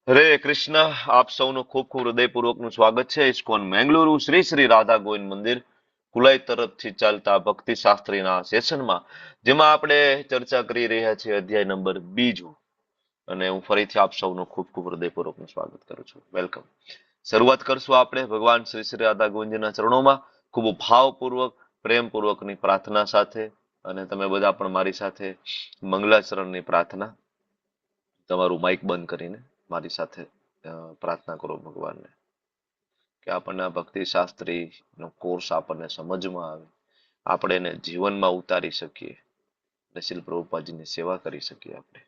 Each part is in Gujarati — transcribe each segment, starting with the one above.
હરે કૃષ્ણ. આપ સૌનું ખૂબ ખૂબ હૃદયપૂર્વકનું સ્વાગત છે ઇસ્કોન મેંગલુરુ શ્રી શ્રી રાધા ગોવિંદ મંદિર કુલાઈ તરફથી ચાલતા ભક્તિ શાસ્ત્રીના સેશનમાં, જેમાં આપણે ચર્ચા કરી રહ્યા છીએ અધ્યાય નંબર બીજું. અને હું ફરીથી આપ સૌનું ખૂબ ખૂબ હૃદયપૂર્વકનું સ્વાગત કરું છું. વેલકમ. શરૂઆત કરશું આપણે ભગવાન શ્રી શ્રી રાધા ગોવિંદના ચરણોમાં ખૂબ ભાવપૂર્વક પ્રેમપૂર્વકની પ્રાર્થના સાથે. અને તમે બધા પણ મારી સાથે મંગલાચરણની પ્રાર્થના, તમારું માઇક બંધ કરીને મારી સાથે પ્રાર્થના કરો ભગવાનને કે આપણને આ ભક્તિ શાસ્ત્રી નો કોર્સ આપણને સમજમાં આવે, આપણે એને જીવનમાં ઉતારી શકીએ અને શીલ પ્રભુપાદજીની સેવા કરી શકીએ. આપણે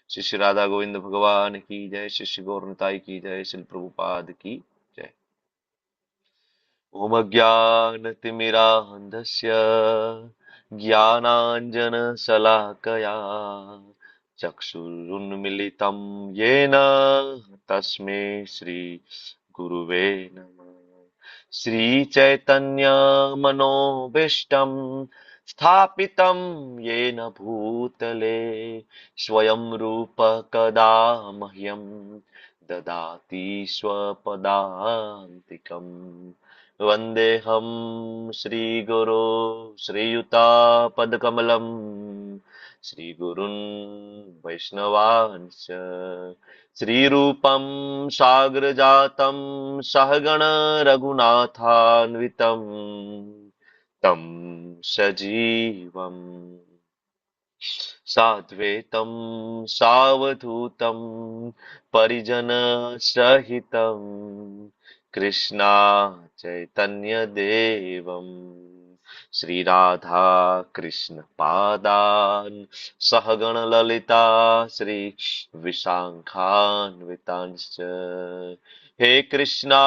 શ્રી શ્રી રાધા ગોવિંદ ભગવાન કી જય, શ્રી શ્રી ગૌરતાઈ કી જય, શીલ પ્રભુપાદ કી જય. ઓમ અજ્ઞાનતિમિરાન્ધસ્ય જ્ઞાનાંજન શલાકયા ચક્ષુરુન્મિલિतं येन तस्मै श्री गुरुवे नमः. श्री चैतन्य मनोभीष्टं स्थापितं येन भूतले स्वयं रूप कदा मह्यं ददाति स्वपदान्तिकम्. वन्देऽहं श्रीगुरो श्रीयुतापदकमलम् श्रीगुरुन् वैष्णवांश्च श्रीरूपं साग्रजातं सहगण रघुनाथान्वितं तं सजीवम् साद्वैतं सावधूतं परिजनसहितं कृष्णा चैतन्यदेवम् श्री राधा कृष्ण पादान सहगण ललिता श्री विशाखान्वितांश्च. हे कृष्णा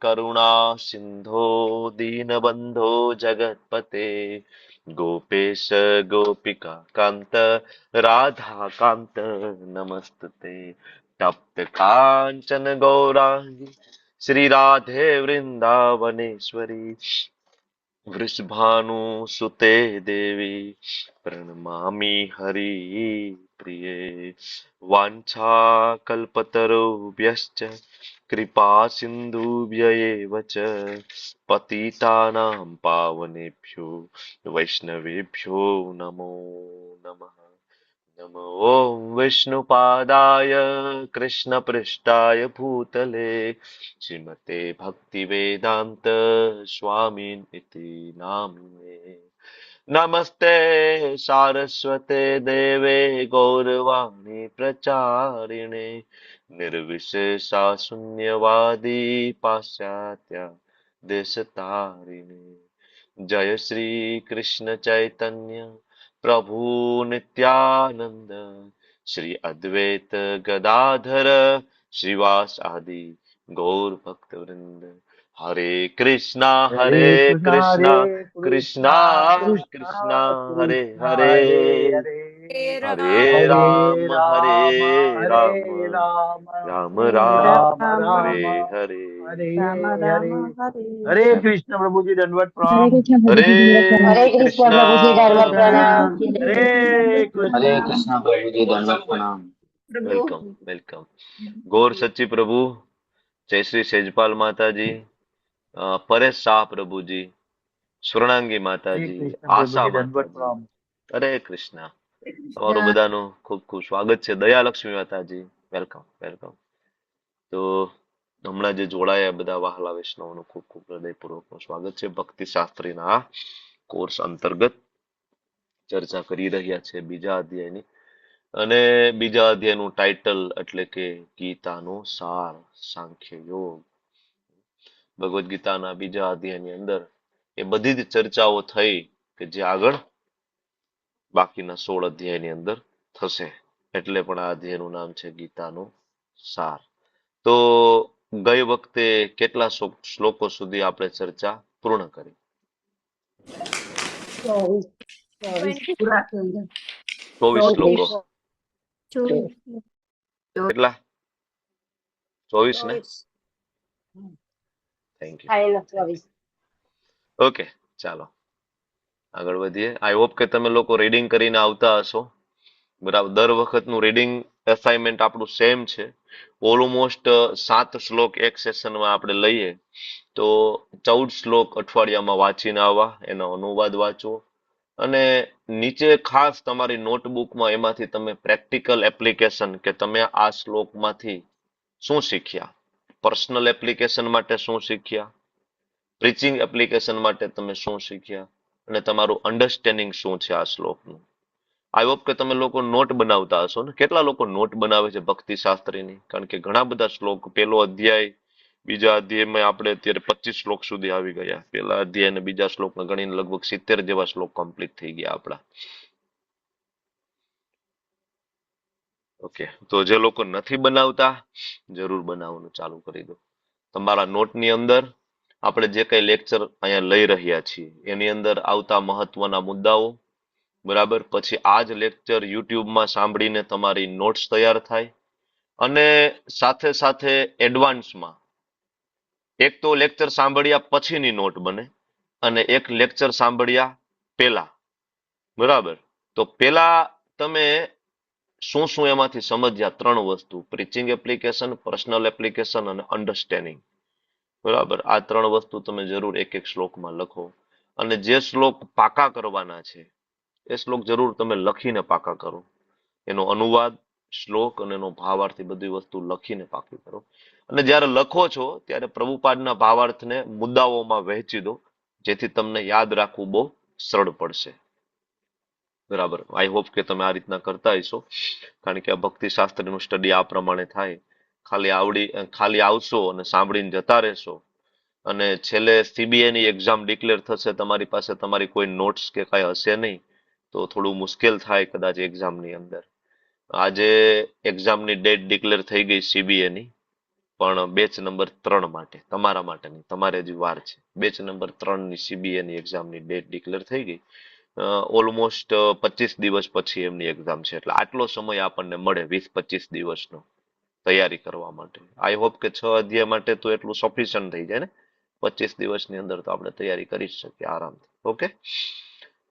करुणा सिंधो दीनबंधो जगत्पते गोपेश गोपिका कांत राधा कांत नमस्तुते. तप्त कांचन गौरांगी श्री राधे वृंदावनेश्वरी वृषभानुसुते देवी प्रणमामि हरिप्रिये. वाञ्छाकल्पतरुभ्यश्च कृपा सिन्धुभ्य एव च पतितानां पावनेभ्यो वैष्णवेभ्यो नमो नमः. नमो ॐ विष्णुपादाय कृष्णपृष्ठाय भूतले श्रीमते भक्तिवेदान्त स्वामिन् इति नामिने. नमस्ते सारस्वते देवे गौरवाणी प्रचारिणे निर्विशेषा शून्यवादी पाश्चात्य देशतारिणे. जय श्री कृष्ण चैतन्य प्रभु नित्यानंद श्री अद्वैत गदाधर श्रीवास आदि गौर भक्त वृंद. हरे कृष्णा हरे कृष्णा कृष्णा कृष्णा कृष्णा हरे कृष्णा हरे, हरे हरे हरे हरे हरे राम राम, हरे राम राम राम राम राम हरे हरे. हरे राम राम हरे. हरे हरे हरे। कृष्ण प्रभु जी दंडवत हरे प्रणाम. कृष्ण प्रभु हरे जी दंडवत प्रणाम। हरे कृष्ण कृष्णा प्रभु जी जय धर्म हरे प्रणाम। कृष्ण हरे हरे कृष्ण दंडवत कृष्ण. हरे प्रणाम। कृष्ण प्रभु जी धर्म प्रणाम। प्रभु। Welcome welcome. गौर सच्ची प्रभु, जय श्री सेजपाल माता जी, परेश शाह प्रभु जी, સ્વર્ણાંગી हरे માતાજી, कृष्ण प्रभु આશા जी दंडवत માતાજી. प्रणाम. હરે કૃષ્ણ. जय તમારું कृष्ण। બધાનું ખૂબ ખૂબ સ્વાગત છે. દયાલક્ષ્મી માતાજી, વેલકમ વેલકમ. તો હમણાં જે જોડાયા બધા વહાલા વૈષ્ણવનું ખૂબ ખૂબ હૃદયપૂર્વકનું સ્વાગત છે. ભક્તિ શાસ્ત્રીના આ કોર્સ અંતર્ગત ચર્ચા કરી રહ્યા છે બીજા અધ્યાયની. અને બીજા અધ્યાયનું ટાઇટલ એટલે કે ગીતાનો સાર, સાંખ્ય યોગ. ભગવદ્ ગીતાના બીજા અધ્યાયની અંદર એ બધી જ ચર્ચાઓ થઈ કે જે આગળ બાકીના 16 અધ્યાયની અંદર થશે. એટલે પણ આ અધ્યાયનું નામ છે ગીતાનો સાર. તો ગઈ વખતે કેટલા શ્લોકો સુધી આપણે ચર્ચા પૂર્ણ કરી? 24 પૂરા થઈ ગયા। 24 શ્લોકો. 24. 24 કેટલા? 24 ને? 24. Thank you. Final thank 24. You. Okay, ચાલો આગળ વધીએ. આઈ હોપ કે તમે લોકો રીડિંગ કરીને આવતા હશો. બરાબર. દર વખતનું રીડિંગ અસાઇનમેન્ટ આપણું સેમ છે. ઓલમોસ્ટ 7 શ્લોક એક સેશનમાં આપણે લઈએ તો 14 શ્લોક અઠવાડિયામાં વાંચીને આવવા, એનો અનુવાદ વાંચવો અને નીચે ખાસ તમારી નોટબુકમાં એમાંથી તમે પ્રેક્ટિકલ એપ્લિકેશન કે તમે આ શ્લોકમાંથી શું શીખ્યા, પર્સનલ એપ્લિકેશન માટે શું શીખ્યા, પ્રીચિંગ એપ્લિકેશન માટે તમે શું શીખ્યા અને તમારું અન્ડરસ્ટેન્ડિંગ શું છે આ શ્લોકનું. આઈ હોપ કે તમે લોકો નોટ બનાવતા હશો ને. કેટલા લોકો નોટ બનાવે છે ભક્તિ શાસ્ત્રીની? કારણ કે ઘણા બધા શ્લોક, પેલો અધ્યાય, બીજા અધ્યાયમાં આપણે અત્યારે 25 શ્લોક સુધી આવી ગયા. પેલા અધ્યાય અને બીજા શ્લોકને ગણીને લગભગ 70 જેવા શ્લોક કમ્પ્લીટ થઈ ગયા આપણા. ઓકે, તો જે લોકો નથી બનાવતા જરૂર બનાવવાનું ચાલુ કરી દો. તમારા નોટની અંદર આપણે જે કઈ લેક્ચર અહીંયા લઈ રહ્યા છીએ એની અંદર આવતા મહત્વના મુદ્દાઓ, બરાબર, પછી આ જ લેક્ચર યુટ્યુબમાં સાંભળીને તમારી નોટ્સ તૈયાર થાય અને સાથે સાથે એડવાન્સમાં એક તો લેક્ચર સાંભળ્યા પછીની નોટ બને અને એક લેક્ચર સાંભળ્યા પહેલા, બરાબર. તો પહેલા તમે શું શું એમાંથી સમજ્યા, 3 વસ્તુ, પ્રીચિંગ એપ્લિકેશન, પર્સનલ એપ્લિકેશન અને અન્ડરસ્ટેન્ડિંગ, બરાબર. આ 3 વસ્તુ તમે જરૂર એક એક શ્લોકમાં લખો અને જે શ્લોક પાકા કરવાના છે એ શ્લોક જરૂર તમે લખીને પાકા કરો. એનો અનુવાદ, શ્લોક અને એનો ભાવાર્થ, બધી વસ્તુ લખીને પાકી કરો. અને જ્યારે લખો છો ત્યારે પ્રભુપાદના ભાવાર્થને મુદ્દાઓમાં વહેંચી દો, જેથી તમને યાદ રાખવું બહુ સરળ પડશે. બરાબર. આઈ હોપ કે તમે આ રીતના કરતા હશો, કારણ કે આ ભક્તિ શાસ્ત્રનું સ્ટડી આ પ્રમાણે થાય. ખાલી આવશો અને સાંભળીને જતા રહેશો અને છેલ્લે CBA ની એક્ઝામ ડિક્લેર થશે, તમારી પાસે તમારી કોઈ નોટ્સ કે કાંઈ હશે નહીં, તો થોડું મુશ્કેલ થાય કદાચ એક્ઝામની અંદર. આજે એક્ઝામની ડેટ ડિક્લેર થઈ ગઈ CBA ની, પણ બેચ નંબર 3 માટે, તમારા માટે નહીં, તમારે હજી વાર છે. બેચ નંબર 3 ની CBA ની એક્ઝામની ડેટ ડિક્લેર થઈ ગઈ. ઓલમોસ્ટ 25 દિવસ પછી એમની એક્ઝામ છે, એટલે આટલો સમય આપણને મળે 20-25 દિવસનો તૈયારી કરવા માટે. આઈ હોપ કે 6 અધ્યાય માટે તો એટલું સફિશિયન્ટ થઈ જાય ને. 25 દિવસની અંદર તો આપણે તૈયારી કરી શકીએ આરામથી. ઓકે,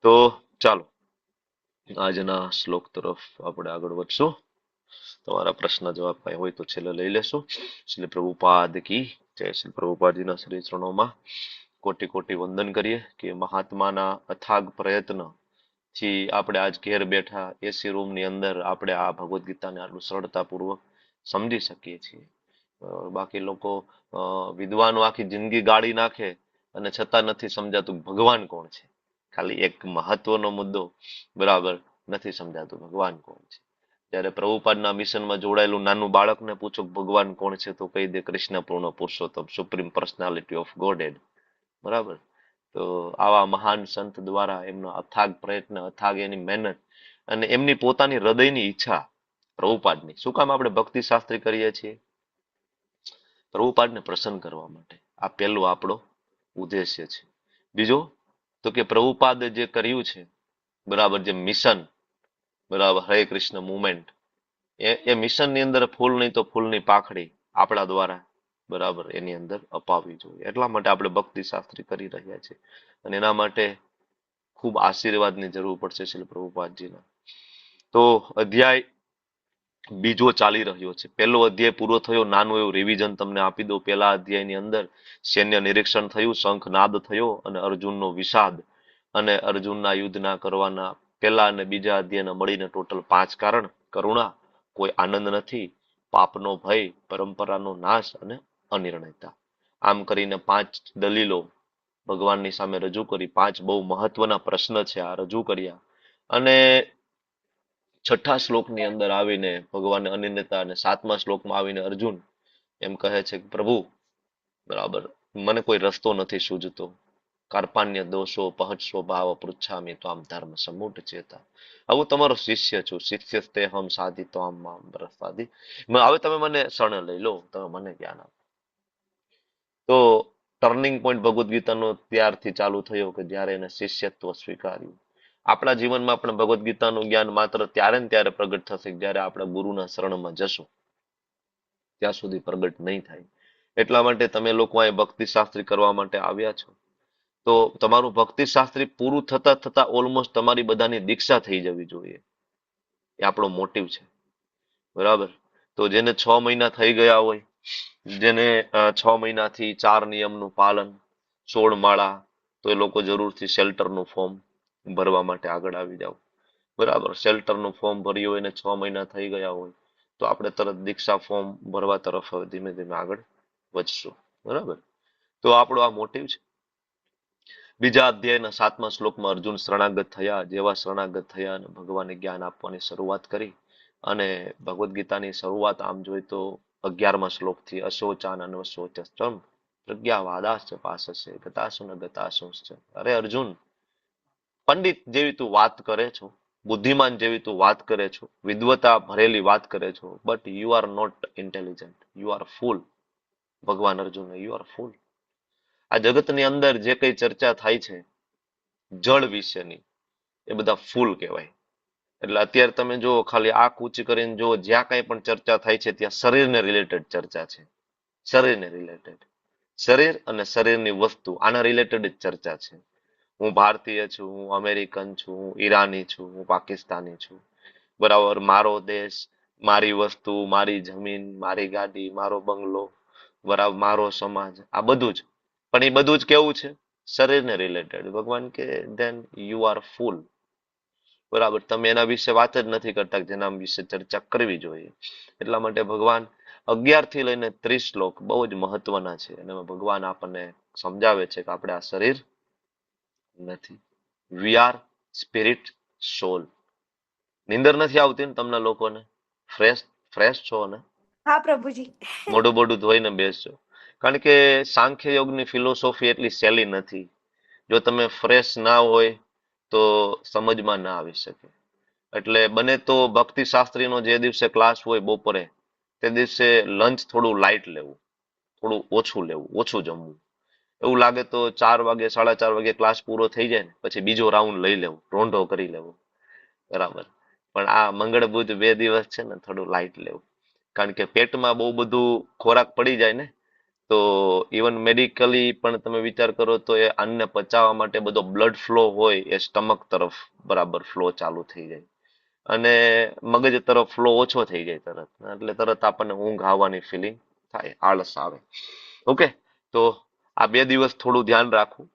તો ચાલો આજના શ્લોક તરફ આપણે આગળ વધશું. તમારા પ્રશ્ન જવાબ કઈ હોય તો છેલ્લે લઈ લેશું. શ્રી પ્રભુપાદ કી જય. શ્રી પ્રભુપાદજીના શ્રી ચરણોમાં કોટી કોટી વંદન કરીએ કે મહાત્માના અથાગ પ્રયત્ન થી આપણે આજ ઘેર બેઠા એસી રૂમ ની અંદર આપણે આ ભગવદ્ ગીતાને આટલું સરળતાપૂર્વક સમજી શકીએ છીએ. બાકી લોકો વિદ્વાનો આખી જિંદગી ગાળી નાખે અને છતાં નથી સમજાતું ભગવાન કોણ છે. ખાલી એક મહત્વનો મુદ્દો, બરાબર, નથી સમજાતું ભગવાન કોણ છે. જ્યારે પ્રભુપાદના મિશનમાં જોડાયેલું નાનું બાળકને પૂછો ભગવાન કોણ છે તો કહી દે કૃષ્ણ પૂર્ણ પુરુષોત્તમ, સુપ્રીમ પર્સનાલિટી ઓફ ગોડહેડ, બરાબર. તો આવા મહાન સંત દ્વારા એમનો અથાગ પ્રયત્ન, અથાગ એની મહેનત અને એમની પોતાની હૃદયની ઈચ્છા પ્રભુપાદની. શું કામ આપણે ભક્તિ શાસ્ત્રી કરીએ છીએ? પ્રભુપાદને પ્રસન્ન કરવા માટે. આ પહેલો આપણો ઉદ્દેશ્ય છે. બીજો તો કે પ્રભુપાદે જે કર્યું છે, બરાબર, જે મિશન, બરાબર, હરે કૃષ્ણ મુવમેન્ટ, એ મિશનની અંદર ફૂલ નહીં તો ફૂલની પાંખડી આપણા દ્વારા, બરાબર, એની અંદર અપાવવી જોઈએ. એટલા માટે આપણે ભક્તિ શાસ્ત્રી કરી રહ્યા છીએ અને એના માટે ખૂબ આશીર્વાદની જરૂર પડશે શ્રી પ્રભુપાદજીના. તો અધ્યાય બીજો ચાલી રહ્યો છે. પહેલો અધ્યાય પૂરો થયો, નાનું એવું રિવિઝન તમને આપી દઉં. પહેલા અધ્યાયની અંદર સૈન્ય નિરીક્ષણ થયું, શંખ નાદ થયો અને અર્જુનનો વિષાદ અને અર્જુનના યુદ્ધ ના કરવાના પહેલા અને બીજા અધ્યાયના મળીને ટોટલ 5 કારણ: કરુણા, કોઈ આનંદ નથી, પાપનો ભય, પરંપરાનો નાશ અને અનિર્ણયતા. આમ કરીને 5 દલીલો ભગવાનની સામે રજૂ કરી. 5 બહુ મહત્વના પ્રશ્ન છે આ રજૂ કર્યા અને 6થા શ્લોકની અંદર આવીને ભગવાનને અનિર્ણયતા અને 7મા શ્લોકમાં આવીને અર્જુન એમ કહે છે કે પ્રભુ, બરાબર, મને કોઈ રસ્તો નથી સૂઝતો. કાર્પાન્ય દોષો પહચ સ્વભાવ પૃચ્છામી ત્વામ ધર્મ સમૂઢ ચેતા. હું તમારો શિષ્ય છું, શિષ્ય તે હમ સાધી ત્વામ મામ પ્રસાદી. હવે તમે મને શરણ લઈ લો, તમે મને જ્ઞાન આપો. તો ટર્નિંગ પોઈન્ટ ભગવદ્ ગીતાનો ત્યારથી ચાલુ થયો કે જ્યારે એને શિષ્યત્વ સ્વીકાર્યું. આપણા જીવનમાં પણ ભગવદ્ ગીતાનું જ્ઞાન માત્ર ત્યારે ને ત્યારે પ્રગટ થશે જ્યારે આપણા ગુરુના શરણમાં જશું, ત્યાં સુધી પ્રગટ નહીં થાય. એટલા માટે તમે લોકો અહીં ભક્તિ શાસ્ત્રી કરવા માટે આવ્યા છો. તો તમારું ભક્તિ શાસ્ત્રી પૂરું થતા થતા ઓલમોસ્ટ તમારી બધાની દીક્ષા થઈ જવી જોઈએ. એ આપણો મોટિવ છે. બરાબર. તો જેને 6 મહિના થઈ ગયા હોય, જેને 6 મહિનાથી 4 નિયમનું પાલન, 16 માળા, તો એ લોકો જરૂરથી શેલ્ટરનું ફોર્મ ભરવા માટે આગળ આવી જાવ. બરાબર. શેલ્ટરનું ફોર્મ ભર્યું હોય ને 6 મહિના થઈ ગયા હોય તો આપણે તરત દીક્ષા ફોર્મ ભરવા તરફ હવે ધીમે ધીમે આગળ વધશું. બરાબર. તો આપણો આ મોટિવ છે. બીજા અધ્યાયના 7મા શ્લોકમાં અર્જુન શરણાગત થયા. જેવા શરણાગત થયા અને ભગવાને જ્ઞાન આપવાની શરૂઆત કરી. અને ભગવદ્ ગીતાની શરૂઆત આમ જોઈએ તો 11મા શ્લોકથી અશોચાન અનવશોચસ્તમ પ્રજ્ઞાવાદાશ્ચ પાસસે ગતાસુન ગતાસુશ્ચ. અરે અર્જુન, પંડિત જેવી તું વાત કરે છો, બુદ્ધિમાન જેવી તું વાત કરે છો, વિદ્વતા ભરેલી વાત કરે છો, but you are not intelligent, you are fool. ભગવાન અર્જુન, યુ આર ફૂલ. આ જગતની અંદર જે કઈ ચર્ચા થાય છે જળ વિશેની, એ બધા ફૂલ કહેવાય. એટલે અત્યારે તમે જો ખાલી આંખ ઊંચી કરીને જો જ્યાં કઈ પણ ચર્ચા થાય છે ત્યાં શરીરને રિલેટેડ ચર્ચા છે. શરીરને રિલેટેડ, શરીર અને શરીરની વસ્તુ, આના રિલેટેડ જ ચર્ચા છે. હું ભારતીય છું, હું અમેરિકન છું, હું ઈરાની છું, હું પાકિસ્તાની છું. બરાબર. મારો દેશ, મારી વસ્તુ, મારી જમીન, મારી ગાડી, મારો બંગલો, બરાબર, મારો સમાજ, આ બધું જ. પણ એ બધું જ કેવું છે? શરીરને રિલેટેડ. ભગવાન કે ધેન યુ આર ફૂલ. બરાબર. તમે એના વિશે વાત જ નથી કરતા જેના વિશે ચર્ચા કરવી જોઈએ. એટલા માટે ભગવાન 11 થી લઈને 30 શ્લોક બહુ જ મહત્વના છે. અને ભગવાન આપણને સમજાવે છે કે આપણે આ શરીર નથી. વી આર સ્પિરિટ સોલ. નીંદર નથી આવતી ને તમને લોકોને? ફ્રેશ ફ્રેશ છો ને? હા પ્રભુજી. મોઢું બોઢું ધોઈને બેસજો. કારણ કે સાંખ્ય યોગની ફિલોસોફી એટલી સહેલી નથી. જો તમે ફ્રેશ ના હોય તો સમજમાં ના આવી શકે. એટલે બને તો ભક્તિ શાસ્ત્રીનો જે દિવસે ક્લાસ હોય બપોરે, તે દિવસે લંચ થોડું લાઇટ લેવું, થોડું ઓછું લેવું, ઓછું જમવું. એવું લાગે તો 4 વાગે 4:30 વાગે ક્લાસ પૂરો થઈ જાય ને પછી બીજો રાઉન્ડ લઈ લેવું, રોંઢો કરી લેવો. બરાબર. પણ આ મંગળ બુધ 2 દિવસ છે ને થોડું લાઇટ લેવું. કારણ કે પેટમાં બહુ બધું ખોરાક પડી જાય ને, તો ઇવન મેડિકલી પણ તમે વિચાર કરો તો એ અન્નને પચાવવા માટે બધો બ્લડ ફ્લો હોય એ સ્ટમક તરફ બરાબર ફ્લો ચાલુ થઈ જાય. અને મગજ તરફ ફ્લો ઓછો થઈ જાય તરત. એટલે તરત આપણને ઊંઘ આવવાની ફિલિંગ થાય, આળસ આવે. ઓકે. તો આ 2 દિવસ થોડું ધ્યાન રાખવું.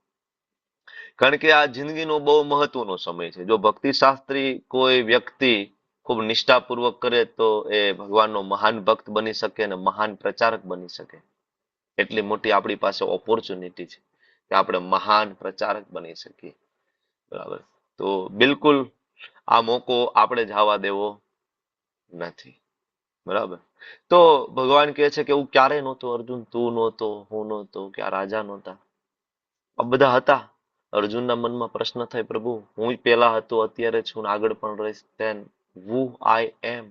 કારણ કે આ જિંદગીનો બહુ મહત્વનો સમય છે. જો ભક્તિ શાસ્ત્રી કોઈ વ્યક્તિ ખૂબ નિષ્ઠાપૂર્વક કરે તો એ ભગવાનનો મહાન ભક્ત બની શકે અને મહાન પ્રચારક બની શકે. એટલી મોટી આપણી પાસે ઓપોર્ચ્યુનિટી છે કે આપણે મહાન પ્રચારક બની શકીએ. બરાબર. તો બિલકુલ આ મોકો આપણે જવા દેવો નથી. બરાબર. તો ભગવાન કહે છે કે એવું ક્યારેય નહોતું અર્જુન, તું નહોતો, હું નહોતો, કે આ રાજા નહોતા, આ બધા હતા. અર્જુનના મનમાં પ્રશ્ન થાય, પ્રભુ હું પેલા હતો, અત્યારે છું, આગળ પણ રહીશ, then who I am.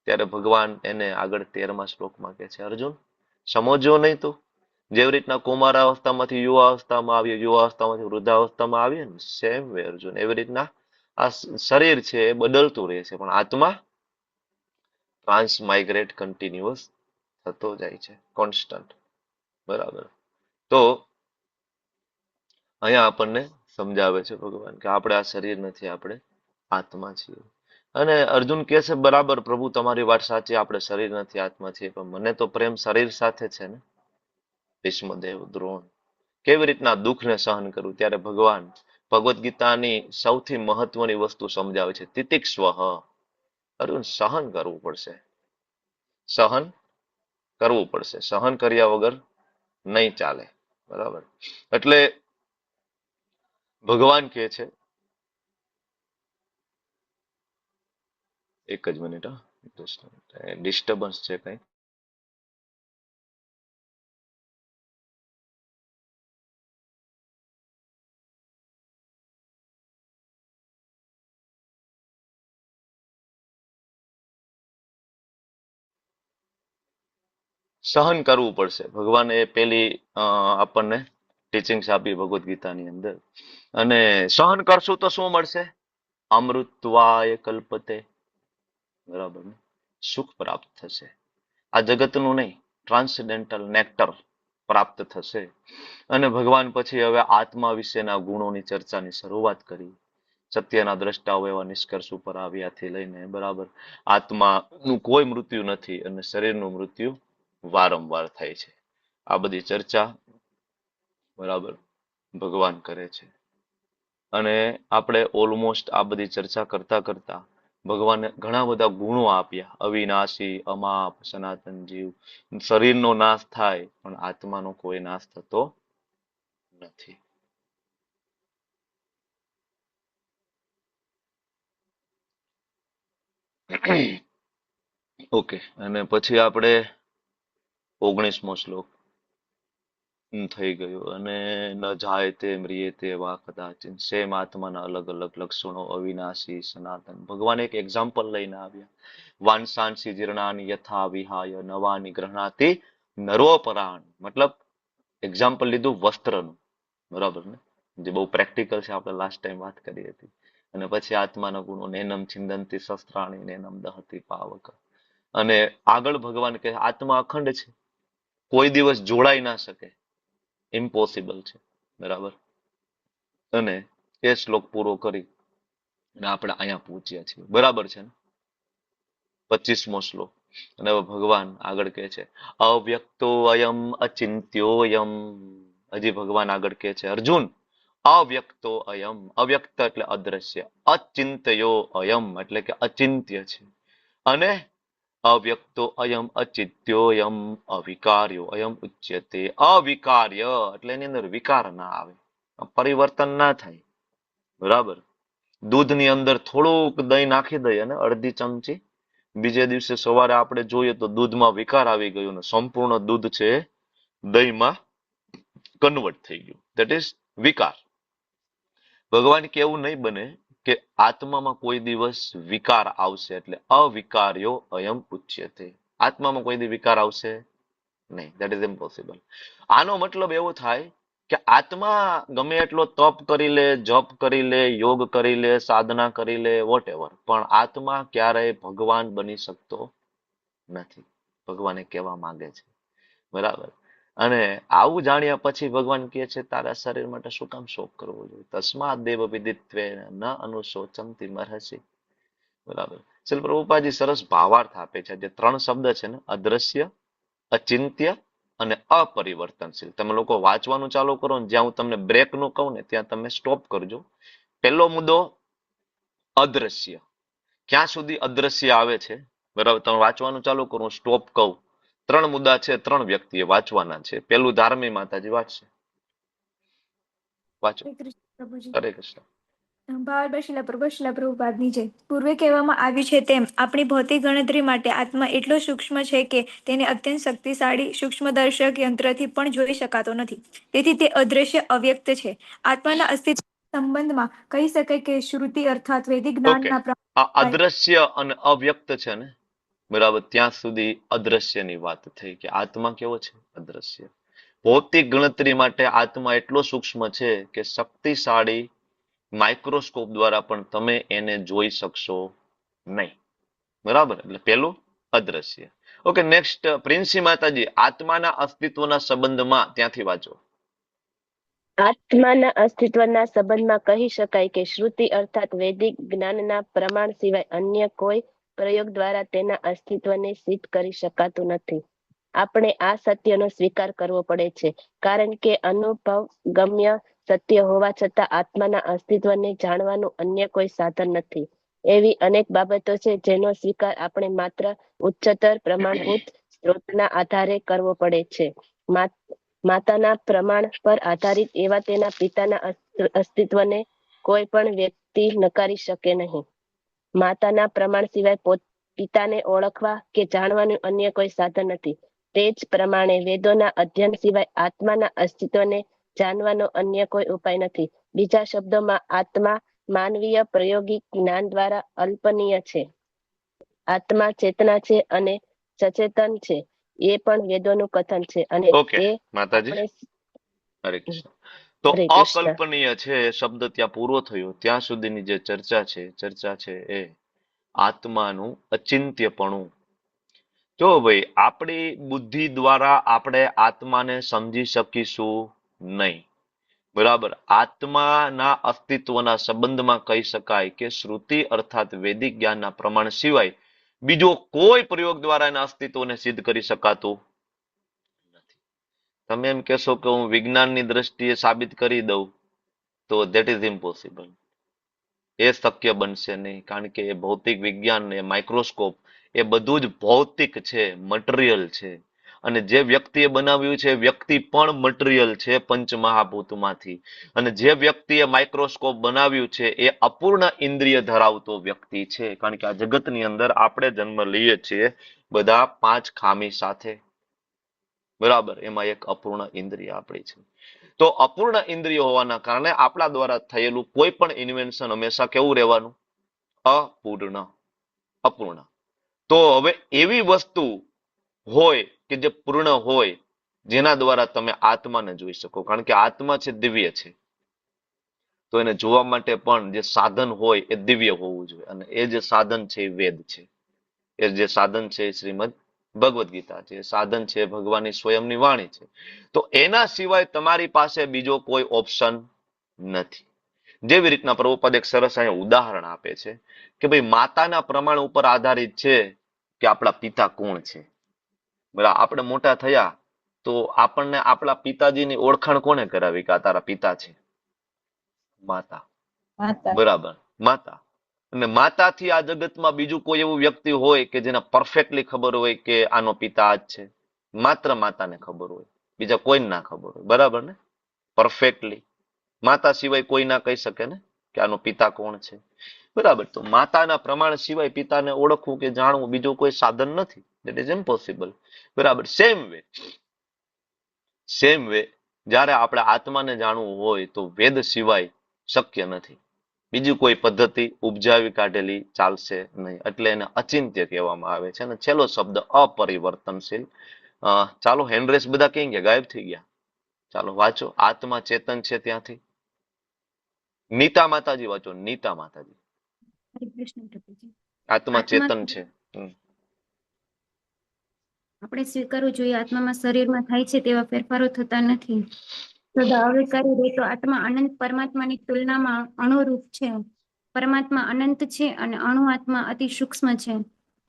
ત્યારે ભગવાન એને આગળ 13મા શ્લોકમાં કહે છે, અર્જુન સમજ્યો નહીં તું? જેવી રીતના કુમાર અવસ્થામાંથી યુવા અવસ્થામાં આવીએ, યુવા અવસ્થામાંથી વૃદ્ધાવસ્થામાં આવીએ ને, સેમ વે અર્જુન, એવી રીતના આ શરીર છે એ બદલતું રહે છે, પણ આત્મા ટ્રાન્સમાઇગ્રેટ કન્ટિન્યુઅસ થતો જાય છે, કોન્સ્ટન્ટ. બરાબર. તો અહીંયા આપણને સમજાવે છે ભગવાન કે આપણે આ શરીર નથી, આપણે આત્મા છીએ. અને અર્જુન કહે છે, બરાબર પ્રભુ તમારી વાત સાચી, આપણે શરીર નથી, આત્મા છીએ, પણ મને તો પ્રેમ શરીર સાથે છે ને. ભીષ્મદેવ, દ્રોણ કેવી રીતના દુઃખને સહન કરવું, ત્યારે ભગવાન ભગવદ્ ગીતાની સૌથી મહત્વની વસ્તુ સમજાવે છે, તિતિક્ષવ. અર્જુન સહન કરવું પડશે, સહન કરવું પડશે, સહન કર્યા વગર નહીં ચાલે. બરાબર. એટલે ભગવાન કહે છે, એક જ મિનિટ, ડિસ્ટર્બન્સ છે કઈ. સહન કરવું પડશે. ભગવાને પેલી આપણને ટીચિંગ્સ આપી ભગવદ્ ગીતાની અંદર. અને સહન કરશું તો શું મળશે? અમૃતવાય કલ્પતે. બરાબર. સુખ પ્રાપ્ત થશે. આ જગતનું નહીં, ટ્રાન્સેન્ડેન્ટલ નેક્ટર પ્રાપ્ત થશે. અને ભગવાન પછી હવે આત્મા વિશેના ગુણોની ચર્ચાની શરૂઆત કરી. સત્યના દ્રષ્ટાઓ એવા નિષ્કર્ષ ઉપર આવ્યાથી લઈને બરાબર આત્માનું કોઈ મૃત્યુ નથી અને શરીરનું મૃત્યુ વારંવાર થાય છે. આ બધી ચર્ચા બરાબર ભગવાન કરે છે. અને આપણે ઓલમોસ્ટ આ બધી ચર્ચા કરતા કરતા ભગવાને ઘણા બધા ગુણો આપ્યા. અવિનાશી, અમાપ, સનાતન જીવ. શરીરનો નાશ થાય પણ આત્માનો કોઈ નાશ થતો નથી. ઓકે, અને પછી આપણે 19મો શ્લોક થઈ ગયું. અને ન જાય તે મ્રિયે તે વા કદાચિન. સેમ આત્માના અલગ અલગ લક્ષણો, અવિનાશી, સનાતન. ભગવાન એક એક્ઝામ્પલ લઈને આવ્યા. વાંસાંસી જીર્ણાની યથા વિહાય નવાની ગ્રહણાતિ નરોપરાણ. મતલબ એક્ઝામ્પલ લીધું વસ્ત્રનું, બરાબર ને, જે બહુ પ્રેક્ટિકલ છે. આપણે લાસ્ટ ટાઈમ વાત કરી હતી. અને પછી આત્માના ગુણો, નેનમ છિંદંતી શસ્ત્રાણી નેનમ દહતી પાવક. અને આગળ ભગવાન કહે આત્મા અખંડ છે, કોઈ દિવસ જોડાઈ ના શકે, ઇમ્પોસિબલ છે, બરાબર. અને એ શ્લોક પૂરો કરી અને આપણે અહીંયા પહોંચ્યા છીએ, બરાબર છે ને. 25મો શ્લોક. અને હવે ભગવાન આગળ કહે છે અવ્યક્તો અયમ અચિંત્યોયમ. હજી ભગવાન આગળ કહે છે અર્જુન, અવ્યક્તો અયમ. અવ્યક્ત એટલે અદ્રશ્ય, અચિંત્યો અયમ એટલે કે અચિંત્ય છે. અને અવ્યક્તો અયમ અચિત્યોયમ અવિકાર્યો અયમ ઉચ્યતે. અવિકાર્ય એટલે એની અંદર વિકાર ના આવે, પરિવર્તન ના થાય, બરાબર. દૂધની અંદર થોડુંક દહીં નાખી દઈએ અને અડધી ચમચી, બીજે દિવસે સવારે આપણે જોઈએ તો દૂધમાં વિકાર આવી ગયો ને સંપૂર્ણ દૂધ છે દહીંમાં કન્વર્ટ થઈ ગયું. ધેટ ઇઝ વિકાર. ભગવાન કે એવું નહીં બને કે આત્મામાં કોઈ દિવસ વિકાર આવશે, એટલે અવિકાર્યો અયમ ઉચ્યતે. આત્મામાં કોઈ દિવસ વિકાર આવશે નહીં. That is impossible. આનો મતલબ એવો થાય કે આત્મા ગમે એટલો તપ કરી લે, જપ કરી લે, યોગ કરી લે, સાધના કરી લે, વોટ એવર, પણ આત્મા ક્યારેય ભગવાન બની શકતો નથી. ભગવાને કહેવા માંગે છે, બરાબર. અને આવું જાણ્યા પછી ભગવાન કહે છે તારા શરીર માટે શું કામ શોક કરવો જોઈએ? તસ્માદ દેવ વિદિત્વે ન અનુશોચંતિ મર્હસી. બરાબર. શ્રીલ પ્રભુપાદજી સરસ ભાવાર્થ આપે છે. જે 3 શબ્દ છે ને, અદ્રશ્ય, અચિંત્ય અને અપરિવર્તનશીલ. તમે લોકો વાંચવાનું ચાલુ કરો ને, જ્યાં હું તમને બ્રેક નું કહું ને ત્યાં તમે સ્ટોપ કરજો. પહેલો મુદ્દો અદ્રશ્ય. ક્યાં સુધી અદ્રશ્ય આવે છે, બરાબર. તમે વાંચવાનું ચાલુ કરો, સ્ટોપ કહું. 3 મુદ્દા છે, 3 વ્યક્તિએ વાંચવાના છે. પેલું ધાર્મી માતાજી વાંચશે. વાંચો. હરે કૃષ્ણ પ્રભુજી. હરે કૃષ્ણ. ભાવાર્થ શિલા પ્રભુપાદની જય. પૂર્વે કહેવામાં આવ્યું છે તેમ આપણી ભૌતિક ગણતરી માટે આત્મા એટલો સૂક્ષ્મ છે કે તેને અત્યંત શક્તિશાળી સૂક્ષ્મદર્શક યંત્રથી પણ જોઈ શકાતો નથી. તેથી તે અદ્રશ્ય અવ્યક્ત છે. આત્માના અસ્તિત્વ સંબંધમાં કહી શકાય કે શ્રુતિ અર્થાત વૈદિક ઓકે, જ્ઞાનના આ અદ્રશ્ય અને અવ્યક્ત છે ને, બરાબર. ત્યાં સુધી અદ્રશ્યની વાત થઈ કે આત્મા કેવો છે? અદ્રશ્ય. ભૌતિક ગણતરી માટે આત્મા એટલો સૂક્ષ્મ છે કે શક્તિશાળી માઇક્રોસ્કોપ દ્વારા પણ તમે એને જોઈ શકશો નહીં, બરાબર. એટલે પેલું અદ્રશ્ય. ઓકે, નેક્સ્ટ પ્રિન્સી માતાજી, આત્માના અસ્તિત્વના સંબંધમાં, ત્યાંથી વાંચો. આત્માના અસ્તિત્વના સંબંધમાં કહી શકાય કે શ્રુતિ અર્થાત વૈદિક જ્ઞાનના પ્રમાણ સિવાય અન્ય કોઈ પ્રયોગ દ્વારા તેના અસ્તિત્વને સિદ્ધ કરી શકાતું નથી. આપણે આ સત્યનો સ્વીકાર કરવો પડે છે, કારણ કે અનુભવ ગમ્ય સત્ય હોવા છતાં આત્માના અસ્તિત્વને જાણવાનું અન્ય કોઈ સાધન નથી. એવી અનેક બાબતો છે જેનો સ્વીકાર આપણે માત્ર ઉચ્ચતર પ્રમાણભૂત સ્ત્રોતના આધારે કરવો પડે છે. માતાના પ્રમાણ પર આધારિત એવા તેના પિતાના અસ્તિત્વને કોઈ પણ વ્યક્તિ નકારી શકે નહીં. માતાના પ્રમાણ સિવાય પિતાને ઓળખવા કે જાણવાનું અન્ય કોઈ સાધન નથી. તે જ પ્રમાણે વેદોના અધ્યયન સિવાય આત્માના અસ્તિત્વને જાણવાનો અન્ય કોઈ ઉપાય નથી. બીજા શબ્દોમાં આત્મા માનવીય પ્રાયોગિક જ્ઞાન દ્વારા અલ્પનીય છે. આત્મા ચેતના છે અને સચેતન છે, એ પણ વેદોનું કથન છે. અને ઓકે એ માતાજી, આપણે હરે કૃષ્ણ. તો હરે કૃષ્ણ. અકલ્પનીય છે એ શબ્દ ત્યાં પૂરો થયો. ત્યાં સુધીની જે ચર્ચા છે એ આત્માનું અચિંત્યપણું. જો ભાઈ, આપણી બુદ્ધિ દ્વારા આપણે આત્માને સમજી શકીશું નહીં. બરાબર. આત્માના અસ્તિત્વના સંબંધમાં કહી શકાય કે શ્રુતિ અર્થાત વૈદિક જ્ઞાનના પ્રમાણ સિવાય બીજો કોઈ પ્રયોગ દ્વારા એના અસ્તિત્વને સિદ્ધ કરી શકાતું નથી. તમે એમ કહેશો કે હું વિજ્ઞાનની દ્રષ્ટિએ સાબિત કરી દઉં તો ધેટ ઇઝ ઇમ્પોસિબલ. એ શક્ય બનશે નહીં, કારણ કે એ ભૌતિક વિજ્ઞાન એ માઇક્રોસ્કોપ એ બધું જ ભૌતિક છે, મટીરિયલ છે. અને જે વ્યક્તિએ બનાવ્યું છે એ વ્યક્તિ પણ મટીરિયલ છે પંચમહાભૂતમાંથી. અને જે વ્યક્તિએ માઇક્રોસ્કોપ બનાવ્યું છે એ અપૂર્ણ ઇન્દ્રિય ધરાવતો વ્યક્તિ છે, કારણ કે આ જગતની અંદર આપણે જન્મ લઈએ છીએ બધા 5 ખામી સાથે. બરાબર. એમાં એક અપૂર્ણ ઇન્દ્રિય આપણી છે. તો અપૂર્ણ ઇન્દ્રિય હોવાના કારણે આપણા દ્વારા થયેલું કોઈ પણ ઇન્વેન્શન હંમેશા કેવું રહેવાનું? અપૂર્ણ, અપૂર્ણ. તો હવે એવી વસ્તુ હોય કે જે પૂર્ણ હોય, જેના દ્વારા તમે આત્માને જોઈ શકો, કારણ કે આત્મા છે દિવ્ય છે. તો એને જોવા માટે પણ જે સાધન હોય એ દિવ્ય હોવું જોઈએ, અને એ જે સાધન છે એ વેદ છે. એ જે સાધન છે એ શ્રીમદ ભગવદ્ ગીતા છે. સાધન છે ભગવાનની સ્વયંની વાણી છે. તો એના સિવાય તમારી પાસે બીજો કોઈ ઓપ્શન નથી. જેવી રીતના પ્રભુપાદ એક સરસ અહીંયા ઉદાહરણ આપે છે કે ભાઈ માતાના પ્રમાણ ઉપર આધારિત છે કે આપણા પિતા કોણ છે. બરાબર. આપણે મોટા થયા તો આપણને આપણા પિતાજીની ઓળખાણ કોને કરાવી કે આ તારા પિતા છે? માતા. બરાબર, માતા. અને માતાથી આ જગતમાં બીજું કોઈ એવું વ્યક્તિ હોય કે જેને પરફેક્ટલી ખબર હોય કે આનો પિતા આ જ છે? માત્ર માતાને ખબર હોય, બીજા કોઈને ના ખબર હોય. બરાબર ને? પરફેક્ટલી માતા સિવાય કોઈ ના કહી શકે ને કે આનો પિતા કોણ છે. બરાબર. તો માતાના પ્રમાણ સિવાય પિતાને ઓળખવું કે જાણવું બીજું કોઈ સાધન નથી. That is impossible. બરાબર. સેમ વે જ્યારે આપણે આત્માને જાણવું હોય તો વેદ સિવાય શક્ય નથી. બીજી કોઈ પદ્ધતિ ઉપજાવી કાઢેલી ચાલશે નહીં. એટલે એને અચિંત્ય કહેવામાં આવે છે. અને છેલ્લો શબ્દ અપરિવર્તનશીલ. ચાલો, હેન્ડરેસ બધા ક્યાં ગયા? ગાયબ થઈ ગયા. ચાલો વાંચો. આત્મા ચેતન છે ત્યાંથી. નીતા માતાજી વાંચો. નીતા માતાજી. હરે કૃષ્ણ પ્રભુજી. આત્મા ચેતન છે. આપણે સ્વીકારવું જોઈએ આત્મામાં શરીરમાં થાય છે તેવા ફેરફારો થતા નથી. સદા અવિકારી રહેતો આત્મા અનંત પરમાત્માની તુલનામાં અણુરૂપ છે. પરમાત્મા અનંત છે અને અણુ આત્મા અતિ સૂક્ષ્મ છે.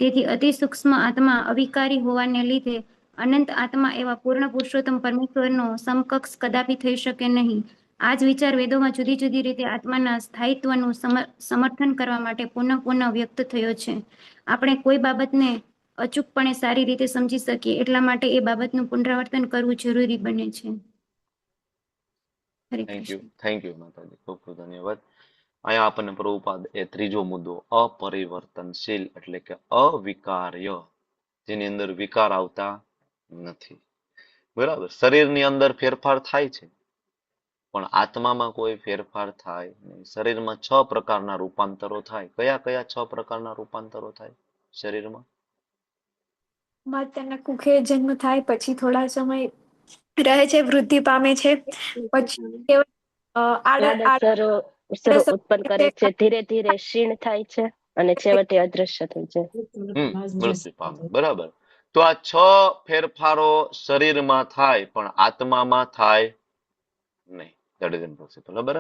તેથી અતિ સૂક્ષ્મ આત્મા અવિકારી હોવાને લીધે અનંત આત્મા એવા પૂર્ણ પુરુષોત્તમ પરમેશ્વરનો સમકક્ષ કદાપી થઈ શકે નહીં. આ જ વિચાર વેદોમાં જુદી જુદી રીતે આત્માના સ્થાયિત્વનું સમર્થન કરવા માટે પુનઃ વ્યક્ત થયો છે. આપણે કોઈ બાબતને અચૂકપણે સારી રીતે સમજી શકીએ એટલા માટે એ બાબતનું પુનરાવર્તન કરવું જરૂરી બને છે. હરે કૃષ્ણ. થેન્ક યુ માતાજી. ખૂબ ખૂબ ધન્યવાદ. અહીંયા આપણને પ્રભુપાદ એ ત્રીજો મુદ્દો અપરિવર્તનશીલ એટલે કે અવિકાર્ય, જેની અંદર વિકાર આવતા નથી. બરાબર. શરીરની અંદર ફેરફાર થાય છે પણ આત્મામાં કોઈ ફેરફાર થાય નહીં. શરીરમાં 6 પ્રકારના રૂપાંતરો થાય. કયા કયા 6 પ્રકારના રૂપાંતરો થાય શરીરમાં? માતાના કુખે જન્મ થાય, પછી થોડા સમય રહે છે, વૃદ્ધિ પામે છે, પછી આડઅસરો ઉત્પન્ન કરે છે, ધીરે ધીરે ક્ષીણ થાય છે અને છેવટે અદ્રશ્ય થઈ જાય. મૃત્યુ પામે. બરાબર. તો આ 6 ફેરફારો શરીરમાં થાય પણ આત્મામાં થાય નહીં. That is impossible. બરાબર.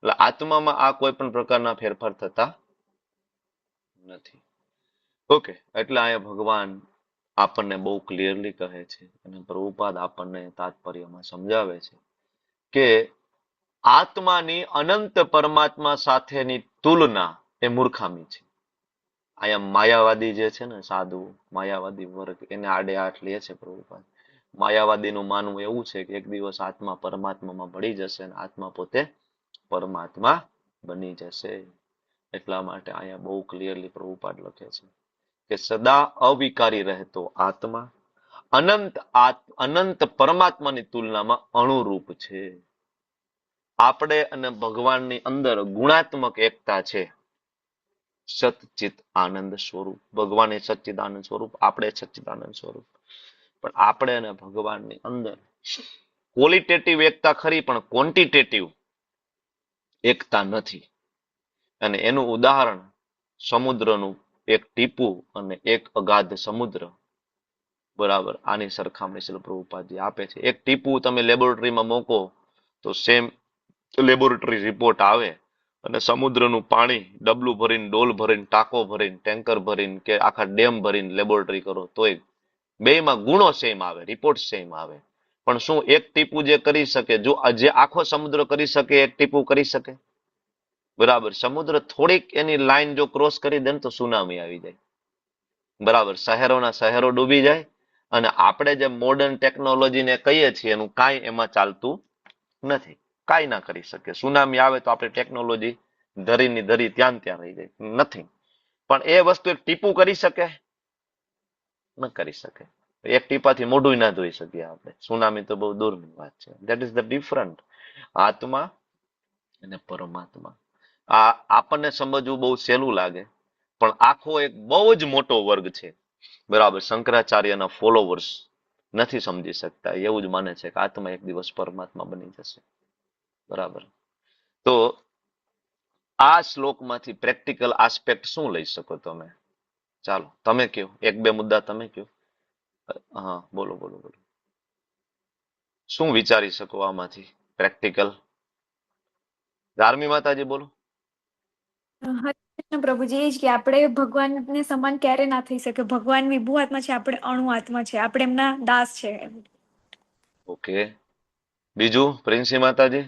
એટલે આત્મામાં આ કોઈ પણ પ્રકારના ફેરફાર થતા નથી. ઓકે. એટલે અહીંયા ભગવાન આપણને બહુ ક્લિયરલી કહે છે અને પ્રભુપાદ આપણને તાત્પર્યમાં સમજાવે છે કે આત્માની અનંત પરમાત્મા સાથેની તુલના એ મૂર્ખામી છે. અહીંયા માયાવાદી જે છે ને, સાધુ માયાવાદી વર્ગ, એને આડે હાથ લે છે પ્રભુપાદ. માયાવાદીનું માનવું એવું છે કે એક દિવસ આત્મા પરમાત્મામાં ભળી જશે અને આત્મા પોતે પરમાત્મા બની જશે. એટલા માટે અહીંયા બહુ ક્લિયરલી પ્રભુપાદ લખે છે કે સદા અવિકારી રહેતો આત્મા અનંત પરમાત્માની તુલનામાં અણુરૂપ છે. આપણે અને ભગવાનની અંદર ગુણાત્મક એકતા છે. સચ્ચિત આનંદ સ્વરૂપ. ભગવાન એ સચ્ચિદાનંદ સ્વરૂપ, આપણે સચ્ચિદાનંદ સ્વરૂપ. પણ આપણે અને ભગવાનની અંદર ક્વોલિટેટિવ એકતા ખરી પણ ક્વોન્ટિટેટિવ એકતા નથી. અને એનું ઉદાહરણ સમુદ્રનું એક ટીપું અને એક અગાધ સમુદ્ર. બરાબર. આની સરખામણી શ્રીલ પ્રભુપાદજી આપે છે. એક ટીપું તમે લેબોરેટરીમાં મૂકો તો સેમ લેબોરેટરી રિપોર્ટ આવે અને સમુદ્રનું પાણી ડબલું ભરીને, ડોલ ભરીને, ટાંકો ભરીને, ટેન્કર ભરીને કે આખા ડેમ ભરીને લેબોરેટરી કરો તોય બેયમાં ગુણો સેમ આવે, રિપોર્ટ સેમ આવે. પણ શું એક ટીપું જે કરી શકે, જો જે આખો સમુદ્ર કરી શકે, એક ટીપું કરી શકે? બરાબર. સમુદ્ર થોડીક એની લાઈન જો ક્રોસ કરી દે ને તો સુનામી આવી જાય. બરાબર. શહેરોના શહેરો ડૂબી જાય અને આપણે જે મોડર્ન ટેકનોલોજીને કહીએ છીએ એનું કાંઈ એમાં ચાલતું નથી. કાંઈ ના કરી શકે. સુનામી આવે તો આપણે ટેકનોલોજી ધરીની ધરી ત્યાં ને ત્યાં રહી જાય. નથી. પણ એ વસ્તુ એક ટીપું કરી શકે? ન કરી શકે. એક ટીપાથી મોઢું ના ધોઈ શકીએ આપણે. સુનામી તો બહુ દૂરની વાત છે. That is the different. આત્મા અને પરમાત્મા. આ આપણને સમજવું બહુ સહેલું લાગે, પણ આખો એક બહુ જ મોટો વર્ગ છે. બરાબર. શંકરાચાર્યના ફોલોવર્સ નથી સમજી શકતા, એવું જ માને છે કે આત્મા એક દિવસ પરમાત્મા બની જશે. બરાબર. તો આ શ્લોકમાંથી પ્રેક્ટિકલ આસ્પેક્ટ શું લઈ શકો તમે? ચાલો તમે કયો, એક બે મુદ્દા તમે કયો. હા, બોલો બોલો બોલો. શું વિચારી શકો આમાંથી પ્રેક્ટિકલ? ધાર્મી માતાજી બોલો. હરે કૃષ્ણ પ્રભુજી, એ જ કે આપણે ભગવાનને સમાન ક્યારે ના થઈ શકે. ભગવાન વિભુ આત્મા છે, આપણે અણુ આત્મા છે, આપણે એમના દાસ છે. ઓકે. બીજું પ્રિન્સી માતાજી?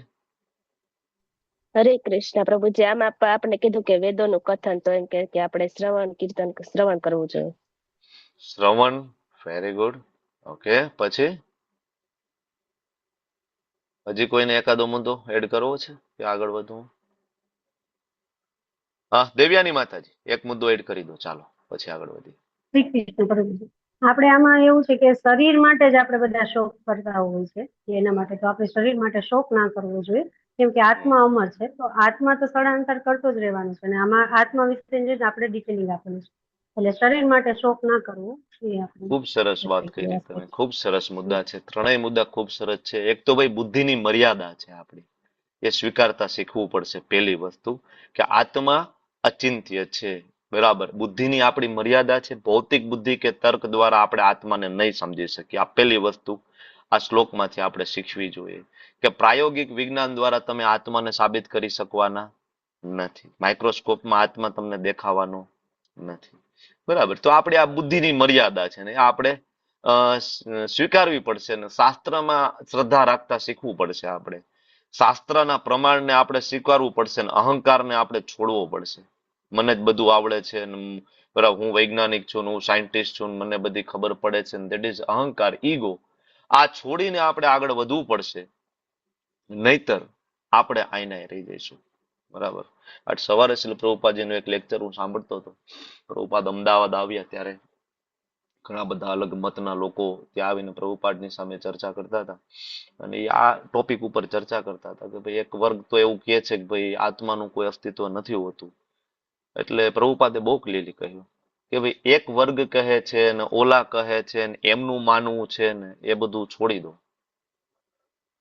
હરે કૃષ્ણ પ્રભુજી. આમાં આપણે કીધું કે વેદોનું કથન, તો એમ કે આપણે શ્રવણ કીર્તન શ્રવણ કરવું જોઈએ. શ્રવણ. Very good. ઓકે. પછી હજી કોઈને એકાદો મુદ્દો એડ કરવો છે કે આગળ વધવું? હા, દેવ્યાની માતાજી એક મુદ્દો એડ કરી દો, ચાલો પછી આગળ વધીએ. શ્રી કૃષ્ણ પ્રભુજી. આપણે આમાં એવું છે કે શરીર માટે જ આપણે બધા શોક કરતા હોય છે, કે એના માટે તો આપણે શરીર માટે શોક ના કરવો જોઈએ, કેમ કે આત્મા અમર છે. તો આત્મા તો સ્થળાંતર કરતો જ રહેવાનો છે, અને આમાં આત્મા વિશે આપણે ડિટેલિંગ આપેલું છે. એટલે શરીર માટે શોક ના કરવો એ આપણે ખૂબ સરસ વાત કરી તમે. ખૂબ સરસ મુદ્દા છે. ત્રણેય મુદ્દા ખૂબ સરસ છે. એક તો ભાઈ બુદ્ધિની મર્યાદા છે આપણી, એ સ્વીકારતા શીખવું પડશે. પહેલી વસ્તુ કે આત્મા અચિંત્ય છે. બરાબર. બુદ્ધિની આપણી મર્યાદા છે. ભૌતિક બુદ્ધિ કે તર્ક દ્વારા આપણે આત્માને નહીં સમજી શકીએ. આ પહેલી વસ્તુ આ શ્લોકમાંથી આપણે શીખવી જોઈએ કે પ્રાયોગિક વિજ્ઞાન દ્વારા તમે આત્માને સાબિત કરી શકવાના નથી. માઇક્રોસ્કોપમાં આત્મા તમને દેખાવાનો નથી. બરાબર. તો આપણે આ બુદ્ધિની મર્યાદા છે ને આપણે સ્વીકારવી પડશે ને શાસ્ત્રમાં શ્રદ્ધા રાખતા શીખવું પડશે. આપણે શાસ્ત્રના પ્રમાણને આપણે સ્વીકારવું પડશે ને અહંકારને આપણે છોડવો પડશે. મને જ બધું આવડે છે ને, બરાબર, હું વૈજ્ઞાનિક છું ને, હું સાયન્ટિસ્ટ છું ને, મને બધી ખબર પડે છે ને, દેટ ઇઝ અહંકાર, ઈગો. આ છોડીને આપણે આગળ વધવું પડશે, નહીતર આપણે આઈના રહી જઈશું. બરાબર. આજ સવારે શ્રી પ્રભુપાદજીનું એક લેક્ચર હું સાંભળતો હતો. પ્રભુપાદ અમદાવાદ આવ્યા ત્યારે ઘણા બધા અલગ મતના લોકો ત્યાં આવીને પ્રભુપાદની સામે ચર્ચા કરતા હતા, અને એ આ ટોપિક ઉપર ચર્ચા કરતા હતા કે ભાઈ એક વર્ગ તો એવું કહે છે કે ભાઈ આત્માનું કોઈ અસ્તિત્વ નથી હોતું. એટલે પ્રભુપાદે બહુ ક્લિયરલી કહ્યું કે ભાઈ એક વર્ગ કહે છે ને ઓલા કહે છે ને એમનું માનવું છે ને એ બધું છોડી દો.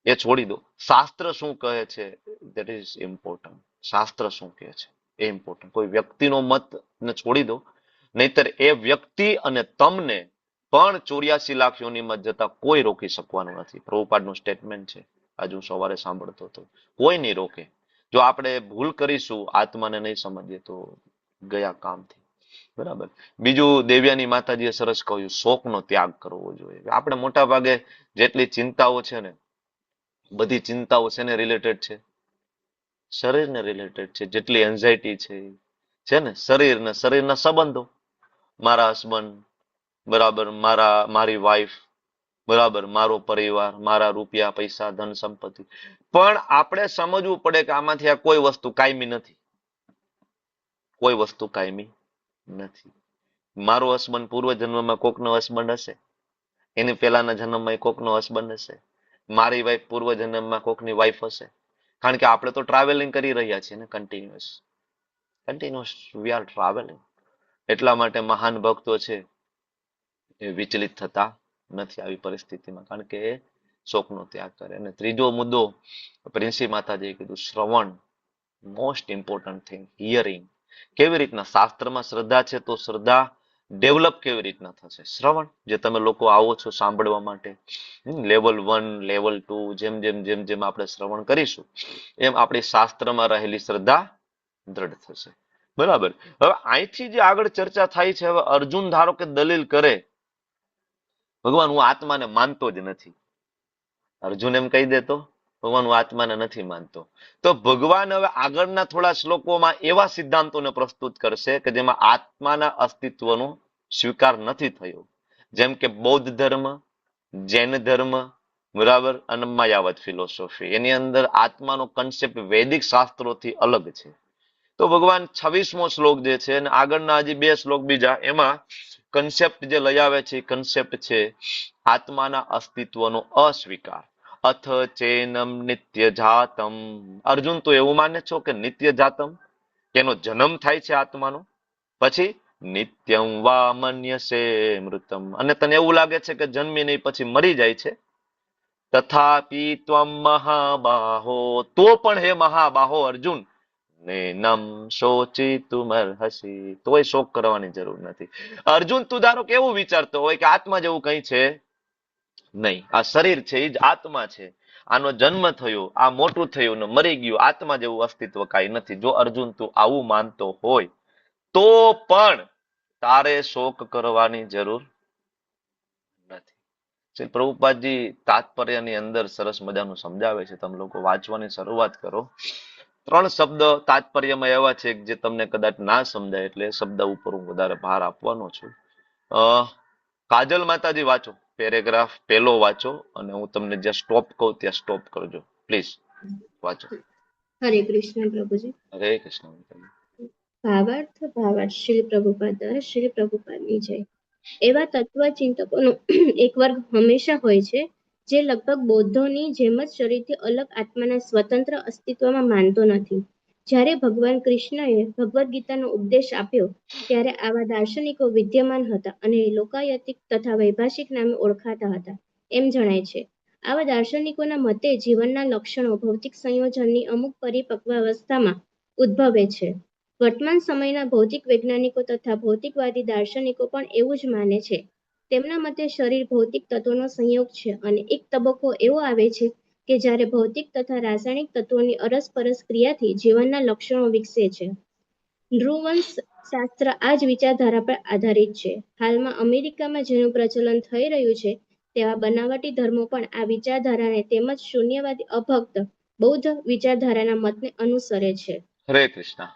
એ છોડી દો. શાસ્ત્ર શું કહે છે ધેટ ઇઝ ઇમ્પોર્ટન્ટ. શાસ્ત્ર શું કહે છે એ ઇમ્પોર્ટન્ટ. કોઈ વ્યક્તિનો મત ને છોડી દો, નહીતર એ વ્યક્તિ અને તમને પણ 84 લાખ યોનિમાં જતા કોઈ રોકી શકવાનું નથી. પ્રભુપાદનું સ્ટેટમેન્ટ છે. આજે હું સવારે સાંભળતો હતો. કોઈ નહીં રોકે. જો આપણે ભૂલ કરીશું, આત્માને નહીં સમજીએ તો ગયા કામથી. બરાબર. બીજું દેવ્યાની માતાજીએ સરસ કહ્યું, શોકનો ત્યાગ કરવો જોઈએ. આપણે મોટા ભાગે જેટલી ચિંતાઓ છે ને, બધી ચિંતાઓ શેને રિલેટેડ છે? શરીરને રિલેટેડ છે. જેટલી એન્ઝાયટી છે ને શરીર ને શરીરના સંબંધો. મારા હસબન્ડ, બરાબર, મારી વાઈફ, બરાબર, મારો પરિવાર, મારા રૂપિયા પૈસા ધન સંપત્તિ. પણ આપણે સમજવું પડે કે આમાંથી આ કોઈ વસ્તુ કાયમી નથી. કોઈ વસ્તુ કાયમી નથી. મારો હસબન્ડ પૂર્વ જન્મમાં કોકનો હસબન્ડ હશે, એની પહેલાના જન્મમાં કોકનો હસબન્ડ હશે, મારી વાઈફ પૂર્વ જન્મમાં કોકની વાઈફ હશે. કારણ કે આપણે તો ટ્રાવેલિંગ કરી રહ્યા છીએ ને, કન્ટિન્યુઅસ વી આર ટ્રાવેલિંગ. એટલા માટે મહાન ભક્તો છે એ વિચલિત થતા નથી આવી પરિસ્થિતિમાં, કારણ કે એ શોકનો ત્યાગ કરે. અને ત્રીજો મુદ્દો પ્રિન્સી માતાજીએ કીધું, શ્રવણ. Most important thing, hearing. કેવી રીતના? શાસ્ત્રમાં શ્રદ્ધા છે તો શ્રદ્ધા ડેવલપ કેવી રીતના થશે? શ્રવણ, જે તમે લોકો આવો છો સાંભળવા માટે, લેવલ 1, લેવલ 2, જેમ જેમ જેમ જેમ આપણે શ્રવણ કરીશું એમ આપણી શાસ્ત્રમાં રહેલી શ્રદ્ધા દ્રઢ થશે. બરાબર. હવે અહીંથી જે આગળ ચર્ચા થાય છે, હવે અર્જુન ધારો કે દલીલ કરે, ભગવાન હું આત્માને માનતો જ નથી, અર્જુન એમ કહી દેતો ભગવાન હું આત્માને નથી માનતો, તો ભગવાન હવે આગળના થોડા શ્લોકોમાં એવા સિદ્ધાંતોને પ્રસ્તુત કરશે કે જેમાં આત્માના અસ્તિત્વનો સ્વીકાર નથી થયો, જેમ કે બૌદ્ધ ધર્મ, જૈન ધર્મ, બરાબર, અને માયાવત ફિલોસોફી, એની અંદર આત્માનો કન્સેપ્ટ વૈદિક શાસ્ત્રોથી અલગ છે. તો ભગવાન 26મો શ્લોક જે છે અને આગળના હજી 2 શ્લોક બીજા, એમાં કન્સેપ્ટ જે લઈ આવે છે કન્સેપ્ટ છે આત્માના અસ્તિત્વનો અસ્વીકાર. અથ ચેનમ નિત્ય જાતમ, અર્જુન તો એવું માને છો કે નિત્ય જાતમ, એનો જન્મ થાય છે આત્માનો, પછી નિત્યમ વા મન્યસે મૃતમ, અને તને એવું લાગે છે કે જન્મી નહીં પછી મરી જાય છે. તથાપિ ત્વમ મહાબાહો, તો પણ હે મહાબાહો અર્જુન, નૈનમ શોચિતુમર્હસી, તોય શોક કરવાની જરૂર નથી. અર્જુન તું ધારો કે એવું વિચારતો હોય કે આત્મા જેવું કંઈ છે નહીં, આ શરીર છે એ જ આત્મા છે, આનો જન્મ થયો, આ મોટું થયું ને મરી ગયું, આત્મા જેવું અસ્તિત્વ કાંઈ નથી. જો અર્જુન તું આવું માનતો હોય તો પણ તારે શોક કરવાની જરૂર નથી. શ્રી પ્રભુપાદજી તાત્પર્યની અંદર સરસ મજાનું સમજાવે છે, તમે લોકો વાંચવાની શરૂઆત કરો. 3 શબ્દ તાત્પર્યમાં એવા છે જે તમને કદાચ ના સમજાય, એટલે શબ્દ ઉપર હું વધારે ભાર આપવાનો છું. કાજલ માતાજી વાંચો, પેરેગ્રાફ પહેલો વાંચો, અને હું તમને જ્યાં સ્ટોપ કહું ત્યાં સ્ટોપ કરજો પ્લીઝ. વાંચો. હરે કૃષ્ણ પ્રભુજી. હરે કૃષ્ણ. ભાવાર્થ શ્રી પ્રભુપાદ દ્વારા શ્રી પ્રભુપાદની જય. એવા તત્વચિંતકોનો એક વર્ગ હંમેશા હોય છે જે લગભગ બૌદ્ધોની જેમ જ શરીરથી અલગ આત્માના સ્વતંત્ર અસ્તિત્વમાં માનતો નથી. જ્યારે ભગવાન કૃષ્ણએ ભગવદ્ ગીતાનો ઉપદેશ આપ્યો ત્યારે આવા દાર્શનિકો વિદ્યમાન હતા અને લોકાયતિક તથા વૈભાષિક નામે ઓળખાતા હતા એમ જણાય છે. આવા દાર્શનિકોના મતે જીવનના લક્ષણો ભૌતિક સંયોજનની અમુક પરિપક્વ અવસ્થામાં ઉદ્ભવે છે. વર્તમાન સમયના ભૌતિક વૈજ્ઞાનિકો તથા ભૌતિકવાદી દાર્શનિકો પણ એવું જ માને છે. તેમના મતે શરીર ભૌતિક તત્વોનો સંયોગ છે અને એક તબક્કો એવો આવે છે કે જ્યારે ભૌતિક તથા રાસાયણિક તત્વોની અરસપરસ ક્રિયાથી જીવનના લક્ષણો વિકસે છે. નૃવંશ શાસ્ત્ર આ જ વિચારધારા પર આધારિત છે. હાલમાં અમેરિકામાં જેનું પ્રચલન થઈ રહ્યું છે તેવા બનાવટી ધર્મો પણ આ વિચારધારાને તેમજ શૂન્યવાદી અભક્ત બૌદ્ધ વિચારધારાના મતને અનુસરે છે. હરે કૃષ્ણ.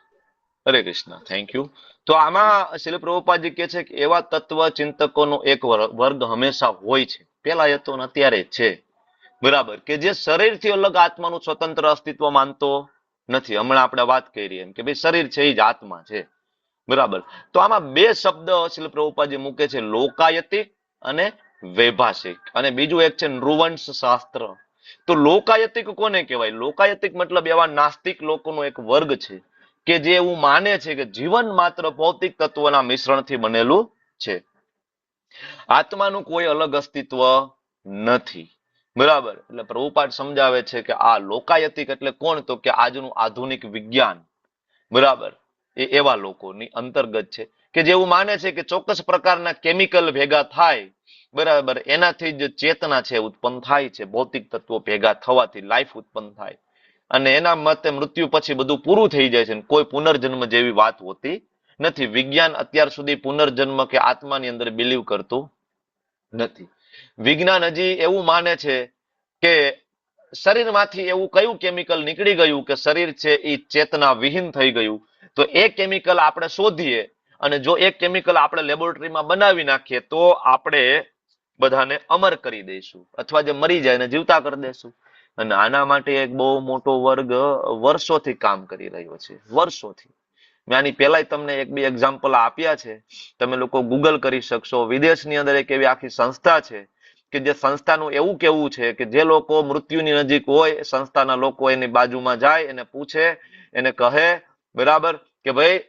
હરે કૃષ્ણ. Thank you. તો આમાં શ્રીલ પ્રભુપાદજી કહે છે કે એવા તત્વ ચિંતકોનો એક વર્ગ હંમેશા હોય છે, પેલા એ તો અત્યારે છે, બરાબર, કે જે શરીરથી અલગ આત્માનું સ્વતંત્ર અસ્તિત્વ માનતો નથી. હમણાં આપણે વાત કરી એમ કે ભાઈ શરીર છે એ જ આત્મા છે, બરાબર. તો આમાં 2 શબ્દ શ્રીલ પ્રભુપાદજી મૂકે છે, લોકાયતિક અને વૈભાષિક, અને બીજું એક છે નૃવંશ શાસ્ત્ર. તો લોકાયતિક કોને કહેવાય? લોકાયતિક મતલબ એવા નાસ્તિક લોકોનો એક વર્ગ છે કે જે એવું માને છે કે જીવન માત્ર ભૌતિક તત્વોના મિશ્રણથી બનેલું છે, આત્માનું કોઈ અલગ અસ્તિત્વ નથી, બરાબર. એટલે પ્રભુપાદ સમજાવે છે કે આ લોકાયતિક એટલે કોણ? તો કે આજનું આધુનિક વિજ્ઞાન, બરાબર, એ એવા લોકોની અંતર્ગત છે કે જેવું માને છે કે ચોક્કસ પ્રકારના કેમિકલ ભેગા થાય, બરાબર, એનાથી જ ચેતના છે ઉત્પન્ન થાય છે, ભૌતિક તત્વો ભેગા થવાથી લાઈફ ઉત્પન્ન થાય, અને એના મતે મૃત્યુ પછી બધું પૂરું થઈ જાય છે, કોઈ પુનર્જન્મ જેવી વાત હોતી નથી. વિજ્ઞાન અત્યાર સુધી પુનર્જન્મ કે આત્માની અંદર બિલીવ કરતું નથી. વિજ્ઞાન હજી એવું માને છે કે શરીરમાંથી એવું કયું કેમિકલ નીકળી ગયું કે શરીર છે એ ચેતના વિહીન થઈ ગયું, તો એ કેમિકલ આપણે શોધીએ, અને જો એ કેમિકલ આપણે લેબોરેટરીમાં બનાવી નાખીએ તો આપણે બધાને અમર કરી દઈશું, અથવા જે મરી જાય ને જીવતા કરી દઈશું. અને આના માટે એક બહુ મોટો વર્ગ વર્ષોથી કામ કરી રહ્યો છે, વર્ષોથી. મેં આની પહેલા તમને 1-2 એક્ઝામ્પલ આપ્યા છે, તમે લોકો ગૂગલ કરી શકશો. વિદેશની અંદર એક એવી આખી સંસ્થા છે કે જે સંસ્થાનું એવું કેવું છે કે જે લોકો મૃત્યુની નજીક હોય, સંસ્થાના લોકો એની બાજુમાં જાય, એને પૂછે, એને કહે, બરાબર, કે ભાઈ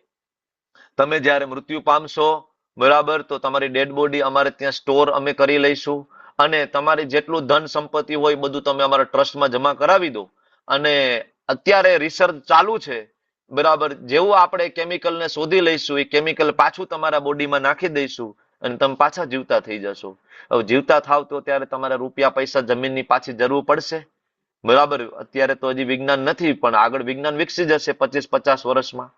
તમે જ્યારે મૃત્યુ પામશો, બરાબર, તો તમારી ડેડ બોડી અમારે ત્યાં સ્ટોર અમે કરી લઈશું, અને તમારી જેટલું ધન સંપત્તિ હોય બધું તમે અમારા ટ્રસ્ટમાં જમા કરાવી દો, અને અત્યારે રિસર્ચ ચાલુ છે, બરાબર, જેવું આપણે કેમિકલને શોધી લઈશું, એ કેમિકલ પાછું તમારા બોડીમાં નાખી દઈશું અને તમે પાછા જીવતા થઈ જશો. હવે જીવતા થાવ તો ત્યારે તમારે રૂપિયા પૈસા જમીનની પાછી જરૂર પડશે. બરાબર, અત્યારે તો હજી વિજ્ઞાન નથી, પણ આગળ વિજ્ઞાન વિકસી જશે 25-50 વર્ષમાં.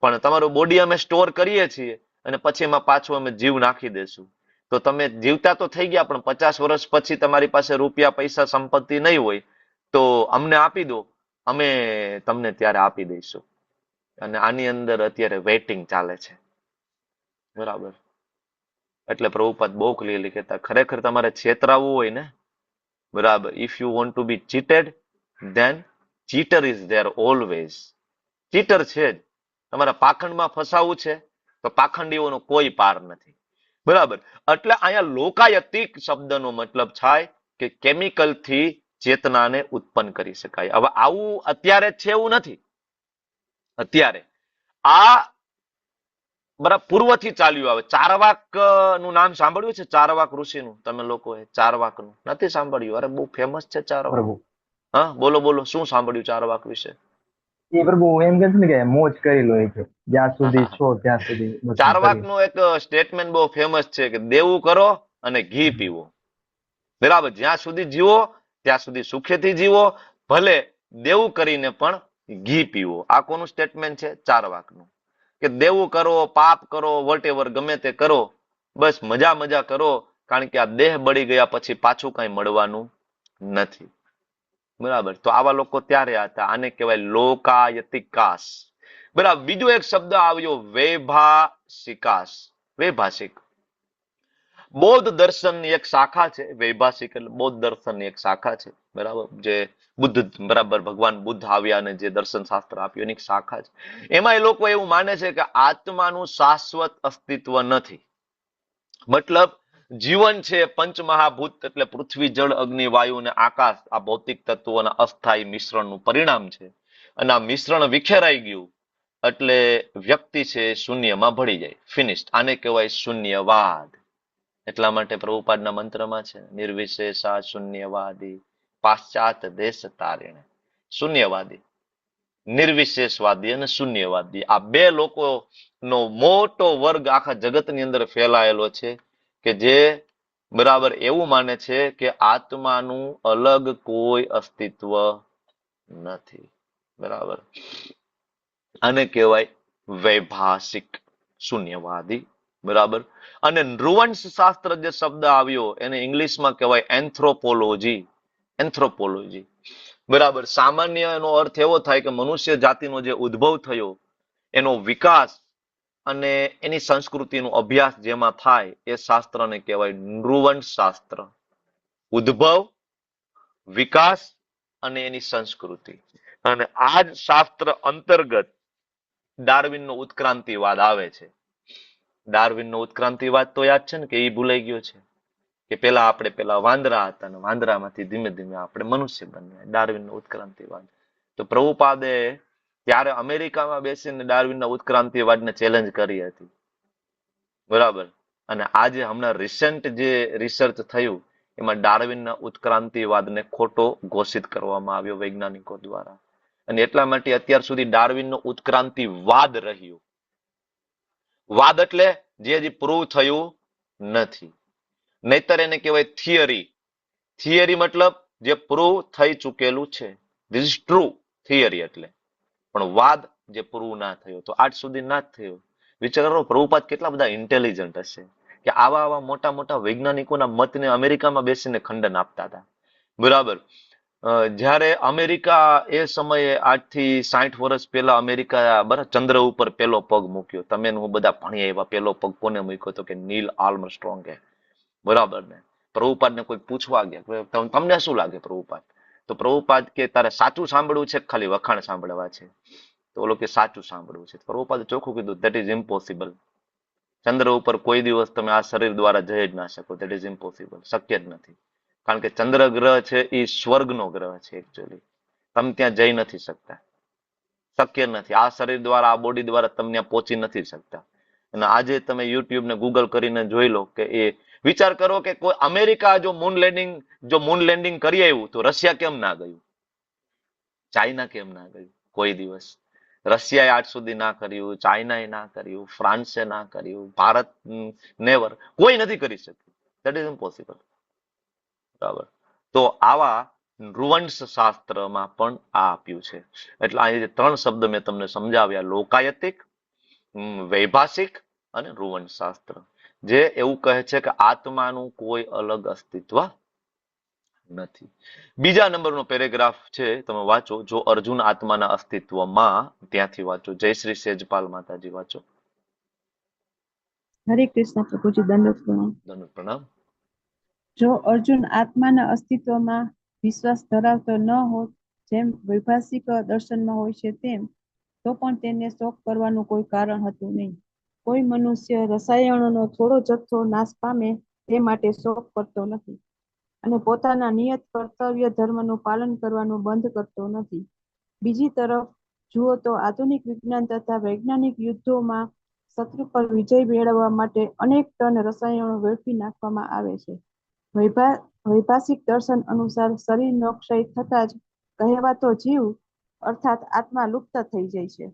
પણ તમારું બોડી અમે સ્ટોર કરીએ છીએ અને પછી એમાં પાછું અમે જીવ નાખી દેશું. તો તમે જીવતા તો થઈ ગયા, પણ 50 વર્ષ પછી તમારી પાસે રૂપિયા પૈસા સંપત્તિ નહીં હોય, તો અમને આપી દો, અમે તમને ત્યારે આપી દઈશું. અને આની અંદર અત્યારે વેઇટિંગ ચાલે છે. બરાબર, એટલે પ્રભુપાદ બહુ ક્લિયરલી કહેતા, ખરેખર તમારે છેતરાવવું હોય ને, બરાબર, if you want to be cheated, then cheater is there always. Cheater છે જ. તમારા પાખંડમાં ફસાવવું છે તો પાખંડીઓનો કોઈ પાર નથી. બરાબર, એટલે અહીંયા લોકાયતિક શબ્દનો મતલબ થાય કે કેમિકલથી ચેતનાને ઉત્પન્ન કરી શકાય. હવે આવું અત્યારે જ છે એવું નથી. અત્યારે આ બરાબર પૂર્વથી ચાલ્યું આવે. ચારવાક નું નામ સાંભળ્યું છે? ચારવાક ઋષિનું તમે લોકોએ? ચારવાક નું નથી સાંભળ્યું? અરે બહુ ફેમસ છે ચારવાક. પ્રભુ હા, બોલો બોલો, શું સાંભળ્યું ચારવાક વિશે? એ પ્રભુ એમ કે છે ને કે મોજ કરી લો, એ કે જ્યાં સુધી છો ત્યાં સુધી બધું ચારવાક કરી. નું એક સ્ટેટમેન્ટ બહુ ફેમસ છે કે દેવું કરો અને ઘી પીવો. બરાબર, જ્યાં સુધી જીવો ત્યાં સુધી સુખેથી જીવો, ભલે દેવું કરીને પણ ઘી પીવો. આ કોનું સ્ટેટમેન્ટ છે? ચારવાકનું. કે દેવું કરો, પાપ કરો, વોટેવર ગમે તે કરો, બસ મજા મજા કરો, કારણ કે આ દેહ બળી ગયા પછી પાછું કઈ મળવાનું નથી. બરાબર, તો આવા લોકો ત્યારે હતા. આને કહેવાય લોકાયતિકાસ. બરાબર, બીજો એક શબ્દ આવ્યો વૈભાષિકાસ. વૈભાષિક બૌદ્ધ દર્શનની એક શાખા છે. વૈભાષિક એટલે બૌદ્ધ દર્શનની એક શાખા છે. બરાબર, જે બુદ્ધ, બરાબર, ભગવાન બુદ્ધ આવ્યા અને જે દર્શન શાસ્ત્ર આપ્યું એની એક શાખા છે. એમાં એ લોકો એવું માને છે કે આત્માનું શાશ્વત અસ્તિત્વ નથી. મતલબ જીવન છે પંચમહાભૂત એટલે પૃથ્વી, જળ, અગ્નિ, વાયુ અને આકાશ, આ ભૌતિક તત્વોના અસ્થાયી મિશ્રણનું પરિણામ છે. અને આ મિશ્રણ વિખેરાઈ ગયું એટલે વ્યક્તિ છે શૂન્યમાં ભળી જાય. ફિનિશ્ડ. આને કહેવાય શૂન્યવાદ. એટલા માટે પ્રભુપાદના મંત્રમાં છે નિર્વિશેષા શૂન્યવાદી પાશ્ચાત દેશ તારીણે. શૂન્યવાદી, નિર્વિશેષવાદી અને શૂન્યવાદી, આ બે લોકોનો મોટો વર્ગ આખા જગતની અંદર ફેલાયેલો છે કે જે બરાબર એવું માને છે કે આત્માનું અલગ કોઈ અસ્તિત્વ નથી. બરાબર, આને કહેવાય વૈભાષિક શૂન્યવાદી. બરાબર, અને નૃવંશ શાસ્ત્ર જે શબ્દ આવ્યો એને ઇંગ્લિશમાં કહેવાય એન્થ્રોપોલોજી. એન્થ્રોપોલોજી, બરાબર, સામાન્ય એનો અર્થ એવો થાય કે મનુષ્ય જાતિનો જે ઉદ્ભવ થયો એનો વિકાસ અને એની સંસ્કૃતિનો અભ્યાસ જેમાં થાય એ શાસ્ત્રને કહેવાય નૃવંશ શાસ્ત્ર. ઉદ્ભવ, વિકાસ અને એની સંસ્કૃતિ. અને આ જ શાસ્ત્ર અંતર્ગત ડાર્વિનનો ઉત્ક્રાંતિવાદ આવે છે. ડાર્વિનનો ઉત્ક્રાંતિવાદ તો યાદ છે ને કે એ ભૂલાઈ ગયો છે કે પેલા વાંદરા હતા અને વાંદરામાંથી ધીમે ધીમે આપણે મનુષ્ય બન્યા. ડાર્વિનનો ઉત્ક્રાંતિવાદ. તો પ્રભુપાદે ત્યારે અમેરિકામાં બેસીને ડાર્વિનના ઉત્ક્રાંતિવાદને ચેલેન્જ કરી હતી. બરાબર, અને આજે હમણાં રિસેન્ટ જે રિસર્ચ થયું એમાં ડાર્વિનના ઉત્ક્રાંતિવાદને ખોટો ઘોષિત કરવામાં આવ્યો વૈજ્ઞાનિકો દ્વારા. અને એટલા માટે અત્યાર સુધી ડાર્વિનનો ઉત્ક્રાંતિવાદ રહ્યો. વાદ એટલે જે હજી પ્રૂવ થયું નથી. નહીતર એને કહેવાય થિયરી. થિયરી મતલબ જે પ્રૂવ થઈ ચૂકેલું છે. ધીસ ઇઝ ટ્રુ થિયરી એટલે. પણ વાદ જે પ્રૂવ ના થયો, તો આજ સુધી ના જ થયો. વિચાર કરો પ્રભુપાદ કેટલા બધા ઇન્ટેલિજન્ટ હશે કે આવા મોટા મોટા વૈજ્ઞાનિકોના મતને અમેરિકામાં બેસીને ખંડન આપતા હતા. બરાબર, જ્યારે અમેરિકા એ સમયે આજથી 60 વર્ષ પહેલા અમેરિકા બરાબર ચંદ્ર ઉપર પેલો પગ મૂક્યો. તમે હું બધા ભણી આવ્યા. પેલો પગ કોને મૂક્યો તો કે નીલ આર્મસ્ટ્રોંગે. બરાબર ને, પ્રભુપાદને કોઈ પૂછવા ગયા તમને શું લાગે પ્રભુપાદ, તો પ્રભુપાદ કે તારે સાચું સાંભળવું છે ખાલી વખાણ સાંભળવા છે? તો ઓલો કે સાચું સાંભળવું છે. પ્રભુપાદે ચોખ્ખું કીધું ધેટ ઇઝ ઇમ્પોસિબલ. ચંદ્ર ઉપર કોઈ દિવસ તમે આ શરીર દ્વારા જઈ જ ના શકો. That is impossible. શક્ય જ નથી. કારણ કે ચંદ્ર ગ્રહ છે એ સ્વર્ગનો ગ્રહ છે એકચ્યુઅલી. તમે ત્યાં જઈ નથી શકતા. શક્ય નથી. આ શરીર દ્વારા, આ બોડી દ્વારા તમે ત્યાં પહોંચી નથી શકતા. અને આજે તમે યુટ્યુબ ને ગૂગલ કરીને જોઈ લો કે એ વિચાર કરો કે કોઈ અમેરિકા જો મૂન લેન્ડિંગ કરી આવ્યું તો રશિયા કેમ ના ગયું? ચાઇના કેમ ના ગયું કોઈ દિવસ? રશિયાએ આજ સુધી ના કર્યું, ચાઇનાએ ના કર્યું, ફ્રાન્સે ના કર્યું, ભારત નેવર, કોઈ નથી કરી શક્યું. That is impossible. બરાબર. તો આવા નૃવંશ શાસ્ત્રમાં પણ આ આપ્યું છે. એટલે અહીં જે 3 શબ્દ મેં તમને સમજાવ્યા, લોકાયતિક, વૈભાષિક અને નૃવંશ શાસ્ત્ર, જે એવું કહે છે કે આત્માનું કોઈ અલગ અસ્તિત્વ નથી. બીજા નંબરનો પેરેગ્રાફ છે, તમે વાંચો. જો અર્જુન આત્માના અસ્તિત્વમાં, ત્યાંથી વાંચો. જય શ્રી સેજપાલ માતાજી, વાંચો. હરે કૃષ્ણ પ્રભુજી, દંડવત પ્રણામ. દંડવત પ્રણામ. જો અર્જુન આત્માના અસ્તિત્વમાં વિશ્વાસ ધરાવતો ન હોત, જેમ વૈભાષિક દર્શનમાં હોય છે તેમ, તો પણ તેને શોક કરવાનું કોઈ કારણ હતું નહીં. કોઈ મનુષ્ય રસાયણોનો થોડો જથ્થો નાશ પામે તે માટે શોક કરતો નથી, અને પોતાના નિયત કર્તવ્ય ધર્મનું પાલન કરવાનું બંધ કરતો નથી. બીજી તરફ જુઓ તો આધુનિક વિજ્ઞાન તથા વૈજ્ઞાનિક યુદ્ધોમાં શત્રુ પર વિજય મેળવવા માટે અનેક ટન રસાયણો વેડફી નાખવામાં આવે છે. વૈભાષિક દર્શન અનુસાર શરીરનો ક્ષય થતાં જ કહેવાતો જીવ અર્થાત આત્મા લુપ્ત થઈ જાય છે.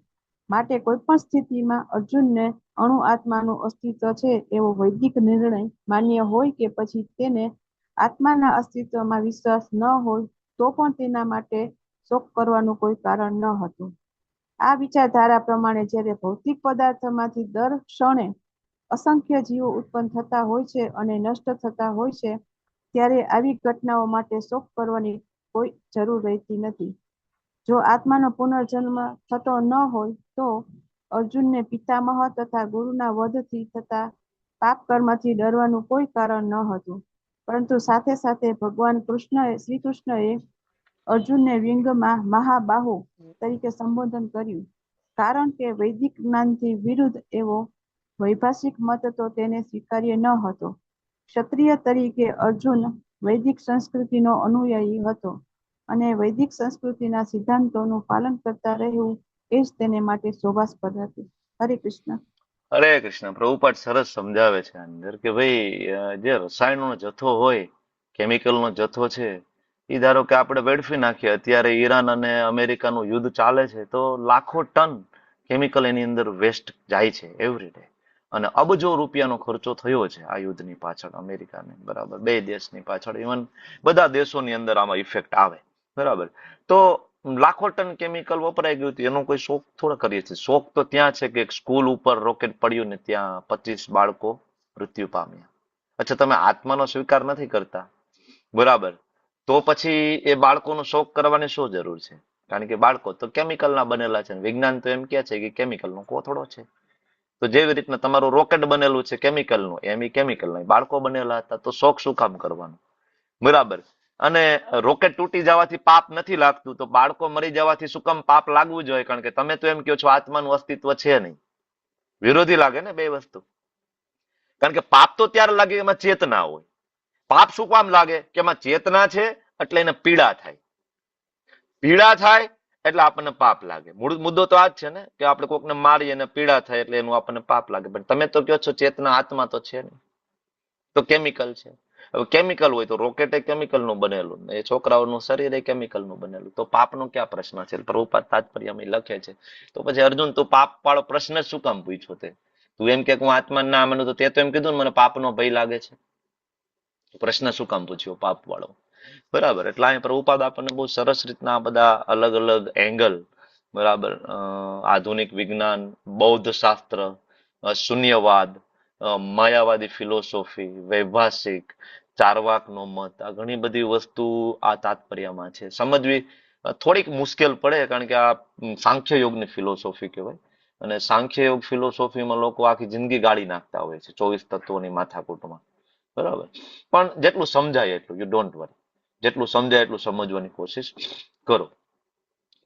માટે કોઈ પણ સ્થિતિમાં અર્જુનને અણુ આત્માનું અસ્તિત્વ છે એવો વૈદિક નિર્ણય માન્ય હોય કે પછી તેને આત્માના અસ્તિત્વમાં વિશ્વાસ ન હોય, તો પણ તેના માટે શોક કરવાનું કોઈ કારણ ન હતું. આ વિચારધારા પ્રમાણે જ્યારે ભૌતિક પદાર્થમાંથી દર ક્ષણે અસંખ્ય જીવો ઉત્પન્ન થતા હોય છે અને નષ્ટ થતા હોય છે, ત્યારે આવી ઘટનાઓ માટે શોક કરવાની કોઈ જરૂર રહેતી નથી. જો આત્માનો પુનર્જન્મ થતો ન હોય તો અર્જુનને પિતામહ તથા ગુરુના વધથી થતા પાપ કર્મથી ડરવાનું કોઈ કારણ ન હતું. પરંતુ સાથે સાથે ભગવાન શ્રી કૃષ્ણએ અર્જુનને વ્યંગમાં મહાબાહુ તરીકે સંબોધન કર્યું, કારણ કે વૈદિક જ્ઞાનથી વિરુદ્ધ એવો વૈભાષિક મત તો તેને સ્વીકાર્ય ન હતો. ક્ષત્રિય તરીકે અર્જુન વૈદિક સંસ્કૃતિનો અનુયાયી હતો, અને વૈદિક સંસ્કૃતિના સિદ્ધાંતોનું પાલન કરતા રહેવું એ જ તેને માટે શોભાસ્પદ હતું. હરે કૃષ્ણ. હરે કૃષ્ણ. પ્રભુપાદ સરસ સમજાવે છે અંદર કે ભાઈ જે રસાયણનો જથ્થો હોય, કેમિકલનો જથ્થો છે, એ ધારો કે આપણે વેડફી નાખીએ. અત્યારે ઈરાન અને અમેરિકાનું યુદ્ધ ચાલે છે, તો લાખો ટન કેમિકલ એની અંદર વેસ્ટ જાય છે એવરી ડે, અને અબજો રૂપિયાનો ખર્ચો થયો છે આ યુદ્ધની પાછળ અમેરિકાને, બરાબર, બે દેશની પાછળ, ઇવન બધા દેશોની અંદર આમાં ઇફેક્ટ આવે, બરાબર. તો લાખો ટન કેમિકલ વપરાઈ ગયું હતું, એનો કોઈ શોક થોડા કરીએ છીએ. શોક તો ત્યાં છે કે એક સ્કૂલ ઉપર રોકેટ પડ્યું ને ત્યાં 25 બાળકો મૃત્યુ પામ્યા. અચ્છા, તમે આત્માનો સ્વીકાર નથી કરતા, બરાબર, તો પછી એ બાળકોનો શોક કરવાની શું જરૂર છે? કારણ કે બાળકો તો કેમિકલના બનેલા છે. વિજ્ઞાન તો એમ કે છે કે કેમિકલનો કોથળો છે. તો જેવી રીતના તમારું રોકેટ બનેલું છે કેમિકલનું, એમ એ કેમિકલના બાળકો બનેલા હતા, તો શોક શું કામ કરવાનું? બરાબર. અને રોકેટ તૂટી જવાથી પાપ નથી લાગતું, તો બાળકો મરી જવાથી શું કામ પાપ લાગવું જોઈએ? કારણ કે તમે તો એમ કહો છો આત્માનું અસ્તિત્વ છે નહીં. વિરોધી લાગે ને બે વસ્તુ. કારણ કે પાપ તો ત્યારે લાગે એમાં ચેતના હોય. પાપ શું કામ લાગે? કે એમાં ચેતના છે એટલે એને પીડા થાય. પીડા થાય એટલે આપણને પાપ લાગે. મૂળ મુદ્દો તો આ જ છે ને, કે આપણે કોકને મારીએ અને પીડા થાય એટલે એનું આપણને પાપ લાગે. પણ તમે તો કહો છો ચેતના આત્મા તો છે નહીં, તો કેમિકલ છે. હવે કેમિકલ હોય તો રોકેટ એ કેમિકલનું બનેલું, એ છોકરાઓનું શરીર એ કેમિકલનું બનેલું, તો પાપનો ક્યાં પ્રશ્ન છે? પ્રભુપાદ તાત્પર્યમાં લખે છે. તો પછી અર્જુન, તું પાપ વાળો પ્રશ્ન શું કામ પૂછ્યો તે? તું એમ કે હું આત્મા ના માનું, તો તે તો એમ કીધું ને મને પાપનો ભય લાગે છે. પ્રશ્ન શું કામ પૂછ્યો પાપ વાળો? બરાબર. એટલે અહીં પ્રભુપાદ આપણને બહુ સરસ રીતના બધા અલગ અલગ એંગલ, બરાબર, આધુનિક વિજ્ઞાન, બૌદ્ધ શાસ્ત્ર, શૂન્યવાદ, માયાવાદી ફિલોસોફી, વૈભાષિક, ચારવાકનો મત, આ ઘણી બધી વસ્તુ આ તાત્પર્યમાં છે. સમજવી થોડીક મુશ્કેલ પડે, કારણ કે આ સાંખ્ય યોગની ફિલોસોફી કહેવાય, અને સાંખ્ય યોગ ફિલોસોફીમાં લોકો આખી જિંદગી ગાળી નાખતા હોય છે 24 તત્વોની માથાકૂટમાં, બરાબર. પણ જેટલું સમજાય એટલું, યુ ડોન્ટ વરી, જેટલું સમજાય એટલું સમજવાની કોશિશ કરો,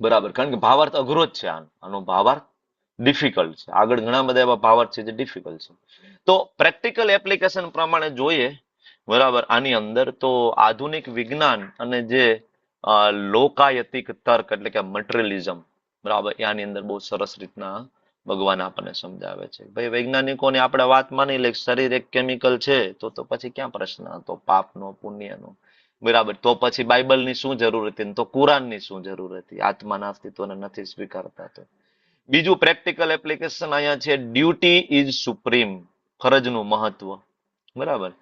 બરાબર. કારણ કે ભાવાર્થ અઘરો જ છે. આનો ભાવાર્થ ડિફિકલ્ટ છે. આગળ ઘણા બધા એવા ભાવાર્થ છે જે ડિફિકલ્ટ છે. તો પ્રેક્ટિકલ એપ્લિકેશન પ્રમાણે જોઈએ, બરાબર, આની અંદર તો આધુનિક વિજ્ઞાન અને જે લોકાયતિક તર્ક એટલે કે મટીરિયલિઝમ, બરાબર, આની અંદર બહુ સરસ રીતના ભગવાન આપણને સમજાવે છે. ભાઈ વૈજ્ઞાનિકોની આપણે વાત માની લે, શરીર એક કેમિકલ છે, તો પછી ક્યાં પ્રશ્ન હતો પાપનો પુણ્યનો? બરાબર. તો પછી બાઇબલની શું જરૂર હતી? તો કુરાનની શું જરૂર હતી? આત્માના અસ્તિત્વને નથી સ્વીકારતા તો. બીજું પ્રેક્ટિકલ એપ્લિકેશન અહીંયા છે ડ્યુટી ઇઝ સુપ્રીમ, ફરજનું મહત્વ. બરાબર.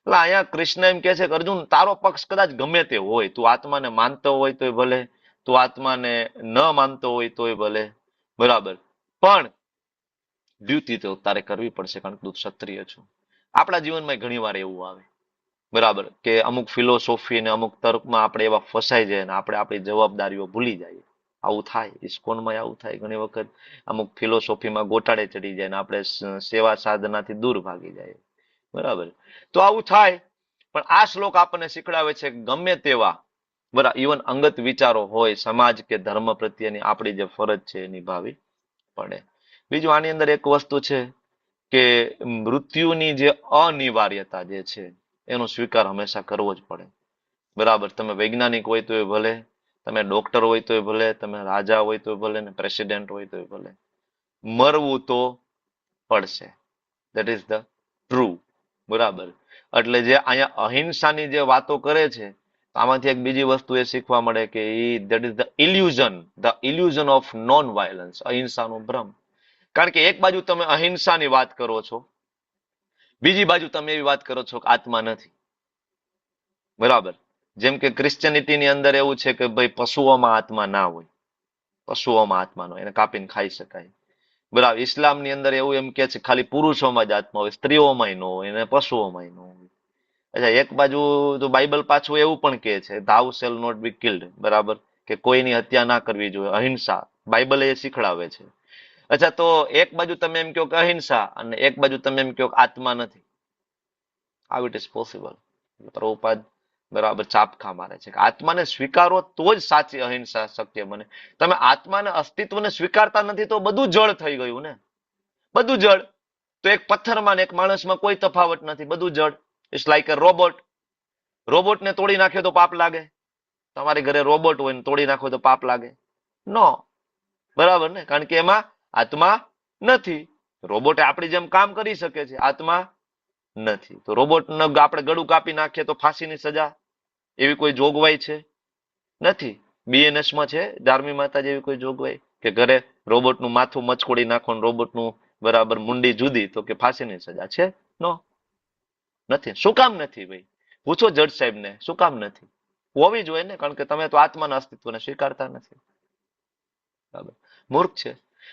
એટલે અહીંયા કૃષ્ણ એમ કે છે કે અર્જુન તારો પક્ષ કદાચ ગમે તે હોય, તું આત્માને માનતો હોય તોય ભલે, તું આત્માને ન માનતો હોય તોય ભલે, બરાબર, પણ ડ્યુટી તો તારે કરવી પડશે કારણ કે તું ક્ષત્રિય છો. આપણા જીવનમાં ઘણી વાર એવું આવે, બરાબર, કે અમુક ફિલોસોફી ને અમુક તર્કમાં આપણે એવા ફસાઈ જાય ને આપણે આપણી જવાબદારીઓ ભૂલી જઈએ. આવું થાય, ઇસ્કોનમાં આવું થાય ઘણી વખત. અમુક ફિલોસોફીમાં ગોટાળે ચડી જાય ને આપણે સેવા સાધનાથી દૂર ભાગી જાય. બરાબર. તો આવું થાય, પણ આ શ્લોક આપણને શીખડાવે છે કે ગમે તેવા બરાબર ઇવન અંગત વિચારો હોય, સમાજ કે ધર્મ પ્રત્યેની આપણી જે ફરજ છે એ નિભાવવી પડે. બીજું આની અંદર એક વસ્તુ છે કે મૃત્યુની જે અનિવાર્યતા જે છે એનો સ્વીકાર હંમેશા કરવો જ પડે. બરાબર. તમે વૈજ્ઞાનિક હોય તોય ભલે, તમે ડોક્ટર હોય તોય ભલે, તમે રાજા હોય તોય ભલે ને પ્રેસિડેન્ટ હોય તોય ભલે, મરવું તો પડશે. That is the true. બરાબર. એટલે જે અહીંયા અહિંસાની જે વાતો કરે છે, આમાંથી એક બીજી વસ્તુ એ શીખવા મળે કે that is the illusion of non violence, અહિંસાનો ભ્રમ. કારણ કે એક બાજુ તમે અહિંસાની વાત કરો છો, બીજી બાજુ તમે એવી વાત કરો છો કે આત્મા નથી. બરાબર. જેમ કે ક્રિશ્ચિયનિટીની અંદર એવું છે કે ભાઈ પશુઓમાં આત્મા ના હોય, પશુઓમાં આત્મા ન હોય, એને કાપીને ખાઈ શકાય. બરાબર. ઇસ્લામની અંદર એવું એમ કે છે ખાલી પુરુષોમાં જ આત્મા હોય, સ્ત્રીઓમાંય ન હોય અને પશુઓમાંય ન હોય. અચ્છા, એક બાજુ તો બાઇબલ પાછું એવું પણ કહે છે thou shall not be killed, બરાબર, કે કોઈની હત્યા ના કરવી જોઈએ, અહિંસા. બાઇબલ એ શીખડાવે છે. અચ્છા, તો એક બાજુ તમે એમ કહો કે અહિંસા અને એક બાજુ તમે એમ કહો કે આત્મા નથી. How it is possible? Prabhupada બરાબર ચાપખા મારે છે કે આત્માને સ્વીકારો તો જ સાચી અહિંસા શક્ય બને. તમે આત્માને અસ્તિત્વને સ્વીકારતા નથી તો બધું જળ થઈ ગયું ને, બધું જળ. તો એક પથ્થરમાં ને એક માણસમાં કોઈ તફાવત નથી, બધું જળ. It's like a robot. રોબોટને તોડી નાખ્યો તો પાપ લાગે? તમારી ઘરે રોબોટ હોય ને તોડી નાખો તો પાપ લાગે? નો. બરાબર ને? કારણ કે એમાં આત્મા નથી. રોબોટ આપણી જેમ કામ કરી શકે છે, આત્મા નથી. તો રોબોટ આપણે ગળું કાપી નાખીએ તો ફાંસીની સજા, એવી કોઈ જોગવાઈ છે? નથી. BNS માં છે ધાર્મી માતા જેવી કોઈ જોગવાઈ કે ઘરે રોબોટનું માથું મચકોડી નાખો, રોબોટનું બરાબર મુંડી જુદી તો કે ફાંસીની સજા છે? નો, નથી. શું કામ નથી ભાઈ? પૂછો જજ સાહેબ ને, શું કામ નથી? હોવી જોઈએ ને, કારણ કે તમે તો આત્માના અસ્તિત્વને સ્વીકારતા નથી. બરાબર. મૂર્ખ છે.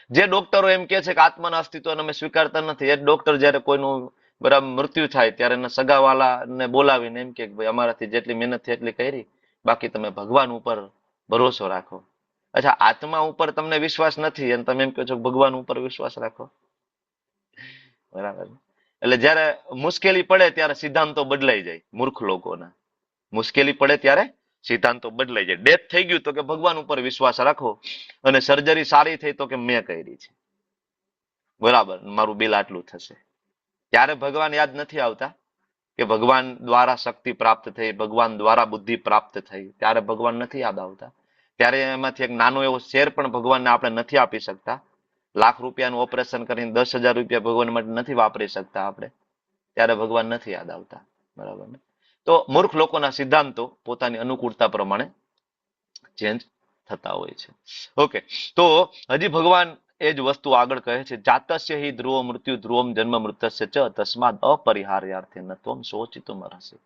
જે ડોક્ટરો એમ કે છે કે આત્માના અસ્તિત્વને અમે સ્વીકારતા નથી, એ ડોક્ટર જયારે કોઈનું બરાબર મૃત્યુ થાય ત્યારે એના સગાવાલાને બોલાવીને એમ કે ભાઈ અમારાથી જેટલી મહેનત થઈ એટલી કરી, બાકી તમે ભગવાન ઉપર ભરોસો રાખો. અચ્છા, આત્મા ઉપર તમને વિશ્વાસ નથી અને તમે એમ કહો છો ભગવાન ઉપર વિશ્વાસ રાખો? બરાબર. એટલે જયારે મુશ્કેલી પડે ત્યારે સિદ્ધાંતો બદલાઈ જાય મૂર્ખ લોકોના. મુશ્કેલી પડે ત્યારે સિદ્ધાંતો બદલાઈ જાય. ડેથ થઈ ગયું તો કે ભગવાન ઉપર વિશ્વાસ રાખો, અને સર્જરી સારી થઈ તો કે મેં કરી છે, બરાબર, મારું બિલ આટલું થશે. ત્યારે ભગવાન યાદ નથી આવતા કે ભગવાન દ્વારા શક્તિ પ્રાપ્ત થઈ, ભગવાન દ્વારા બુદ્ધિ પ્રાપ્ત થઈ, ત્યારે ભગવાન નથી યાદ આવતા. ત્યારે એમાંથી એક નાનો એવો શેર પણ ભગવાનને આપણે નથી આપી શકતા. લાખ રૂપિયાનું ઓપરેશન કરીને 10,000 રૂપિયા ભગવાન માટે નથી વાપરી શકતા આપણે, ત્યારે ભગવાન નથી યાદ આવતા. બરાબર ને? તો મૂર્ખ લોકોના સિદ્ધાંતો પોતાની અનુકૂળતા પ્રમાણે ચેન્જ થતા હોય છે. ઓકે, તો હજી ભગવાન એ જ વસ્તુ આગળ કહે છે, જાતસ્ય હિ ધ્રુવ મૃત્યુ ધ્રુવમ જન્મ મૃતસ્ય ચ તસ્માદ અપરિહાર્યાર્થે ન ત્વમ શોચિતુમ અર્હસી.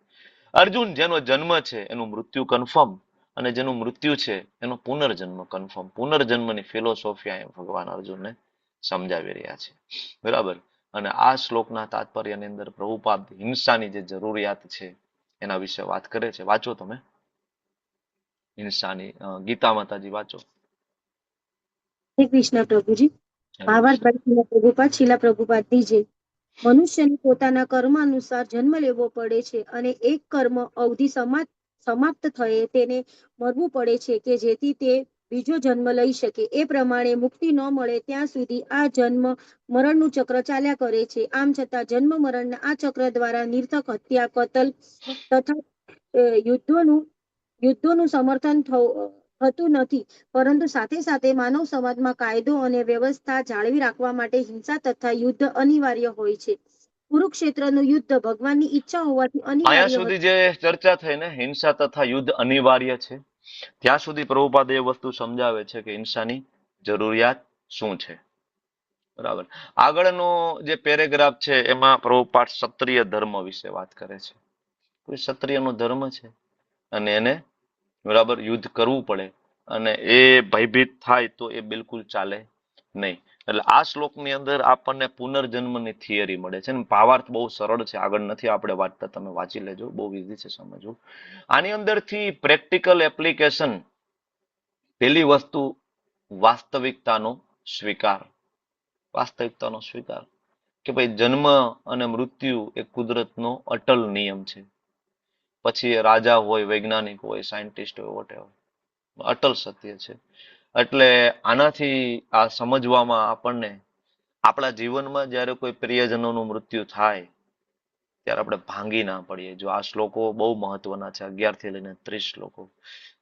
અર્જુન, જેનો જન્મ છે એનું મૃત્યુ કન્ફર્મ, અને જેનું મૃત્યુ છે એનો પુનર્જન્મ કન્ફર્મ. પુનર્જન્મની ફિલોસોફી ભગવાન અર્જુનને સમજાવી રહ્યા છે. બરાબર. અને આ શ્લોકના તાત્પર્યની અંદર પ્રભુપાદ હિંસાની જે જરૂરિયાત છે એના વિશે વાત કરે છે. વાંચો તમે હિંસાની ગીતા માતાજી વાંચો. શ્રી કૃષ્ણ પ્રભુજી. ભાવાર્થ પ્રભુપાદ શીલા પ્રભુપાદની જય. મનુષ્યને પોતાના કર્મ અનુસાર જન્મ લેવો પડે છે અને એક કર્મ અવધિ સમાપ્ત થયે તેને મરવું પડે છે કે જેથી તે બીજો જન્મ લઈ શકે. એ પ્રમાણે મુક્તિ ન મળે ત્યાં સુધી આ જન્મ મરણનું ચક્ર ચાલ્યા કરે છે. આમ છતાં જન્મ મરણના આ ચક્ર દ્વારા નિર્થક હત્યા, કતલ તથા યુદ્ધોનું સમર્થન થતું નથી, પરંતુ સાથે સાથે માનવ સમાજમાં કાયદો અને વ્યવસ્થા જાળવી રાખવા માટે હિંસા તથા યુદ્ધ અનિવાર્ય હોય છે. કુરુક્ષેત્રનું યુદ્ધ ભગવાનની ઈચ્છા હોવાથી અહીંયા અનિવાર્ય સુધી જે ચર્ચા થઈ ને, હિંસા તથા યુદ્ધ અનિવાર્ય છે, ત્યાં સુધી પ્રભુપાદ એ વસ્તુ સમજાવે છે કે હિંસાની જરૂરિયાત શું છે. બરાબર. આગળનો જે પેરેગ્રાફ છે એમાં પ્રભુપાદ ક્ષત્રિય ધર્મ વિશે વાત કરે છે. કોઈ ક્ષત્રિયનો ધર્મ છે અને એને બરાબર યુદ્ધ કરવું પડે અને એ ભયભીત થાય તો એ બિલકુલ ચાલે નહીં. એટલે આ શ્લોકની અંદર આપણને પુનર્જન્મની થિયરી મળે છે. ભાવાર્થ બહુ સરળ છે, આગળ નથી આપણે વાંચતા, તમે વાંચી લેજો, બહુ ઈઝી છે સમજવું. આની અંદરથી પ્રેક્ટિકલ એપ્લિકેશન, પેલી વસ્તુ વાસ્તવિકતાનો સ્વીકાર. વાસ્તવિકતાનો સ્વીકાર કે ભાઈ જન્મ અને મૃત્યુ એ કુદરતનો અટલ નિયમ છે. પછી એ રાજા હોય, વૈજ્ઞાનિક હોય, સાયન્ટિસ્ટ હોય, વોટેવર, અટલ સત્ય છે. એટલે આનાથી આ સમજવામાં આપણને આપણા જીવનમાં જ્યારે કોઈ પ્રિયજનોનું મૃત્યુ થાય ત્યારે આપણે ભાંગી ના પડીએ. જો આ શ્લોકો બહુ મહત્વના છે, 11 થી લઈને 30 શ્લોકો.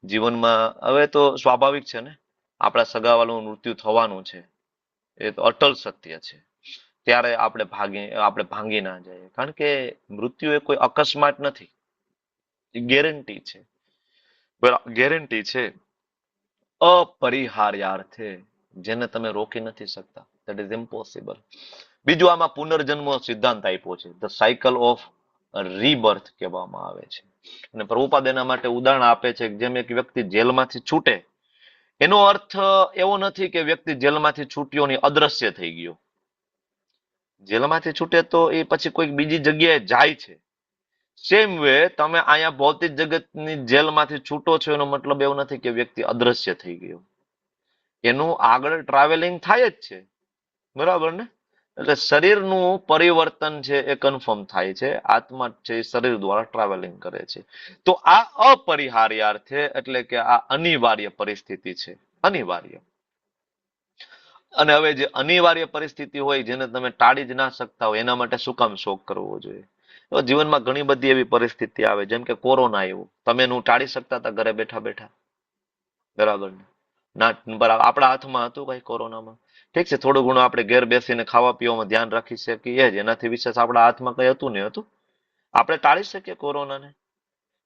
જીવનમાં હવે તો સ્વાભાવિક છે ને, આપણા સગાવાલાનું મૃત્યુ થવાનું છે, એ તો અટલ સત્ય છે. ત્યારે આપણે ભાંગી ના જઈએ, કારણ કે મૃત્યુ એ કોઈ અકસ્માત નથી, ગેરંટી છે. ગેરંટી છે, અપરિહાર્યાર્થે, જેને તમે રોકી નથી શકતા. That is impossible. બીજું આમાં પુનર્જન્મ સિદ્ધાંત આપ્યો છે, ધ સાયકલ ઓફ રીબર્થ કહેવામાં આવે છે. અને પ્રભુપાદ એના માટે ઉદાહરણ આપે છે કે જેમ એક વ્યક્તિ જેલમાંથી છૂટે, એનો અર્થ એવો નથી કે વ્યક્તિ જેલમાંથી છૂટ્યો ને અદ્રશ્ય થઈ ગયો. જેલમાંથી છૂટે તો એ પછી કોઈક બીજી જગ્યાએ જાય છે. સેમ વે તમે અહીંયા ભૌતિક જગતની જેલમાંથી છૂટો છો એનો મતલબ એવો નથી કે વ્યક્તિ અદ્રશ્ય થઈ ગયો. એનું આગળ ટ્રાવેલિંગ થાય જ છે, બરાબર ને? એટલે શરીરનું પરિવર્તન છે એ કન્ફર્મ થાય છે, આત્મા છે એ શરીર દ્વારા ટ્રાવેલિંગ કરે છે. તો આ અપરિહાર્યાર્થે એટલે કે આ અનિવાર્ય પરિસ્થિતિ છે, અનિવાર્ય. અને હવે જે અનિવાર્ય પરિસ્થિતિ હોય જેને તમે ટાળી જ ના શકતા હોય એના માટે શું કામ શોક કરવો જોઈએ? તો જીવનમાં ઘણી બધી એવી પરિસ્થિતિ આવે, જેમ કે કોરોના આવ્યું, તમે એનું ટાળી શકતા હતા ઘરે બેઠા બેઠા, બરાબર ને? ના, બરાબર, આપણા હાથમાં હતું કઈ કોરોનામાં? ઠીક છે, થોડું ઘણું આપણે ઘેર બેસીને ખાવા પીવામાં ધ્યાન રાખી શકીએ જ, એનાથી વિશેષ આપણા હાથમાં કઈ હતું નહીં હતું. આપણે ટાળી શકીએ કોરોનાને?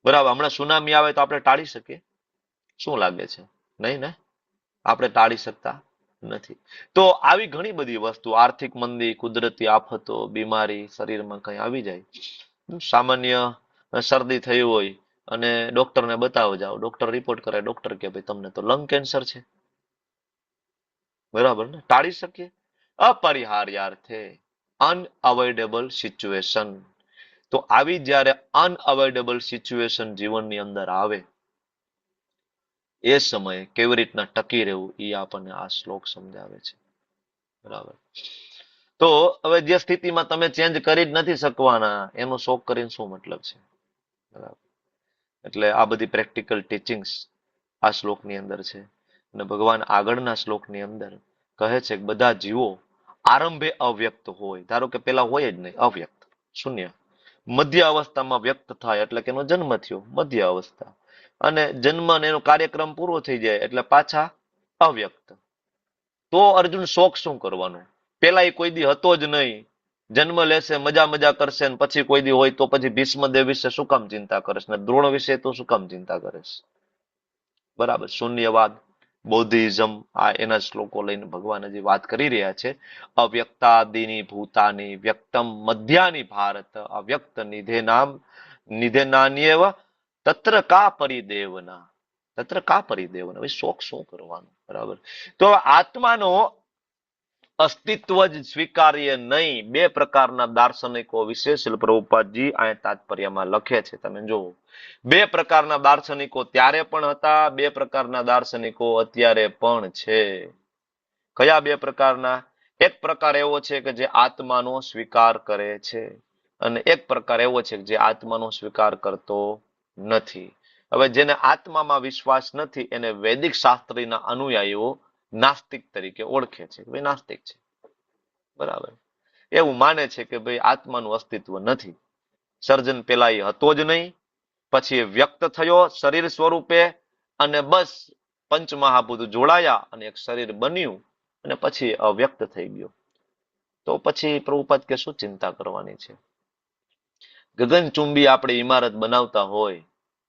બરાબર, હમણાં સુનામી આવે તો આપણે ટાળી શકીએ? શું લાગે છે? નહીં ને, આપણે ટાળી શકતા નથી. તો આવી ઘણી બધી વસ્તુ, આર્થિક મંદી, કુદરતી આફતો, બીમારી, શરીરમાં કઈ આવી જાય, સામાન્ય શરદી થઈ હોય અને ડોક્ટરને બતાવવા જાઓ, ડોક્ટર રિપોર્ટ કરે, ડોક્ટર કે ભાઈ તમને તો લંગ કેન્સર છે, બરાબર ને? ટાળી શકીએ? અપરિહાર્યાર્થે, અનઅવોઇડેબલ સિચ્યુએશન. તો આવી જ્યારે અનઅવોઇડેબલ સિચ્યુએશન જીવનની અંદર આવે એ સમયે કેવી રીતના ટકી રહેવું એ આપણને આ શ્લોક સમજાવે છે, બરાબર? તો હવે જે સ્થિતિમાં તમે ચેન્જ કરી જ નથી શકવાના એનો શોક કરીને શું મતલબ છે, બરાબર? એટલે આ બધી પ્રેક્ટિકલ ટીચિંગ્સ આ શ્લોકની અંદર છે. અને ભગવાન આગળના શ્લોકની અંદર કહે છે કે બધા જીવો આરંભે અવ્યક્ત હોય, ધારો કે પેલા હોય જ નહીં, અવ્યક્ત, શૂન્ય. મધ્ય અવસ્થામાં વ્યક્ત થાય એટલે કે એનો જન્મ થયો, મધ્ય અવસ્થા. અને જન્મ ને એનો કાર્યક્રમ પૂરો થઈ જાય એટલે પાછા અવ્યક્ત. તો અર્જુન શોક શું કરવાનો? પેલા એ કોઈ દી હતો જ નહીં, જન્મ લેશે, મજા કરશે, ને પછી કોઈ દી હોય તો પછી ભીષ્મદેવ વિશે શું કામ ચિંતા કરે છે, ને દ્રોણ વિશે તો શું કામ ચિંતા કરે છે, બરાબર? શૂન્યવાદ, બૌદ્ધિઝમ, આ એના શ્લોકો લઈને ભગવાન હજી વાત કરી રહ્યા છે. અવ્યક્તાદિની ભૂતાની વ્યક્તમ મધ્યાની ભારત અવ્યક્ત નિધેનાન્યેવ તત્ર કા પરિદેવના, તત્ર કા પરિદેવના. ભાઈ શોક શું કરવાનું, બરાબર? તો આત્માનો અસ્તિત્વ જ સ્વીકાર્ય નહીં. બે પ્રકારના દાર્શનિકો વિશે શ્રીલ પ્રભુપાદજી અહીંયા તાત્પર્યમાં લખે છે, તમે જુઓ. બે પ્રકારના દાર્શનિકો ત્યારે પણ હતા, બે પ્રકારના દાર્શનિકો અત્યારે પણ છે. કયા બે પ્રકારના? એક પ્રકાર એવો છે કે જે આત્માનો સ્વીકાર કરે છે, અને એક પ્રકાર એવો છે કે જે આત્માનો સ્વીકાર કરતો નથી. હવે જેને આત્મામાં વિશ્વાસ નથી એને વૈદિક શાસ્ત્રીના અનુયાયીઓ નાસ્તિક તરીકે ઓળખે છે, ભાઈ નાસ્તિક છે, બરાબર? એવું માને છે કે ભાઈ આત્માનું અસ્તિત્વ નથી, સર્જન પેલા એ હતો જ નહીં, પછી એ વ્યક્ત થયો શરીર સ્વરૂપે, અને બસ પંચમહાભૂત જોડાયા અને એક શરીર બન્યું, અને પછી અવ્યક્ત થઈ ગયો. તો પછી પ્રભુપાદ કે શું ચિંતા કરવાની છે? ગગનચુંબી આપણે ઇમારત બનાવતા હોય,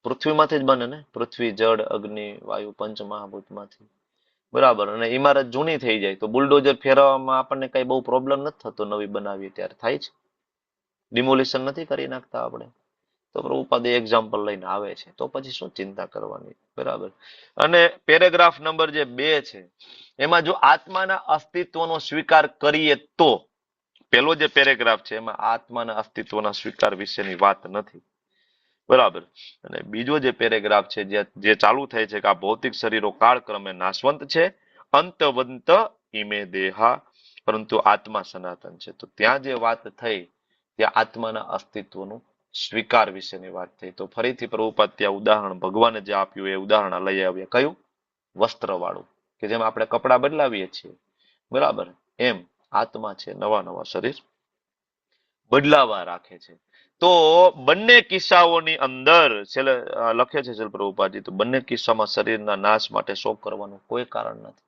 પૃથ્વીમાંથી જ બને ને, પૃથ્વી, જળ, અગ્નિ, વાયુ, પંચમહાભૂતમાંથી. બરાબર, અને ઇમારત જૂની થઈ જાય તો બુલડોઝર ફેરવવામાં આપણને કઈ બહુ પ્રોબ્લેમ નથી થતો, નવી બનાવીએ ત્યારે થાય છે, ડિમોલિશન નથી કરી નાખતા આપણે. તો પ્રભુપાદ એક્ઝામ્પલ લઈને આવે છે, તો પછી શું ચિંતા કરવાની, બરાબર. અને પેરેગ્રાફ નંબર જે 2 છે એમાં જો આત્માના અસ્તિત્વનો સ્વીકાર કરીએ તો, પેલો જે પેરેગ્રાફ છે એમાં આત્માના અસ્તિત્વના સ્વીકાર વિશેની વાત નથી, બરાબર. અને બીજો જે પેરેગ્રાફ છે જે ચાલુ થાય છે કે આ ભૌતિક શરીરો કાળક્રમે નાશવંત છે, અંતવંત ઇમે દેહા, પરંતુ આત્મા સનાતન છે. તો ત્યાં જે વાત થઈ ત્યાં આત્માના અસ્તિત્વનું સ્વીકાર વિશેની વાત થઈ. તો ફરીથી પ્રભુપાદ ત્યાં ઉદાહરણ ભગવાને જે આપ્યું એ ઉદાહરણ લઈ આવ્યા. કયું? વસ્ત્ર વાળું, કે જેમ આપણે કપડા બદલાવીએ છીએ, બરાબર, એમ આત્મા છે નવા નવા શરીર બદલાવા રાખે છે. તો બંને કિસ્સાઓની અંદર છેલ્લે લખે છે પ્રભુપાદજી, તો બંને કિસ્સામાં શરીરના નાશ માટે શોક કરવાનું કોઈ કારણ નથી.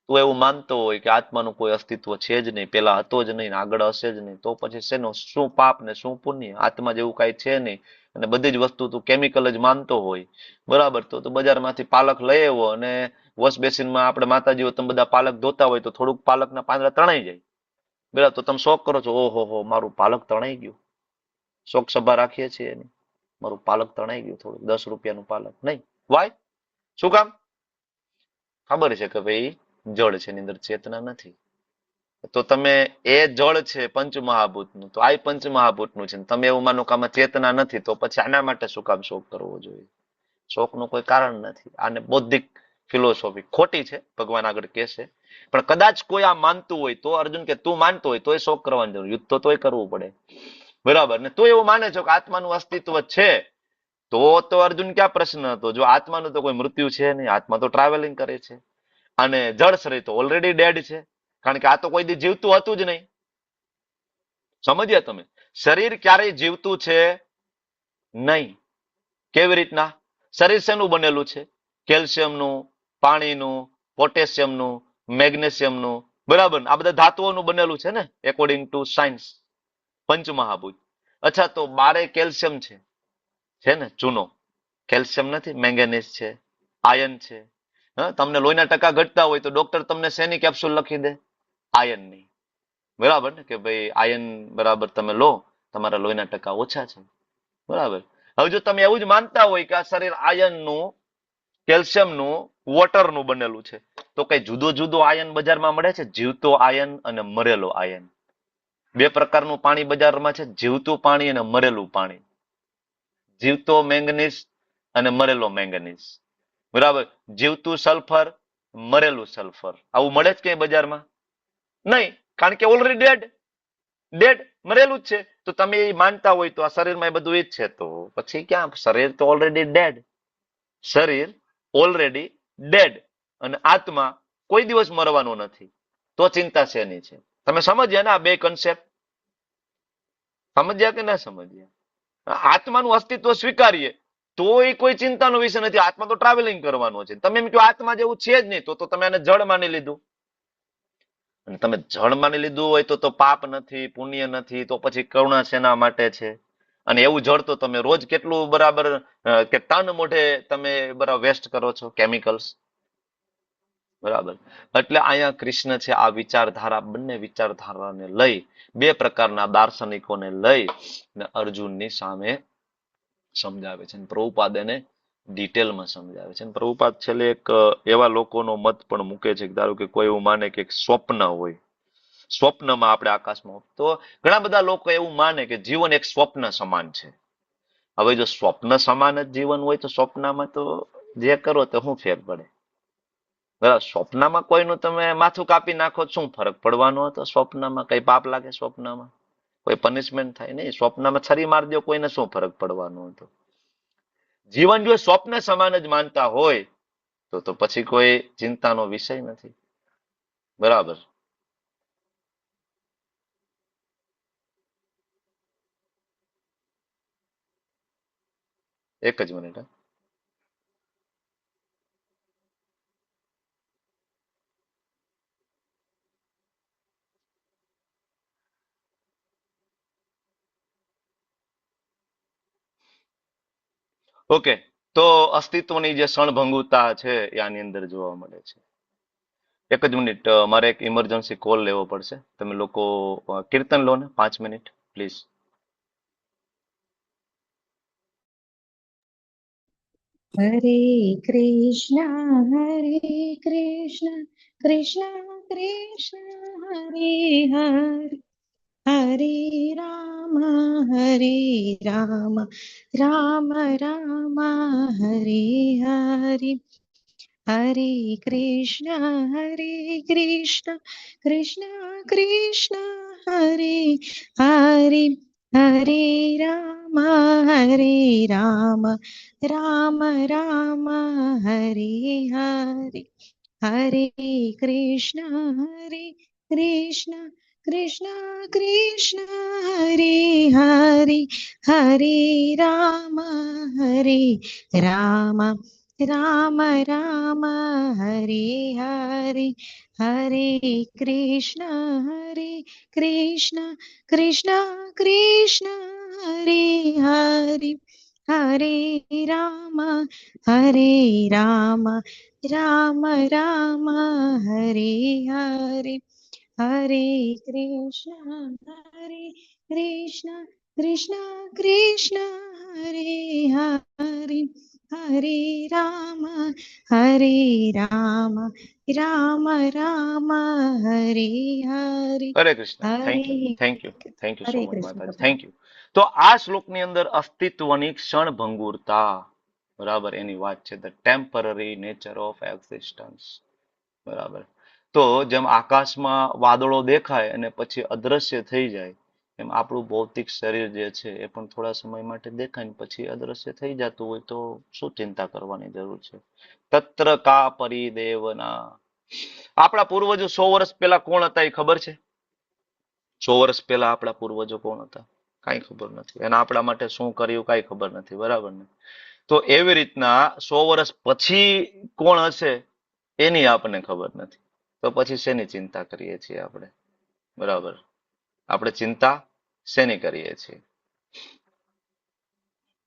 તું એવું માનતો હોય કે આત્માનું કોઈ અસ્તિત્વ છે જ નહીં, પેલા હતો જ નહીં, આગળ હશે જ નહીં, તો પછી શેનો શું પાપ ને શું પુણ્ય? આત્મા જેવું કઈ છે નહીં, અને બધી જ વસ્તુ તું કેમિકલ જ માનતો હોય, બરાબર, તો તું બજારમાંથી પાલક લઈ આવ્યો અને વોશ બેસિનમાં આપણે માતાજીઓ તમે બધા પાલક ધોતા હોય તો થોડુંક પાલકના પાંદડા તણાઈ જાય, બરાબર, તો તમે શોક કરો છો, ઓહો હો મારું પાલક તણાઈ ગયું. શોક સભા રાખીએ છીએ એની, મારું પાલક તણાઈ ગયું થોડું, 10 રૂપિયાનું પાલક નહીં. વાય? શું કામ? ખબર છે કે ભાઈ જળ છે, એની અંદર ચેતના નથી. તો તમે એ જળ છે પંચમહાભૂતનું, તો આ પંચમહાભૂતનું છે, તમે એવું માનો કે આમાં ચેતના નથી, તો પછી આના માટે શું કામ શોક કરવો જોઈએ? શોકનું કોઈ કારણ નથી. આને બૌદ્ધિક ફિલોસોફી ખોટી છે, ભગવાન આગળ કહેશે. પણ કદાચ કોઈ આ માનતું હોય તો, અર્જુન કે તું માનતો હોય તો એ શોક કરવાની જરૂર, યુદ્ધ તો તોય કરવું પડે, બરાબર ને? તું એવું માને છો કે આત્માનું અસ્તિત્વ છે, તો અર્જુન ક્યાં પ્રશ્ન હતો? જો આત્માનું તો કોઈ મૃત્યુ છે નહીં, આત્મા તો ટ્રાવેલિંગ કરે છે, અને જળ શરીર તો ઓલરેડી ડેડ છે, કારણ કે આ તો કોઈ દી જીવતું હતું જ નહીં. સમજ્યા તમે? શરીર ક્યારેય જીવતું છે નહીં. કેવી રીતના? શરીર શેનું બનેલું છે? કેલ્શિયમનું, પાણીનું, પોટેશિયમનું, મેગ્નેશિયમનું, બરાબર, આ બધા ધાતુઓનું બનેલું છે ને, એકોર્ડિંગ ટુ સાયન્સ, પંચમહાભૂત. અચ્છા, તો બારે કેલ્શિયમ છે ને, ચૂનો. કેલ્શિયમ નથી, મેંગેનીઝ છે, આયન છે. તમને લોહીના ટકા ઘટતા હોય તો ડોક્ટર તમને શેની કેપ્સ્યુલ લખી દે? આયનની, બરાબર ને, કે ભાઈ આયન બરાબર તમે લો, તમારા લોહીના ટકા ઓછા છે, બરાબર. હવે જો તમે એવું જ માનતા હોય કે આ શરીર આયનનું, કેલ્શિયમનું, વોટરનું બનેલું છે, તો કઈ જુદો જુદો આયન બજારમાં મળે છે? જીવતો આયન અને મરેલો આયન, બે પ્રકારનું પાણી બજારમાં છે, જીવતું પાણી અને મરેલું પાણી. જીવતો મેંગનીઝ અને મરેલો મેંગનીઝ, બરાબર. જીવતું સલ્ફર, મરેલું સલ્ફર, આવું મળે જ ક્યાંય બજારમાં? નહીં, કારણ કે ઓલરેડી ડેડ, ડેડ મરેલું જ છે. તો તમે એ માનતા હોય તો આ શરીરમાં એ બધું એ જ છે, તો પછી ક્યાં? શરીર તો ઓલરેડી ડેડ, શરીર ઓલરેડી ડેડ, અને આત્મા કોઈ દિવસ મરવાનો નથી, તો ચિંતા શેની છે? તમે સમજ્યા ને આ બે કન્સેપ્ટ? સમજ્યા કે ના સમજ્યા? આત્માનું અસ્તિત્વ સ્વીકારીએ તો એ કોઈ ચિંતાનો વિષય નથી, આત્મા તો ટ્રાવેલિંગ કરવાનો છે. તમે એમ કહો આત્મા જેવું છે જ નહીં, તો તમે આને જળ માની લીધું. અને તમે જળ માની લીધું હોય તો પાપ નથી, પુણ્ય નથી, તો પછી કરુણા શેના માટે છે? અને એવું જળ તો તમે રોજ કેટલું બરાબર કે ટન મોઢે તમે બરાબર વેસ્ટ કરો છો કેમિકલ્સ, બરાબર. એટલે અહીંયા કૃષ્ણ છે આ વિચારધારા, બંને વિચારધારાને લઈ, બે પ્રકારના દાર્શનિકોને લઈ ને અર્જુનની સામે સમજાવે છે. પ્રભુપાદ એને ડિટેલમાં સમજાવે છે. પ્રભુપાદ છેલ્લે એક એવા લોકોનો મત પણ મૂકે છે, ધારો કે કોઈ એવું માને કે એક સ્વપ્ન હોય, સ્વપ્નમાં આપણે આકાશમાં, તો ઘણા બધા લોકો એવું માને કે જીવન એક સ્વપ્ન સમાન છે. હવે જો સ્વપ્ન સમાન જ જીવન હોય તો સ્વપ્નમાં તો જે કરો તો શું ફેર પડે? બરાબર, સ્વપ્નમાં કોઈનું તમે માથું કાપી નાખો શું ફરક પડવાનો હતો? સ્વપ્નમાં કઈ પાપ લાગે? સ્વપ્નમાં કોઈ પનિશમેન્ટ થાય નહીં. સ્વપ્નમાં છરી મારી દો, કોઈને શું ફરક પડવાનો હતો? જીવન જો સ્વપ્ન સમાન જ માનતા હોય તો પછી કોઈ ચિંતાનો વિષય નથી, બરાબર. એક જ મિનિટ. ઓકે, તો અસ્તિત્વની જે ક્ષણભંગુતા છે એ આની અંદર જોવા મળે છે. એક જ મિનિટ, મારે એક ઇમરજન્સી કોલ લેવો પડશે. તમે લોકો કીર્તન લો ને 5 minute please. Hare Krishna Krishna Krishna Hare Hare Hare Ram Ram Ram Hare Hare Hare Krishna Krishna Krishna Hare Hare Hare Ram Ram Ram Hare Hare Hare Krishna Krishna Krishna Hare Hare Hare Ram Ram Ram Hare Hare Hare Krishna Krishna Hare Hare Hare Ram Ram Ram Hare Hare Hare Krishna Krishna Hare Hare Hare Ram Ram Ram Hare Hare Hare Krishna. Thank you, Hare thank you, thank you so Hare much Krishna માતાજી, પ્રભુ. Thank you. તો આ શ્લોકની અંદર અસ્તિત્વની ક્ષણભંગુરતા, બરાબર, એની વાત છે. The temporary nature of existence, બરાબર. તો જેમ આકાશમાં વાદળો દેખાય અને પછી અદ્રશ્ય થઈ જાય, એમ આપણું ભૌતિક શરીર જે છે એ પણ થોડા સમય માટે દેખાય ને પછી અદ્રશ્ય થઈ જતું હોય, તો શું ચિંતા કરવાની જરૂર છે? તત્ર કા પરિદેવના. આપણા પૂર્વજો 100 વર્ષ પહેલા કોણ હતા એ ખબર છે? 100 વર્ષ પહેલા આપણા પૂર્વજો કોણ હતા? કઈ ખબર નથી. અને આપણા માટે શું કર્યું કઈ ખબર નથી, બરાબર ને? તો એવી રીતના 100 વર્ષ પછી કોણ હશે એની આપણને ખબર નથી. તો પછી શેની ચિંતા કરીએ છીએ આપણે? બરાબર, આપણે ચિંતા શેની કરીએ છીએ?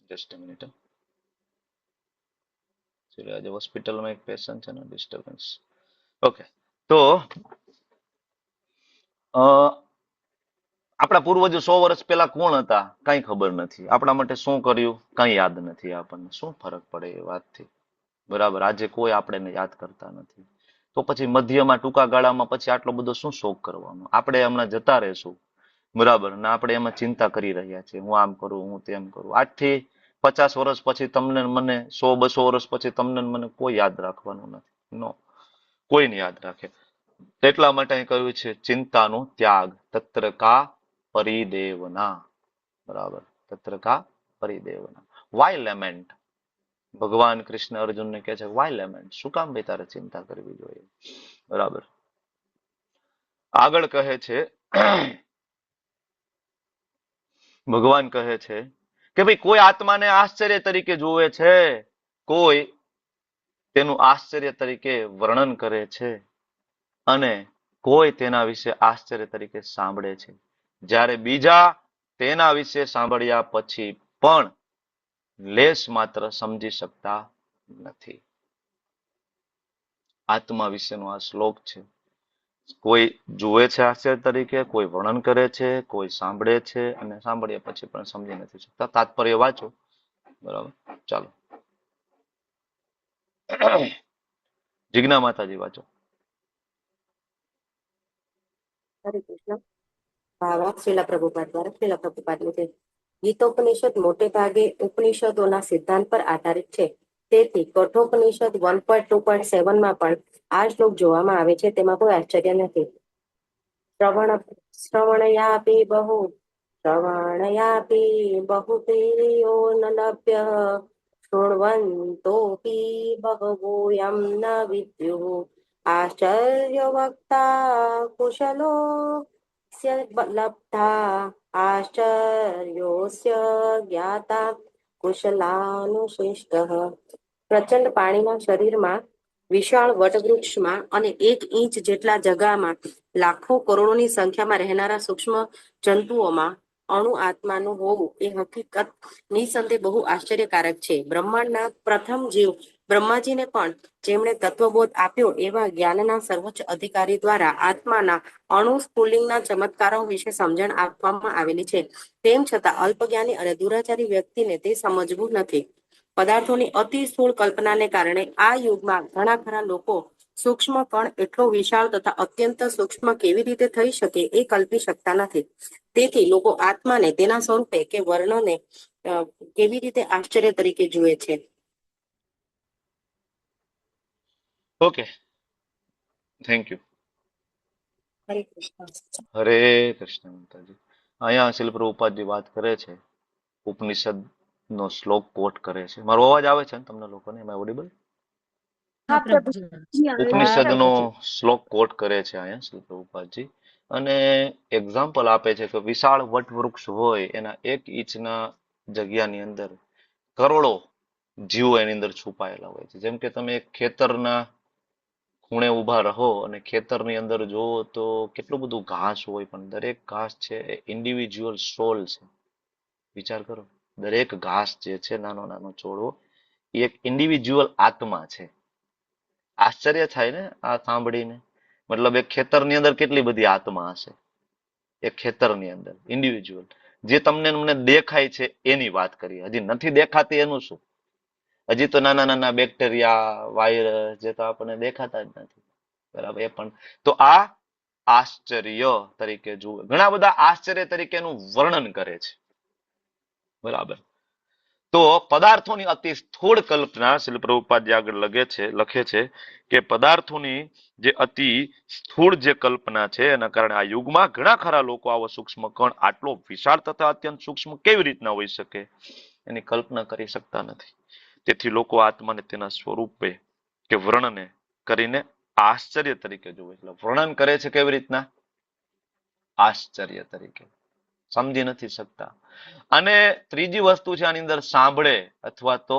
Just minute. આજે હોસ્પિટલમાં એક પેશન્ટ છે ને, ડિસ્ટર્બન્સ. ઓકે, તો આપણા પૂર્વજો 100 વર્ષ પહેલા કોણ હતા કઈ ખબર નથી. આપણા માટે શું કર્યું કઈ યાદ નથી આપણને. શું ફરક પડે એ વાતથી? બરાબર, આજે કોઈ આપણે યાદ કરતા નથી. તો પછી મધ્યમાં ટૂંકા ગાળામાં પછી આટલો બધો શું શોક કરવાનો? આપણે હમણાં જતા રહેશું, બરાબર, ને આપણે એમાં ચિંતા કરી રહ્યા છીએ, હું આમ કરું, હું તેમ કરું. આજથી 50 વર્ષ પછી તમને મને, 100-200 વર્ષ પછી તમને મને કોઈ યાદ રાખવાનું નથી. નો, કોઈને યાદ રાખે. એટલા માટે અહીં કહ્યું છે ચિંતાનો ત્યાગ. તત્ર કા પરિદેવના, બરાબર, તત્ર કા પરિદેવના. વાય લેમેન્ટ? ભગવાન કૃષ્ણ અર્જુનને કહે છે વાય લેમેન્ટ? શું કામ ભાઈ તારે ચિંતા કરવી જોઈએ? બરાબર. આગળ કહે છે, ભગવાન કહે છે કે ભાઈ કોઈ આત્માને આશ્ચર્ય તરીકે જોવે છે, કોઈ તેનું આશ્ચર્ય તરીકે વર્ણન કરે છે, અને કોઈ તેના વિશે આશ્ચર્ય તરીકે સાંભળે છે, જ્યારે બીજા તેના વિશે સાંભળ્યા પછી પણ લેશ માત્ર સમજી શકતા નથી. આત્મા વિશેનો આ શ્લોક છે. કોઈ જુએ છે આશ્ચર્ય તરીકે, કોઈ વર્ણન કરે છે, કોઈ સાંભળે છે, અને સાંભળ્યા પછી પણ સમજી નથી શકતા. તાત્પર્ય વાંચો, બરાબર. ચાલો, જીજ્ઞા માતાજી વાંચો. હરે કૃષ્ણ. ભાવાર્થ શ્રીલા પ્રભુપાદ દ્વારા શ્રીલા પ્રભુપાદનું છે. ગીતોપનિષદ મોટે ભાગે ઉપનિષદોના સિદ્ધાંત પર આધારિત છે. તેથી કઠોપનિષદ 1.2.7 પણ આ શ્લોક જોવામાં આવે છે, તેમાં કોઈ આશ્ચર્ય નથી. શ્રવણયાપી બહુ પ્રિયો ન લભ્ય શૃણવંતોપી બહવો યમ ન વિદ્યુઃ આશ્ચર્ય વક્તા કુશલો લબ્ધા આશ્ચર્યોસ્ય જ્ઞાતા કુશલાનુશિષ્ટઃ. પ્રચંડ પાણીના શરીરમાં, વિશાળ વટવૃક્ષમાં અને 1 ઇંચ જેટલા જગામાં લાખો કરોડોની સંખ્યામાં રહેનારા સૂક્ષ્મ જંતુઓમાં અણુ આત્માનું હોવું એ હકીકત નિસંદેહ બહુ આશ્ચર્યકારક છે. બ્રહ્માંડના પ્રથમ જીવ બ્રહ્માજીને પણ જેમણે તત્વબોધ આપ્યો એવા જ્ઞાનના સર્વોચ્ચ અધિકારી દ્વારા આત્માના અણુ સ્ફુલિંગના ચમત્કારો વિશે સમજણ આપવામાં આવેલી છે. તેમ છતાં અલ્પજ્ઞાની અને દુરાચારી વ્યક્તિને તે સમજવું નથી. પદાર્થોની અતિ સ્થૂળ કલ્પનાને કારણે આ યુગમાં ઘણા ખરા લોકો સૂક્ષ્મ કણ એટલો વિશાળ તથા અત્યંત સૂક્ષ્મ કેવી રીતે થઈ શકે એ કલ્પી શકતા નથી. તેથી લોકો આત્માને તેના સ્વરૂપે કે વર્ણને કેવી રીતે આશ્ચર્ય તરીકે જુએ છે. Okay, thank you. હરે કૃષ્ણ. હરે કૃષ્ણ માતાજી. અહીંયા શિલ પ્રભુપાદજી વાત કરે છે, ઉપનિષદ નો શ્લોક કોટ કરે છે. મારો અવાજ આવે છે ને તમને લોકોને? એમ ઓડિબલ? ઉપનિષદનો શ્લોક કોટ કરે છે અહીંયા શ્રી પ્રભુપાદજી, અને એક્ઝામ્પલ આપે છે કે વિશાળ વટવૃક્ષ હોય એના 1 ઇંચના જગ્યાની અંદર કરોડો જીવો એની અંદર છુપાયેલા હોય છે. જેમ કે તમે એક ખેતરના ખૂણે ઊભા રહો અને ખેતરની અંદર જોવો તો કેટલું બધું ઘાસ હોય, પણ દરેક ઘાસ છે એ ઇન્ડિવિજ્યુઅલ સોલ છે. વિચાર કરો, દરેક ઘાસ જે છે, નાનો નાનો છોડવો, એ એક ઇન્ડિવિજ્યુઅલ આત્મા છે. આશ્ચર્ય થાય ને આ સાંભળીને? મતલબ એક ખેતરની અંદર કેટલી બધી આત્મા હશે, એક ખેતરની અંદર ઇન્ડિવિજ્યુઅલ. જે તમને દેખાય છે એની વાત કરીએ, હજી નથી દેખાતી એનું શું? હજી તો નાના નાના બેક્ટેરિયા, વાયરસ જે તો આપણને દેખાતા જ નથી, બરાબર? એ પણ તો આ આશ્ચર્ય તરીકે જુએ. ઘણા બધા આશ્ચર્ય તરીકેનું વર્ણન કરે છે, બરાબર? તો પદાર્થોની અતિ સ્થૂળ કલ્પના શ્રીલ પ્રભુપાદજી આગળ લખે છે કે પદાર્થોની જે અતિ સ્થૂળ જે કલ્પના છે એના કારણે આ યુગમાં ઘણા ખરા લોકો આવો સૂક્ષ્મ કણ આટલો વિશાળ તથા અત્યંત સૂક્ષ્મ કેવી રીતના હોઈ શકે એની કલ્પના કરી શકતા નથી. તેથી લોકો આત્માને તેના સ્વરૂપે કે વર્ણને કરીને આશ્ચર્ય તરીકે જુએ. એટલે વર્ણન કરે છે કેવી રીતના? આશ્ચર્ય તરીકે. સમજી નથી શકતા. અને ત્રીજી વસ્તુ છે આની અંદર, સાંભળે અથવા તો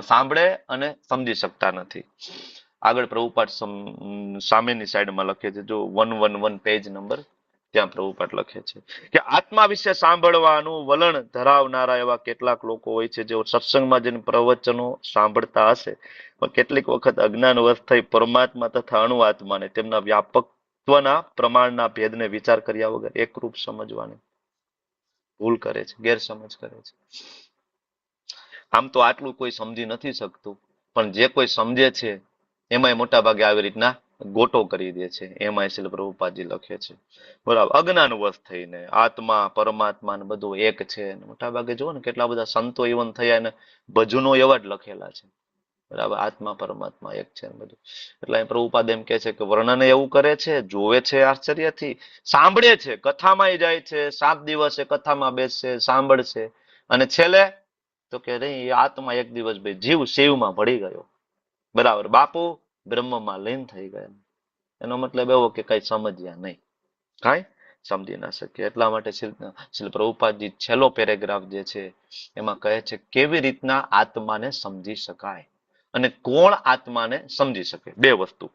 સાંભળે અને સમજી શકતા નથી. આગળ પ્રભુપાદ સામેની સાઈડમાં લખે છે, જો 111 પેજ નંબર, ત્યાં પ્રભુપાદ લખે છે કે આત્મા વિશે સાંભળવાનું વલણ ધરાવનારા એવા કેટલાક લોકો હોય છે જેઓ સત્સંગમાં જઈને પ્રવચનો સાંભળતા હશે, પણ કેટલીક વખત અજ્ઞાનવશ થઈ પરમાત્મા તથા અણુ આત્માને તેમના વ્યાપકત્વના પ્રમાણના ભેદને વિચાર કર્યા વગર એકરૂપ સમજવાની ભૂલ કરે છે, ગેરસમજ કરે છે. આમ તો આટલું કોઈ સમજી નથી શકતું, પણ જે કોઈ સમજે છે એમાંય મોટા ભાગે આવી રીતના ગોટો કરી દે છે. એમાંય શ્રીલ પ્રભુપાદજી લખે છે, બરાબર, અજ્ઞાનવશ થઈને આત્મા પરમાત્મા ને બધું એક છે. મોટા ભાગે જુઓ ને કેટલા બધા સંતો ઇવન થયા ને ભજનો એવા જ લખેલા છે, બરાબર, આત્મા પરમાત્મા એક છે બધું. એટલે પ્રભુપાદ એમ કે છે કે વર્ણન એવું કરે છે, જોવે છે આશ્ચર્યથી, સાંભળે છે, કથામાં જાય છે, 7 દિવસ એ કથામાં બેસશે, સાંભળશે, અને છેલ્લે તો કે નહીં, આત્મા એક દિવસ બે જીવ શિવમાં ભળી ગયો, બરાબર, બાપુ બ્રહ્મમાં લીન થઈ ગયા. એનો મતલબ એવો કે કઈ સમજ્યા નહીં, કઈ સમજી ના શકીએ. એટલા માટે શ્રી પ્રભુપાદજી છેલ્લો પેરેગ્રાફ જે છે એમાં કહે છે કેવી રીતના આત્માને સમજી શકાય અને કોણ આત્માને સમજી શકે. 2 વસ્તુ.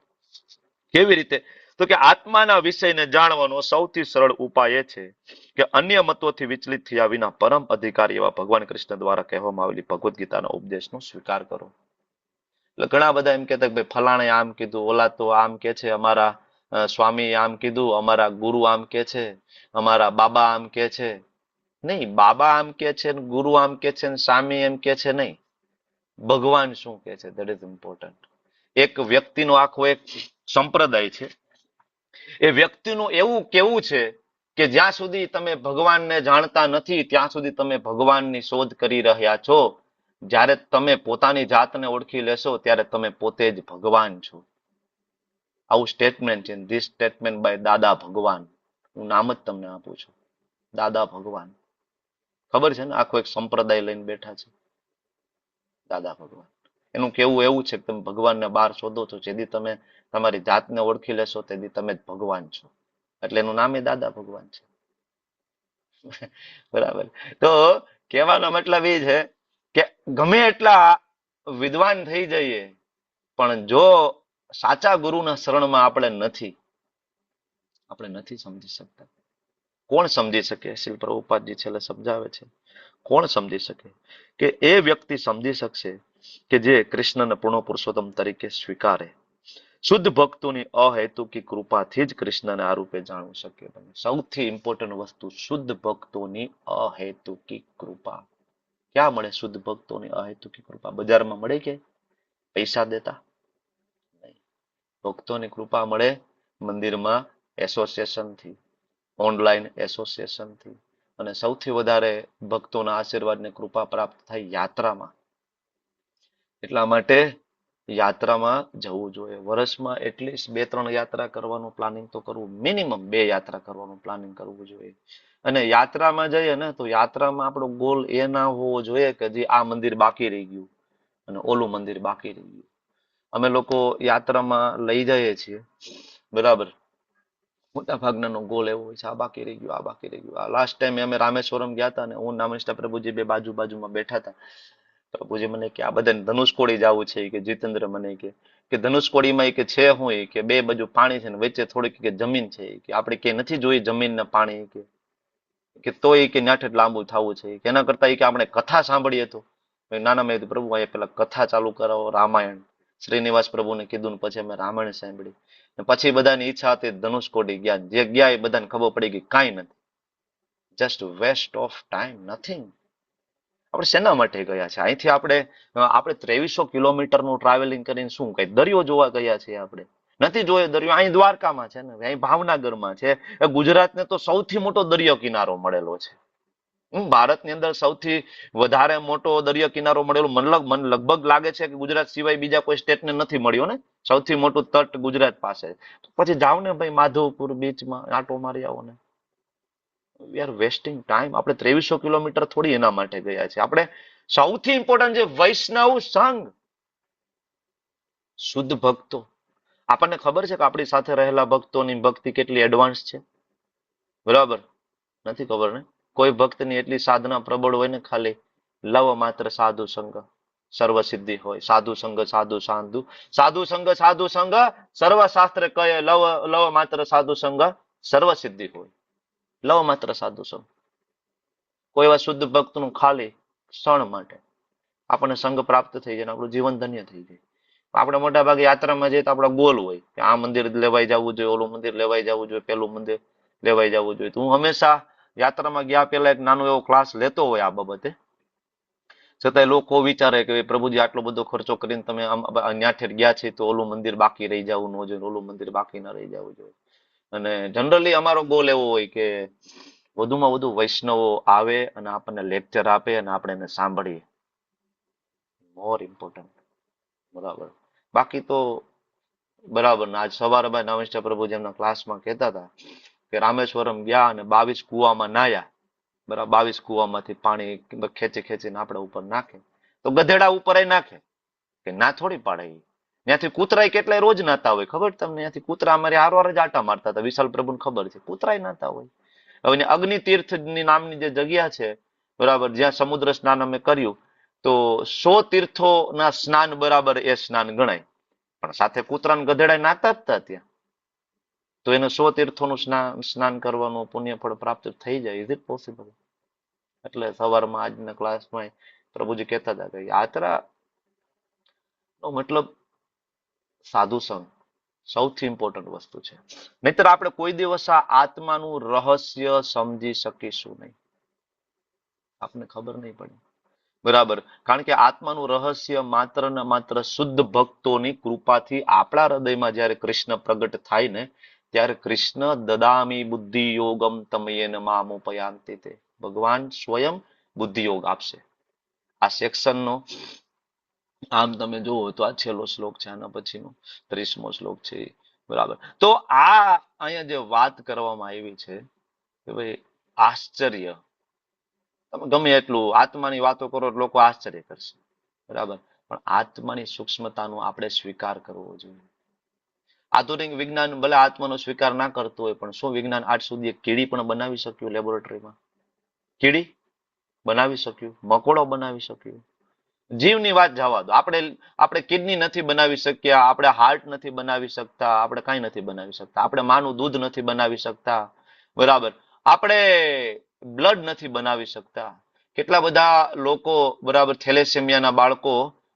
કેવી રીતે? તો કે આત્માના વિષયને જાણવાનો સૌથી સરળ ઉપાય એ છે કે અન્ય મતોથી વિચલિત થયા વિના પરમ અધિકારી એવા ભગવાન કૃષ્ણ દ્વારા કહેવામાં આવેલી ભગવદ્ ગીતાના ઉપદેશનો સ્વીકાર કરો. એટલે ઘણા બધા એમ કહેતા કે ભાઈ ફલાણે આમ કીધું, ઓલા તો આમ કે છે, અમારા સ્વામી આમ કીધું, અમારા ગુરુ આમ કે છે, અમારા બાબા આમ કે છે. નહીં, બાબા આમ કે છે, ગુરુ આમ કે છે, સ્વામી એમ કે છે નહીં. ભગવાન શું કે છે, ધેટ ઇઝ ઇમ્પોર્ટન્ટ. એક વ્યક્તિનો આખો એક સંપ્રદાય છે. એ વ્યક્તિનું એવું કેવું છે કે જ્યાં સુધી તમે ભગવાનને જાણતા નથી ત્યાં સુધી તમે ભગવાનની શોધ કરી રહ્યા છો. જ્યારે તમે પોતાની જાતને ઓળખી લેશો ત્યારે તમે પોતે જ ભગવાન છો. આવું સ્ટેટમેન્ટ છે. ધીસ સ્ટેટમેન્ટ બાય દાદા ભગવાન. હું નામ જ તમને આપું છું, દાદા ભગવાન. ખબર છે ને, આખો એક સંપ્રદાય લઈને બેઠા છે દાદા ભગવાન. એનું કેવું એવું છે કે તમે ભગવાનને બહાર શોધો છો, જેથી તમે તમારી જાતને ઓળખી લેશો તેથી તમે જ ભગવાન છો. એટલે એનું નામ એ દાદા ભગવાન છે. બરાબર. તો કહેવાનો મતલબ એ છે કે ગમે એટલા વિદ્વાન થઈ જઈએ પણ જો સાચા ગુરુના શરણમાં આપણે નથી સમજી શકતા. કોણ સમજી શકે? શ્રી પ્રભુપાદજી છેલ્લે સમજાવે છે કોણ સમજી શકે કે એ વ્યક્તિ સમજી શકશે કે જે કૃષ્ણને પૂર્ણ પુરુષોત્તમ તરીકે સ્વીકારે. શુદ્ધ ભક્તોની અહેતુકી કૃપાથી જ કૃષ્ણને આ રૂપે જાણવું શક્ય બને. સૌથી ઇમ્પોર્ટન્ટ વસ્તુ, શુદ્ધ ભક્તોની અહેતુકી કૃપા. ક્યાં મળે શુદ્ધ ભક્તોની અહેતુકી કૃપા? બજારમાં મળે કે પૈસા દેતા? નહીં. ભક્તોની કૃપા મળે મંદિરમાં એસોસિએશનથી, ઓનલાઈન એસોસિએશનથી, અને સૌથી વધારે ભક્તોના આશીર્વાદને કૃપા પ્રાપ્ત થાય યાત્રામાં. એટલા માટે યાત્રામાં જવું જોઈએ. વર્ષમાં એટલીસ્ટ 2-3 યાત્રા કરવાનું પ્લાનિંગ તો કરવું, મિનિમમ 2 યાત્રા કરવાનું પ્લાનિંગ કરવું જોઈએ. અને યાત્રામાં જઈએ ને તો યાત્રામાં આપણો ગોલ એ ના હોવો જોઈએ કે જે આ મંદિર બાકી રહી ગયું અને ઓલું મંદિર બાકી રહી ગયું. અમે લોકો યાત્રામાં લઈ જઈએ છીએ, બરાબર, મોટા ભાગનાનો ગોલ એવો હોય છે, આ બાકી રહી ગયું, આ બાકી રહી ગયું. આ લાસ્ટ ટાઈમે અમે રામેશ્વરમ ગયા હતા ને હું નામનિષ્ઠા પ્રભુજી બે બાજુમાં બેઠા હતા. પ્રભુજી મને કે આ બધાને ધનુષકોડી જવું છે કે જીતેન્દ્ર મને કે ધનુષકોડીમાં કે છે હું કે 2 બાજુ પાણી છે ને વચ્ચે થોડીક કે જમીન છે કે આપણે કે નથી જોઈ જમીન ને પાણી કે તોય કે ન્યાઠે લાંબુ થવું છે કે એના કરતા કે આપણે કથા સાંભળીએ તો નાના મેં પ્રભુ અહીંયા પેલા કથા ચાલુ કરાવો, રામાયણ. શ્રીનિવાસ પ્રભુને કીધું ને પછી અમે રામાયણ સાંભળી. પછી બધાની ઈચ્છા હતી ધનુષકોડી ગયા. જે ગયા એ બધાને ખબર પડી ગઈ કાંઈ નથી, just waste of time, nothing. આપણે શેના માટે ગયા છે? અહીંથી આપણે 2300 કિલોમીટરનું ટ્રાવેલિંગ કરીને શું કઈ દરિયો જોવા ગયા છીએ? આપણે નથી જોયો દરિયો. અહીં દ્વારકામાં છે ને, અહીં ભાવનગરમાં છે. ગુજરાતને તો સૌથી મોટો દરિયો કિનારો મળેલો છે. ભારતની અંદર સૌથી વધારે મોટો દરિયો કિનારો મળેલો મને લગભગ લાગે છે કે ગુજરાત સિવાય બીજા કોઈ સ્ટેટને નથી મળ્યો ને. સૌથી મોટું તટ ગુજરાત પાસે. પછી જાવ ને ભાઈ માધવપુર બીચમાં આંટો મારી આવો ને. We are wasting time. આપણે 2300 કિલોમીટર થોડી એના માટે ગયા છે. આપણે સૌથી ઇમ્પોર્ટન્ટ છે વૈષ્ણવ સંઘ, શુદ્ધ ભક્તો. આપણને ખબર છે કે આપણી સાથે રહેલા ભક્તોની ભક્તિ કેટલી એડવાન્સ છે, બરાબર? નથી ખબર ને? કોઈ ભક્તની એટલી સાધના પ્રબળ હોય ને, ખાલી લવ માત્ર સાધુ સંગ સર્વ સિદ્ધિ હોય. સાધુ સંગ સાધુ સાધુ, સાધુ સંગ સાધુ સંગ સર્વ શાસ્ત્ર કહે. લવ માત્ર સાધુ સંગ સર્વ સિદ્ધિ હોય. લવ માત્ર સાધુ સંગ. કોઈ એવા શુદ્ધ ભક્તનું ખાલી ક્ષણ માટે આપણને સંગ પ્રાપ્ત થઈ જાય, આપણું જીવન ધન્ય થઈ જાય. આપણે મોટા ભાગે યાત્રામાં જઈએ તો આપણા ગોલ હોય કે આ મંદિર લેવાઈ જવું જોઈએ, ઓલું મંદિર લેવાઈ જવું જોઈએ, પેલું મંદિર લેવાઈ જવું જોઈએ. તો હું હંમેશા યાત્રામાં ગયા પહેલા એક નાનો એવો ક્લાસ લેતો હોય આ બાબતે. છતાંય લોકો વિચારે કે પ્રભુજી આટલો બધો ખર્ચો કરીને તમે ન્યાઠે ગયા છે તો ઓલું મંદિર બાકી રહી જવું ન જોઈએ, ઓલું મંદિર બાકી ના રહી જવું જોઈએ. અને જનરલી અમારો ગોલ એવો હોય કે વધુમાં વધુ વૈષ્ણવો આવે અને આપણને લેક્ચર આપે અને આપણે એને સાંભળીએ. મોર ઇમ્પોર્ટન્ટ, બરાબર? બાકી તો બરાબર ને. આજ સવારે ભાઈ નામનિષ્ઠા પ્રભુજી એમના ક્લાસમાં કહેતા હતા કે રામેશ્વરમ ગયા અને 22 કુવામાં નાયા, બરાબર? 22 કુવામાંથી પાણી ખેંચીને આપણા ઉપર નાખે તો ગધેડા ઉપર નાખે કે ના થોડી પાડે. ત્યાંથી કૂતરાય કેટલાય રોજ નાતા હોય, ખબર તમને? ત્યાંથી કૂતરા અમારે હારવાર જ આટા મારતા હતા. વિશાલ પ્રભુને ખબર છે, કૂતરાય નાતા હોય. હવે અગ્નિ તીર્થની નામની જે જગ્યા છે, બરાબર, જ્યાં સમુદ્ર સ્નાન અમે કર્યું, તો 100 તીર્થોના સ્નાન બરાબર એ સ્નાન ગણાય. પણ સાથે કૂતરાને ગધેડા નાતા જ હતા ત્યાં. તો એને 100 તીર્થોનું સ્નાન કરવાનું પુણ્ય ફળ પ્રાપ્ત થઈ જાય. Is it possible? એટલે સવારમાં આજના ક્લાસમાં પ્રભુજી કહેતા હતા કે યાત્રા નો મતલબ સાધુ સંઘ સૌથી ઇમ્પોર્ટન્ટ વસ્તુ છે. નહીતર આપણે કોઈ દિવસ આ આત્માનું રહસ્ય સમજી શકીશું નહીં. આપને ખબર નહીં પડે, બરાબર? કારણ કે આત્માનું રહસ્ય માત્ર ને માત્ર શુદ્ધ ભક્તોની કૃપાથી આપણા હૃદયમાં જ્યારે કૃષ્ણ પ્રગટ થાય ને, ત્યારે કૃષ્ણ દદામી બુદ્ધિ યોગમ તમયેન મામોપયાન્તિ તે. ભગવાન સ્વયં બુદ્ધિ યોગ આપશે. આ સેક્શનનો આમ તમે જુઓ તો આ છેલ્લો શ્લોક છે, આના પછીનો 30મો શ્લોક છે, બરાબર? તો આ અહીંયા જે વાત કરવામાં આવી છે કે ભાઈ આશ્ચર્ય, તમે ગમે એટલું આત્માની વાતો કરો લોકો આશ્ચર્ય કરશે, બરાબર? પણ આત્માની સૂક્ષ્મતાનો આપણે સ્વીકાર કરવો જોઈએ. આધુનિક વિજ્ઞાન ભલે આત્માનો સ્વીકાર ના કરતું હોય, પણ શું વિજ્ઞાન આજ સુધી એક કીડી પણ બનાવી શક્યું? લેબોરેટરીમાં કીડી બનાવી શક્યું? મકોડો બનાવી શક્યું? જીવની વાત જવા દો. આપણે કિડની નથી બનાવી શક્યા, આપણે હાર્ટ નથી બનાવી શકતા, આપણે કાંઈ નથી બનાવી શકતા, આપણે માનું દૂધ નથી બનાવી શકતા, બરાબર? આપણે બ્લડ નથી બનાવી શકતા. કેટલા બધા લોકો, બરાબર, થેલેસેમિયાના બાળકો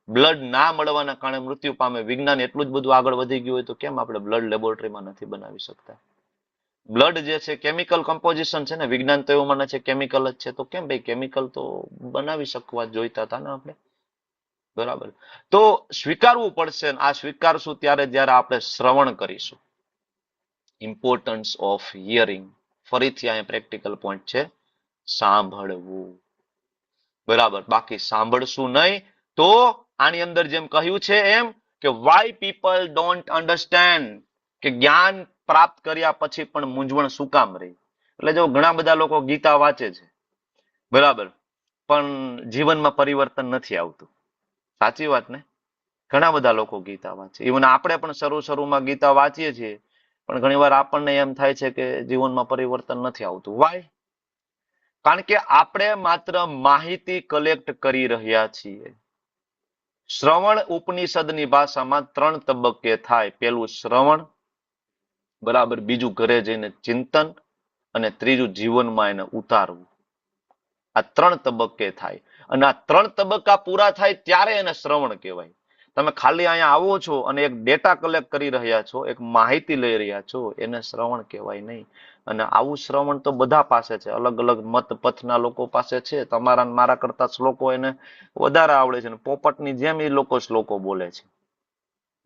બ્લડ ના મળવાના કારણે મૃત્યુ પામે. વિજ્ઞાન એટલું જ બધું આગળ વધી ગયું હોય તો કેમ આપણે બ્લડ લેબોરેટરીમાં નથી બનાવી શકતા? બ્લડ જે છે કેમિકલ કમ્પોઝિશન છે ને, વિજ્ઞાન તો એવું માને છે કેમિકલ જ છે, તો કેમ ભાઈ કેમિકલ તો બનાવી શકવા જોઈતા હતા ને આપણે. બરાબર. તો સ્વીકારવું પડશે. આ સ્વીકારશું ત્યારે જ્યારે આપણે શ્રવણ કરીશું. Importance of hearing. ફરીથી અહીંયા પ્રેક્ટિકલ પોઈન્ટ છે, સાંભળવું. બરાબર. બાકી સાંભળશું નહીં તો આની અંદર જેમ કહ્યું છે એમ કે વાય પીપલ ડોન્ટ અન્ડરસ્ટેન્ડ, કે જ્ઞાન પ્રાપ્ત કર્યા પછી પણ મૂંઝવણ શું કામ રહી. એટલે જો ઘણા બધા લોકો ગીતા વાંચે છે, બરાબર, પણ જીવનમાં પરિવર્તન નથી આવતું. સાચી વાત ને? ઘણા બધા લોકો ગીતા વાંચે, ઇવન આપણે પણ શરૂમાં ગીતા વાંચીએ છીએ, પણ ઘણીવાર આપણને એમ થાય છે કે જીવનમાં પરિવર્તન નથી આવતું. વાય? કારણ કે આપણે માત્ર માહિતી કલેક્ટ કરી રહ્યા છીએ. શ્રવણ ઉપનિષદની ભાષામાં 3 તબક્કે થાય. પેલું શ્રવણ, બરાબર, બીજું ઘરે જઈને ચિંતન, અને ત્રીજું જીવનમાં એને ઉતારવું. આ 3 તબક્કે થાય. અને આ 3 તબક્કા પૂરા થાય ત્યારે એને શ્રવણ કહેવાય. તમે ખાલી અહીંયા આવો છો અને એક ડેટા કલેક્ટ કરી રહ્યા છો, એક માહિતી લઈ રહ્યા છો, એને શ્રવણ કહેવાય નહીં. અને આવું શ્રવણ તો બધા પાસે છે, અલગ અલગ મત પથના લોકો પાસે છે. તમારા મારા કરતા શ્લોકો એને વધારે આવડે છે, પોપટની જેમ એ લોકો શ્લોકો બોલે છે.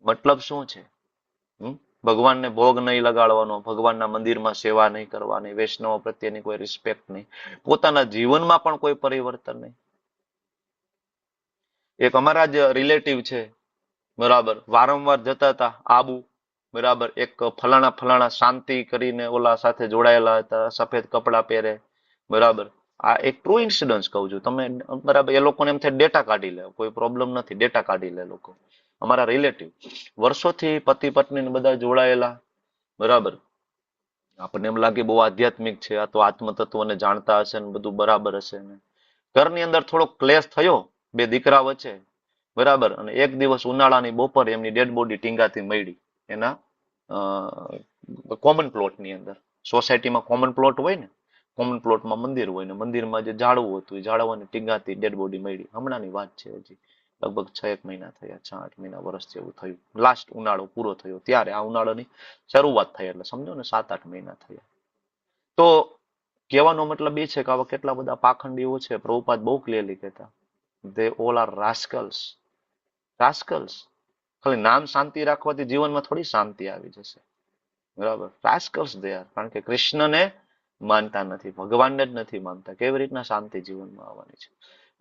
મતલબ શું છે? ભગવાનને ભોગ નહીં લગાડવાનો, ભગવાનના મંદિરમાં સેવા નહીં કરવાની, વૈષ્ણવ પ્રત્યેની કોઈ રિસ્પેક્ટ નહીં, પોતાના જીવનમાં પણ કોઈ પરિવર્તન નહીં. એક અમારા જ રિલેટિવ છે, બરાબર, વારંવાર જતા હતા આબુ, બરાબર, એક ફલાણા શાંતિ કરીને ઓલા સાથે જોડાયેલા હતા, સફેદ કપડા પહેરે, બરાબર. આ એક ટ્રુ ઇન્સિડન્સ કહું છું તમે, બરાબર. એ લોકોને એમ થાય ડેટા કાઢી લે, કોઈ પ્રોબ્લેમ નથી, ડેટા કાઢી લે લોકો. અમારા રિલેટિવ વર્ષોથી પતિ પત્ની બધા જોડાયેલા, બરાબર. આપણને એમ લાગે બહુ આધ્યાત્મિક છે, આ તો આત્મતત્વને જાણતા હશે ને બધું બરાબર હશે ને. ઘરની અંદર થોડો ક્લેશ થયો બે દીકરા વચ્ચે, બરાબર. અને એક દિવસ ઉનાળાની બપોરે એમની ડેડ બોડી ટીંગાથી મળી એના કોમન પ્લોટની અંદર. સોસાયટીમાં કોમન પ્લોટ હોય ને, કોમન પ્લોટમાં મંદિર હોય ને, મંદિરમાં જે ઝાડવું હતું એ ઝાડવાની ટીંગાથી ડેડ બોડી મળી. હમણાંની વાત છે, હજી લગભગ 6 મહિના થયા, 6-8 મહિના, વર્ષ જેવું થયું. લાસ્ટ ઉનાળો પૂરો થયો ત્યારે, આ ઉનાળાની શરૂઆત થઈ, એટલે સમજો ને 7-8 મહિના થયા. તો કહેવાનો મતલબ એ છે કે આવા કેટલા બધા પાખંડીઓ છે. પ્રભુપાદ બહુ ક્લિયરલી કહેતા, they all are rascals. રાસ્કલ્સ. ખાલી નામ શાંતિ રાખવાથી જીવનમાં થોડી શાંતિ આવી જશે, બરાબર. રાસ્કલ્સ દે આર. કારણ કે કૃષ્ણને માનતા નથી, ભગવાનને જ નથી માનતા, કેવી રીતના શાંતિ જીવનમાં આવવાની છે,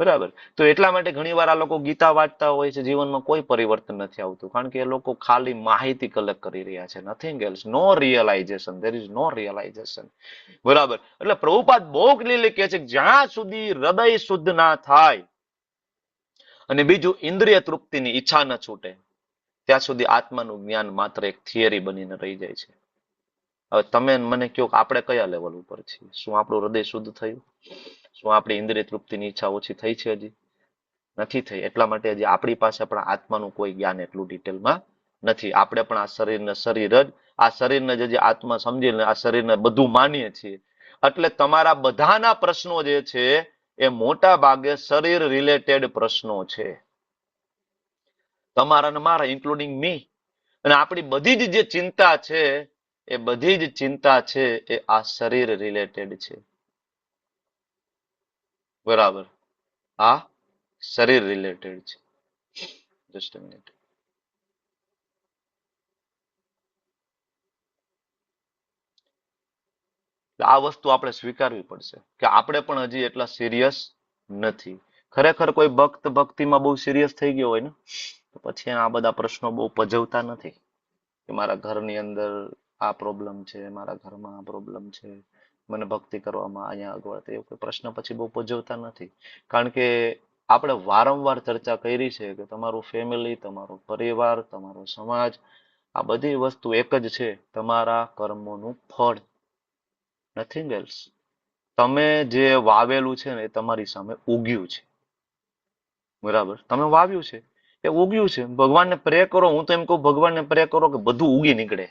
બરાબર. તો એટલા માટે ઘણીવાર આ લોકો ગીતા વાંચતા હોય છે, જીવનમાં કોઈ પરિવર્તન નથી આવતું, કારણ કે એ લોકો ખાલી માહિતી કલેક્ટ કરી રહ્યા છે, nothing else. No realization, there is no realization, બરાબર. એટલે પ્રભુપાદ બહુ ક્લિયરલી કહે છે કે જ્યાં સુધી હૃદય શુદ્ધ ના થાય અને બીજું ઇન્દ્રિય તૃપ્તિની ઈચ્છા ન છૂટે, ત્યાં સુધી આત્માનું જ્ઞાન માત્ર એક થિયરી બનીને રહી જાય છે. હવે તમે મને કહો કે આપણે કયા લેવલ ઉપર છીએ? શું આપણું હૃદય શુદ્ધ થયું? શું આપણી ઇન્દ્રિય તૃપ્તિની ઈચ્છા ઓછી થઈ છે? હજી નથી થઈ. એટલા માટે હજી આપણી પાસે પણ આત્માનું કોઈ જ્ઞાન એટલું ડિટેલમાં નથી. આપણે પણ આ શરીરને જે આત્મા સમજીને આ શરીરને બધું માનીએ છીએ. એટલે તમારા બધાના પ્રશ્નો જે છે એ મોટા ભાગે શરીર રિલેટેડ પ્રશ્નો છે, તમારા અને મારા, ઇન્ક્લુડિંગ મી. અને આપણી બધી જ જે ચિંતા છે એ બધી જ ચિંતા છે એ આ શરીર રિલેટેડ છે, બરાબર. આ શરીર રિલેટેડ છે. Just a minute. આ વસ્તુ આપણે સ્વીકારવી પડશે કે આપણે પણ હજી એટલા સિરિયસ નથી. ખરેખર કોઈ ભક્ત ભક્તિમાં બહુ સિરિયસ થઈ ગયો હોય ને તો પછી આ બધા પ્રશ્નો બહુ પજવતા નથી કે મારા ઘરની અંદર આ પ્રોબ્લેમ છે, મારા ઘરમાં આ પ્રોબ્લેમ છે, મને ભક્તિ કરવામાં અહીંયા અગવડ. એવો કોઈ પ્રશ્ન પછી બહુ પજવતા નથી. કારણ કે આપણે વારંવાર ચર્ચા કરી છે કે તમારું ફેમિલી, તમારો પરિવાર, તમારો સમાજ, આ બધી વસ્તુ એક જ છે, તમારા કર્મોનું ફળ, નથિંગ એલ્સ. તમે જે વાવેલું છે ને એ તમારી સામે ઉગ્યું છે, બરાબર. તમે વાવ્યું છે એ ઉગ્યું છે. ભગવાનને પ્રે કરો, હું તો એમ કહું ભગવાનને પ્રે કરો કે બધું ઉગી નીકળે.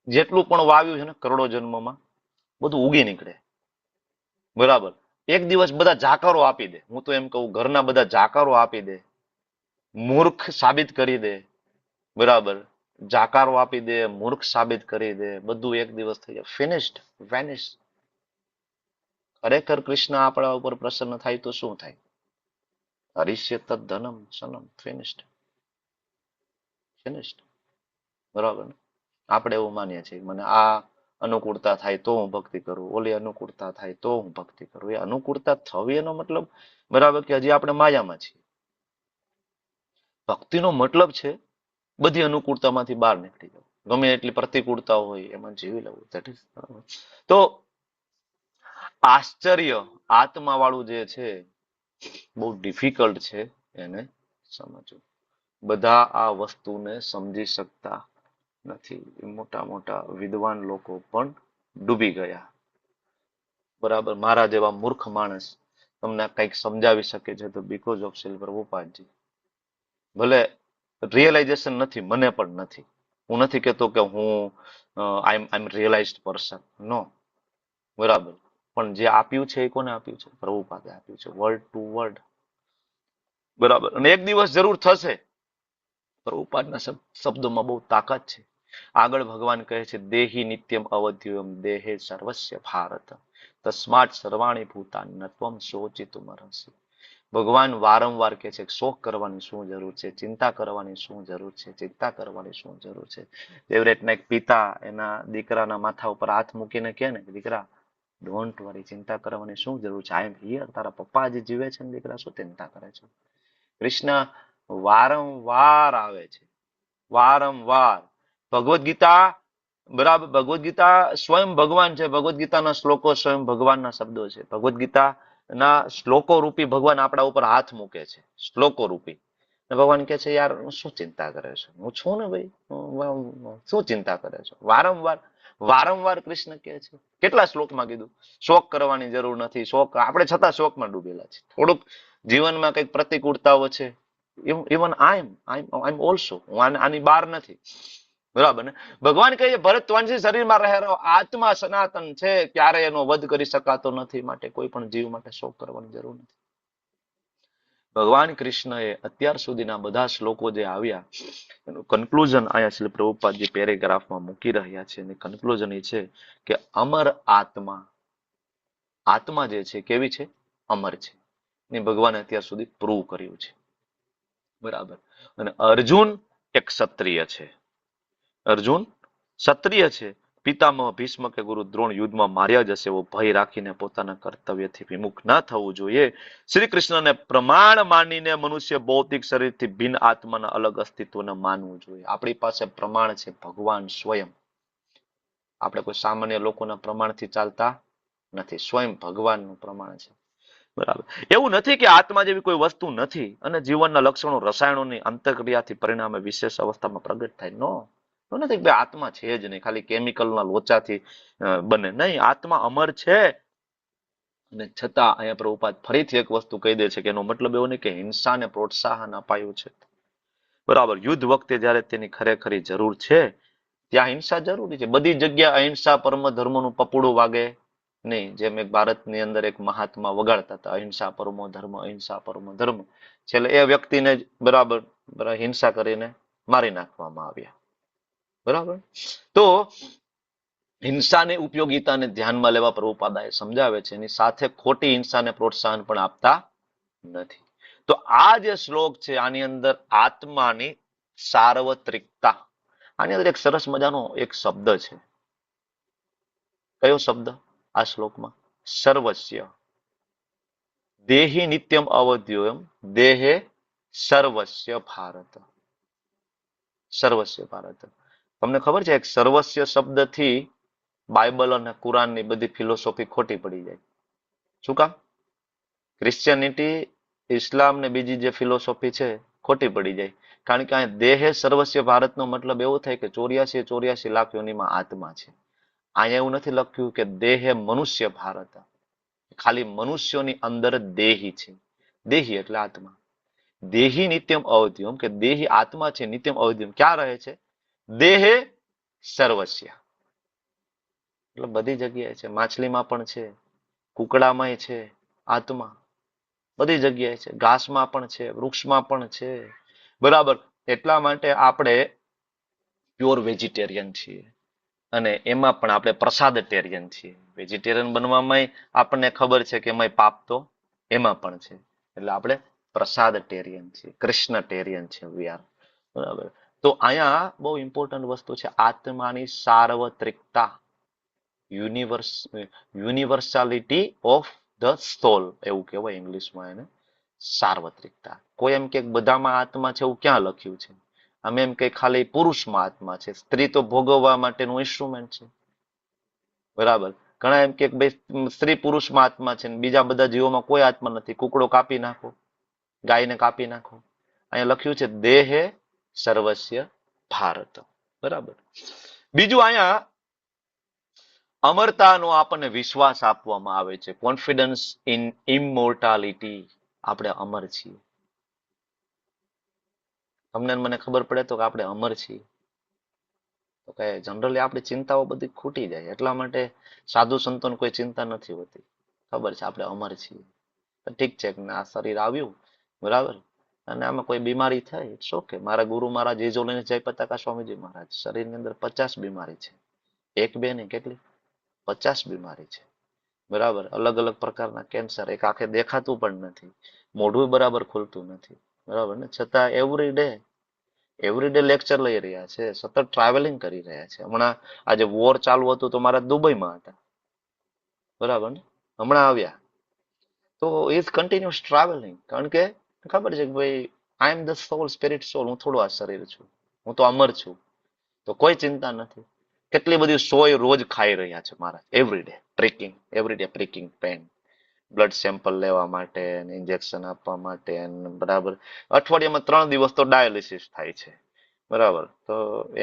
જેટલું પણ વાવ્યું છે ને કરોડો જન્મમાં બધું ઉગી નીકળે, બરાબર. એક દિવસ બધા જાકારો આપી દે. હું તો એમ કહું ઘરના બધા જાકારો આપી દે, મૂર્ખ સાબિત કરી દે, બરાબર, જાકારો આપી દે, મૂર્ખ સાબિત કરી દે, બધું એક દિવસ થઈ જાય, ફિનિશ્ડ, વેનિશ. ખરેખર કૃષ્ણ આપણા ઉપર પ્રસન્ન થાય તો શું થાય? હરિષ્ય તદ ધનમ સનમ, ફિનિશ્ડ, ફિનિશ્ડ. બરાબર ને? આપણે એવું માનીએ છીએ મને આ અનુકૂળતા થાય તો હું ભક્તિ કરું, ઓલી અનુકૂળતા થાય તો હું ભક્તિ કરું. એ અનુકૂળતા થવી એનો મતલબ, બરાબર, કે હજી આપણે માયામાં છીએ. ભક્તિનો મતલબ છે બધી અનુકૂળતામાંથી બહાર નીકળી જવું, ગમે એટલી પ્રતિકૂળતા હોય એમાં જીવી લેવું. તો આશ્ચર્ય આત્મા વાળું જે છે બહુ ડિફિકલ્ટ છે એને સમજવું. બધા આ વસ્તુને સમજી શકતા નથી. મોટા મોટા વિદ્વાન લોકો પણ ડૂબી ગયા. બરાબર, મારા જેવા મૂર્ખ માણસ તમને કંઈક સમજાવી શકે છે તો બીકોઝ ઓફ શ્રીલ પ્રભુપાદજી. ભલે રિયલાઇઝેશન નથી, મને પણ નથી. હું નથી કહેતો કે હું આઈ એમ રિયલાઇઝડ પર્સન, નો. બરાબર, પણ જે આપ્યું છે એ કોને આપ્યું છે? પ્રભુપાદે આપ્યું છે, વર્ડ ટુ વર્ડ. બરાબર, અને એક દિવસ જરૂર થશે. પ્રભુપાદના શબ્દોમાં બહુ તાકાત છે. આગળ ભગવાન કહે છે, દેહી નિત્યમ અવધ્યુમ દેહે સર્વસ્ય ભારત તસ્માત સર્વાણી ભૂતાન્યત્વમ શોચિતુમ અર્હસી. ભગવાન વારંવાર કહે છે શોક કરવાની શું જરૂર છે, ચિંતા કરવાની શું જરૂર છે, ચિંતા કરવાની શું જરૂર છે. એવી રીતના એક પિતા એના દીકરાના માથા ઉપર હાથ મૂકીને કહે ને, દીકરા ડોન્ટ વરી, ચિંતા કરવાની શું જરૂર છે, આઈ એમ હિયર. તારા પપ્પા હજી જીવે છે ને દીકરા, શું ચિંતા કરે છે? કૃષ્ણ વારંવાર આવે છે, વારંવાર. ભગવદ્ ગીતા, બરાબર, ભગવદ્ ગીતા સ્વયં ભગવાન છે. ભગવદ્ ગીતાના શ્લોકો સ્વયં ભગવાનના શબ્દો છે. ભગવદ્ ગીતાના શ્લોકો રૂપી ભગવાન આપણા ઉપર હાથ મૂકે છે, શ્લોકો રૂપી. ભગવાન કહે છે, યાર શું ચિંતા કરે છે? હું છું ને ભાઈ, શું ચિંતા કરે છે? વારંવાર વારંવાર કૃષ્ણ કહે છે. કેટલા શ્લોકમાં કીધું શોક કરવાની જરૂર નથી, શોક, આપણે છતાં શોકમાં ડૂબેલા છે. થોડુંક જીવનમાં કંઈક પ્રતિકૂળતાઓ છે, ઇવન આઈ એમ ઓલ્સો, હું આની બહાર નથી. બરાબર ને? ભગવાન કહે ભરતવંશી શરીરમાં રહેલો આત્મા સનાતન છે, ક્યારે એનો વધ કરી શકાતો નથી, માટે કોઈ પણ જીવ માટે શોક કરવાની જરૂર નથી. ભગવાન કૃષ્ણએ અત્યાર સુધીના બધા શ્લોકો જે આવ્યા એનું કન્ક્લુઝન અહીંયા શ્રી પ્રભુપાદજી પેરેગ્રાફમાં મૂકી રહ્યા છે. અને કન્ક્લુઝન એ છે કે અમર આત્મા, આત્મા જે છે કેવી છે? અમર છે. ને ભગવાને અત્યાર સુધી પ્રૂવ કર્યું છે. બરાબર. અને અર્જુન એક ક્ષત્રિય છે. અર્જુન ક્ષત્રિય છે. પિતામહ ભીષ્મ કે ગુરુ દ્રોણ યુદ્ધમાં માર્યા જશે એવો ભય રાખીને પોતાના કર્તવ્યથી વિમુખ ન થવું જોઈએ. શ્રી કૃષ્ણને પ્રમાણ માનીને મનુષ્ય ભૌતિક શરીરથી ભિન્ન આત્માના અલગ અસ્તિત્વને માનવું જોઈએ. આપણી પાસે પ્રમાણ છે ભગવાન સ્વયં. આપણે કોઈ સામાન્ય લોકોના પ્રમાણથી ચાલતા નથી, સ્વયં ભગવાનનું પ્રમાણ છે. બરાબર. એવું નથી કે આત્મા જેવી કોઈ વસ્તુ નથી અને જીવનના લક્ષણો રસાયણોની અંતરક્રિયાથી પરિણામે વિશેષ અવસ્થામાં પ્રગટ થાય. નો નથી કે આત્મા છે જ નહીં, ખાલી કેમિકલના લોચાથી બને. નહીં, આત્મા અમર છે. અને છતાં અહીંયા પ્રભુપાદ ફરીથી એક વસ્તુ કહી દે છે કે એનો મતલબ એવો નહીં કે હિંસાને પ્રોત્સાહન અપાયું છે. બરાબર. યુદ્ધ વખતે જ્યારે તેની ખરેખરી જરૂર છે ત્યાં હિંસા જરૂરી છે. બધી જગ્યા અહિંસા પરમ ધર્મનું પપડું વાગે નહીં. જેમ એક ભારતની અંદર એક મહાત્મા વગાડતા હતા, અહિંસા પરમો ધર્મ, અહિંસા પરમો ધર્મ. છેલ્લે એ વ્યક્તિને બરાબર હિંસા કરીને મારી નાખવામાં આવ્યા. બરાબર. તો હિંસાની ઉપયોગિતાને ધ્યાનમાં લેવા પ્રભુપાદાએ સમજાવે છે. એની સાથે ખોટી હિંસાને પ્રોત્સાહન પણ આપતા નથી. તો આ જે શ્લોક છે આની અંદર આત્માની સાર્વત્રિકતા, આની અંદર એક સરસ મજાનો એક શબ્દ છે. કયો શબ્દ આ શ્લોકમાં? સર્વસ્ય. દેહી નિત્યમ અવધ્યોયમ દેહે સર્વસ્ય ભારત. સર્વસ્ય ભારત. તમને ખબર છે એક સર્વસ્ય શબ્દથી બાઇબલ અને કુરાનની બધી ફિલોસોફી ખોટી પડી જાય. શું કામ? ક્રિશ્ચિયનિટી, ઇસ્લામ ને બીજી જે ફિલોસોફી છે ખોટી પડી જાય. કારણ કે આ દેહે સર્વસ્ય ભારતનો મતલબ એવો થાય કે 84 લાખ યોનિમાં આત્મા છે. અહીંયા એવું નથી લખ્યું કે દેહે મનુષ્ય ભારત, ખાલી મનુષ્યોની અંદર દેહી છે. દેહી એટલે આત્મા. દેહી નિત્યમ અવધ્યમ, કે દેહી આત્મા છે, નિત્યમ અવધ્યમ ક્યાં રહે છે? દેહે સર્વસ્ય. એટલે બધી જગ્યાએ છે. માછલીમાં પણ છે, કુકડામાંય છે આત્મા, બધી જગ્યાએ છે. ઘાસમાં પણ છે, વૃક્ષમાં પણ છે, બરાબર. એટલા માટે આપણે પ્યોર વેજીટેરિયન છીએ અને એમાં પણ આપણે પ્રસાદટેરિયન છીએ. વેજીટેરિયન બનવામાં આપણને ખબર છે કે એમાં પાપ તો એમાં પણ છે, એટલે આપણે પ્રસાદટેરિયન છીએ, કૃષ્ણટેરિયન છે વી આર. બરાબર. તો અહીંયા બહુ ઇમ્પોર્ટન્ટ વસ્તુ છે આત્માની સાર્વત્રિકતા, યુનિવર્સાલિટી ઓફ ધ સોલ એવું કહેવાય ઇંગ્લિશમાં એને, સાર્વત્રિકતા. કોઈ એમ કે બધામાં આત્મા છે એવું ક્યાં લખ્યું છે? અમે એમ કે ખાલી પુરુષમાં આત્મા છે, સ્ત્રી તો ભોગવવા માટેનું ઇન્સ્ટ્રુમેન્ટ છે. બરાબર. ઘણા એમ કે ભાઈ સ્ત્રી પુરુષમાં આત્મા છે, બીજા બધા જીવોમાં કોઈ આત્મા નથી. કુકડો કાપી નાખો, ગાયને કાપી નાખો. અહીંયા લખ્યું છે દેહે સર્વસ્ય ભારત. બરાબર. બીજું અહીંયા અમરતાનો આપણને વિશ્વાસ આપવામાં આવે છે, કોન્ફિડન્સ ઇન ઇમોર્ટાલિટી. આપણે અમર છીએ. તમને મને ખબર પડે તો કે આપણે અમર છીએ, તો કે જનરલી આપણી ચિંતાઓ બધી ખૂટી જાય. એટલા માટે સાધુ સંતોને કોઈ ચિંતા નથી હોતી. ખબર છે આપણે અમર છીએ. ઠીક છે કે આ શરીર આવ્યું, બરાબર, અને આમાં કોઈ બીમારી થાય, ઇટ્સ ઓકે. મારા ગુરુ મહારાજ જેજોલીને જયપતાકા સ્વામીજી મહારાજ, શરીરની અંદર 50 બીમારી છે, એક બે નહીં, કેટલી 50 બીમારી છે. બરાબર. અલગ અલગ પ્રકારના કેન્સર, એક આંખે દેખાતું પણ નથી, મોઢું બરાબર ખુલતું નથી. બરાબર ને, છતાં એવરી ડે લેક્ચર લઈ રહ્યા છે, સતત ટ્રાવેલિંગ કરી રહ્યા છે. હમણાં આજે વોર ચાલુ હતું તો મારા દુબઈમાં હતા. બરાબર ને, હમણાં આવ્યા. તો ઇઝ કન્ટિન્યુઅસ ટ્રાવેલિંગ, કારણ કે ખબર છે કે ભાઈ આઈ એમ ધ સોલ, સ્પિરિટ સોલ. હું થોડું આ શરીર છું, હું તો અમર છું, તો કોઈ ચિંતા નથી. કેટલી બધી સોય રોજ ખાઈ રહ્યા છે મારા, every day pricking pen, blood sample લેવા માટે, ઇન્જેક્શન આપવા માટે, બરાબર. અઠવાડિયામાં 3 દિવસ તો ડાયાલિસિસ થાય છે. બરાબર. તો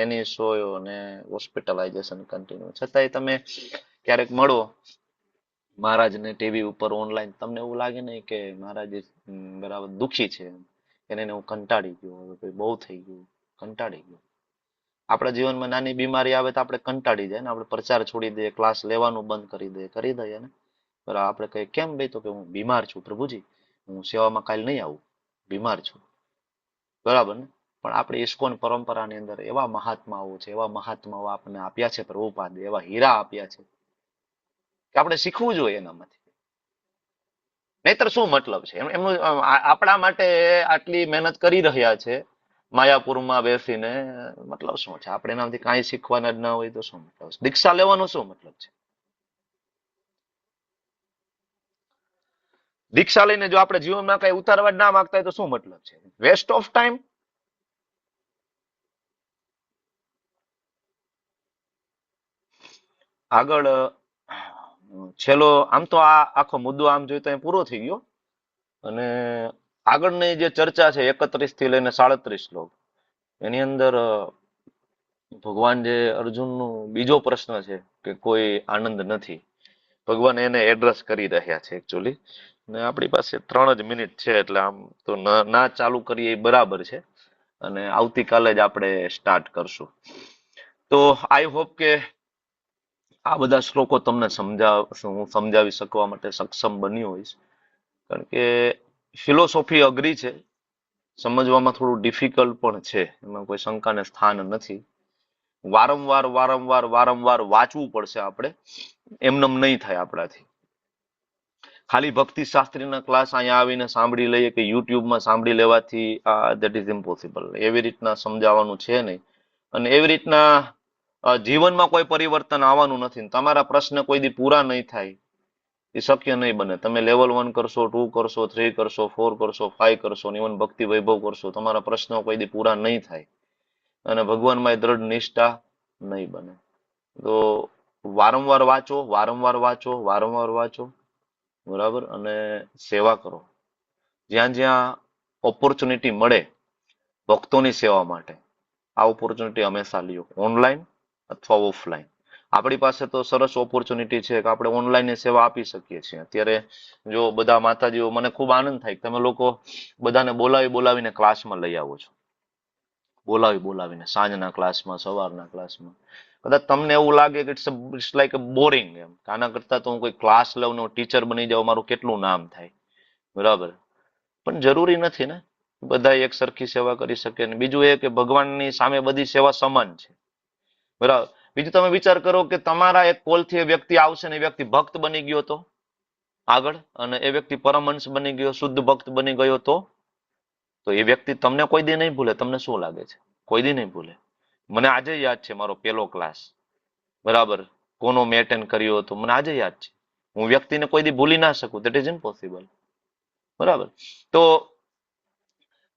એની સોયો અને હોસ્પિટલાઇઝેશન કન્ટિન્યુ. છતાંય તમે ક્યારેક મળો મહારાજને ટીવી ઉપર, ઓનલાઈન, તમને એવું લાગે નહીં કે મહારાજ બરાબર દુઃખી છે, એને હું કંટાળી ગયો, હવે બહુ થઈ ગયું, કંટાળી ગયો. આપણા જીવનમાં નાની બીમારી આવે તો આપણે કંટાળી જાય ને, આપણે પ્રચાર છોડી દઈએ, ક્લાસ લેવાનું બંધ કરી દઈએ ને. બરાબર. આપણે કહીએ કેમ ભાઈ? તો કે હું બીમાર છું પ્રભુજી, હું સેવામાં કાલ નહીં આવું, બીમાર છું. બરાબર ને. પણ આપણે ઇસ્કોન પરંપરાની અંદર એવા મહાત્માઓ છે, એવા મહાત્માઓ આપણને આપ્યા છે પ્રભુપાદે, એવા હીરા આપ્યા છે કે આપણે શીખવું જોઈએ એનામાંથી. નહીતર શું મતલબ છે એમનું? આપણા માટે આટલી મહેનત કરી રહ્યા છે માયાપુરમાં બેસીને, મતલબ શું છે? આપણે એનામાંથી કાંઈ શીખવાના જ ના હોય તો શું મતલબ છે? દીક્ષા લેવાનો શું મતલબ છે? દીક્ષા લઈને જો આપણે જીવનમાં કઈ ઉતારવા જ ના માંગતા હોય તો શું મતલબ છે? Waste of time. આગળ છેલ્લો, આમ તો આ આખો મુદ્દો આમ જોઈએ તો પૂરો થઈ ગયો, અને આગળની જે ચર્ચા છે 31 થી લઈને 37 શ્લોક, એની અંદર ભગવાન જે અર્જુનનો બીજો પ્રશ્ન છે કે કોઈ આનંદ નથી, ભગવાન એને એડ્રેસ કરી રહ્યા છે એકચ્યુઅલી. ને આપણી પાસે 3 જ મિનિટ છે, એટલે આમ તો ના ચાલુ કરીએ એ બરાબર છે, અને આવતીકાલે જ આપણે સ્ટાર્ટ કરશું. તો આઈ હોપ કે આ બધા શ્લોકો તમને હું સમજાવી શકવા માટે સક્ષમ બન્યો હોઈશ, કારણ કે ફિલોસોફી અઘરી છે, સમજવામાં થોડું ડિફિકલ્ટ પણ છે, એમાં કોઈ શંકાને સ્થાન નથી. વારંવાર વાંચવું પડશે આપણે, એમનેમ નહીં થાય આપણાથી. ખાલી ભક્તિ શાસ્ત્રીના ક્લાસ અહીંયા આવીને સાંભળી લઈએ કે યુટ્યુબમાં સાંભળી લેવાથી દેટ ઇઝ ઇમ્પોસિબલ. એવી રીતના સમજાવવાનું છે નહીં, અને એવી રીતના જીવનમાં કોઈ પરિવર્તન આવવાનું નથી. તમારા પ્રશ્ન કોઈ દી પૂરા નહીં થાય, એ શક્ય નહીં બને. તમે લેવલ 1 કરશો, 2 કરશો, 3 કરશો, 4 કરશો, 5 કરશો, ઇવન ભક્તિ વૈભવ કરશો, તમારા પ્રશ્નો કોઈ દી પૂરા નહીં થાય, અને ભગવાનમાં દ્રઢ નિષ્ઠા નહીં બને. તો વારંવાર વાંચો, બરાબર, અને સેવા કરો. જ્યાં જ્યાં ઓપોર્ચ્યુનિટી મળે ભક્તોની સેવા માટે, આ ઓપોર્ચ્યુનિટી હંમેશા લ્યો, ઓનલાઈન અથવા ઓફલાઈન. આપણી પાસે તો સરસ ઓપોર્ચ્યુનિટી છે કે આપણે ઓનલાઈન સેવા આપી શકીએ છીએ. અત્યારે જો બધા માતાજીઓ, મને ખૂબ આનંદ થાય કે તમે લોકો બધાને બોલાવીને ક્લાસમાં લઈ આવો છો, બોલાવીને સાંજના ક્લાસમાં, સવારના ક્લાસમાં. કદાચ તમને એવું લાગે કે ઇટ્સ લાઈક અ બોરિંગ, એમ આના કરતા તો હું કોઈ ક્લાસ લઉં ને ટીચર બની જાઉં, મારું કેટલું નામ થાય. બરાબર. પણ જરૂરી નથી ને. બધા એક સરખી સેવા કરી શકે. અને બીજું એ કે ભગવાનની સામે બધી સેવા સમાન છે. બરાબર. બીજું તમે વિચાર કરો કે તમારા એક કોલથી એ વ્યક્તિ આવશે ને એ વ્યક્તિ ભક્ત બની ગયો તો આગળ, અને એ વ્યક્તિ પરમહંસ બની ગયો, શુદ્ધ ભક્ત બની ગયો તો એ વ્યક્તિ તમને કોઈ દી નહીં ભૂલે. તમને શું લાગે છે? કોઈ દી નહીં ભૂલે. મને આજે યાદ છે મારો પહેલો ક્લાસ, બરાબર, કોનો મેં એટેન્ડ કર્યો હતો, મને આજે યાદ છે. હું વ્યક્તિને કોઈ દી ભૂલી ના શકું. That is impossible. બરાબર. તો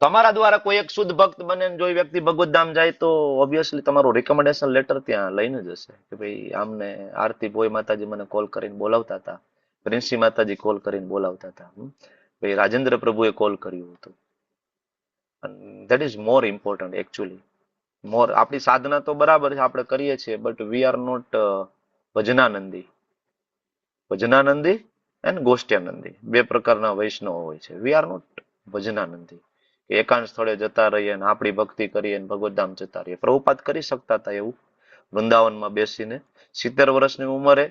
તમારા દ્વારા કોઈ એક શુદ્ધ ભક્ત બને જો એ વ્યક્તિ ભગવત ધામ જાય તો ઓબ્વિયસલી તમારું રિકમેન્ડેશન લેટર ત્યાં લઈને જશે કે ભાઈ આમને આરતી ભોઈ માતાજી મને કોલ કરીને બોલાવતા હતા, પ્રિન્સી માતાજી કોલ કરીને બોલાવતા હતા, ભાઈ રાજેન્દ્ર પ્રભુએ કોલ કર્યું હતું. That is more important actually. More આપણી સાધના તો બરાબર છે, આપણે કરીએ છીએ, બટ વી આર નોટ ભજનાનંદી. ભજનાનંદી એન્ડ ગોષ્ઠ્યાનંદી બે પ્રકારના વૈષ્ણવ હોય છે. વી આર નોટ ભજનાનંદી. એકાંત સ્થળે જતા રહીએ ને આપણી ભક્તિ કરીએ ને ભગવતધામ જતા રહીએ. પ્રભુપાદ કરી શકતા હતા એવું વૃંદાવનમાં બેસીને. 70 વર્ષની ઉંમરે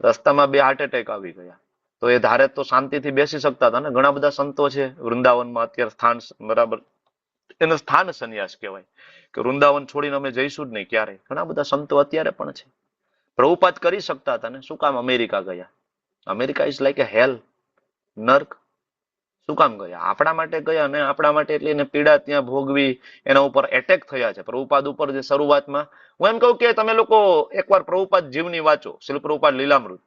રસ્તામાં 2 હાર્ટ એટેક આવી ગયા તો એ ધારે તો શાંતિથી બેસી શકતા હતા ને. ઘણા બધા સંતો છે વૃંદાવનમાં અત્યારે સ્થાન, બરાબર, એનું સ્થાન સંન્યાસ કહેવાય કે વૃંદાવન છોડીને અમે જઈશું જ નહીં ક્યારે. ઘણા બધા સંતો અત્યારે પણ છે. પ્રભુપાદ કરી શકતા હતા ને. શું કામ અમેરિકા ગયા? અમેરિકા ઇઝ લાઈક એ હેલ, નર્ક. શું કામ ગયા? આપણા માટે ગયા ને આપણા માટે એટલી એને પીડા ત્યાં ભોગવી, એના ઉપર એટેક થયા છે. પ્રભુપાદ ઉપર જે શરૂઆતમાં હું એમ કહું કે તમે લોકો એકવાર પ્રભુપાદ જીવની વાંચો, શિલ પ્રભુપાદ લીલામૃત.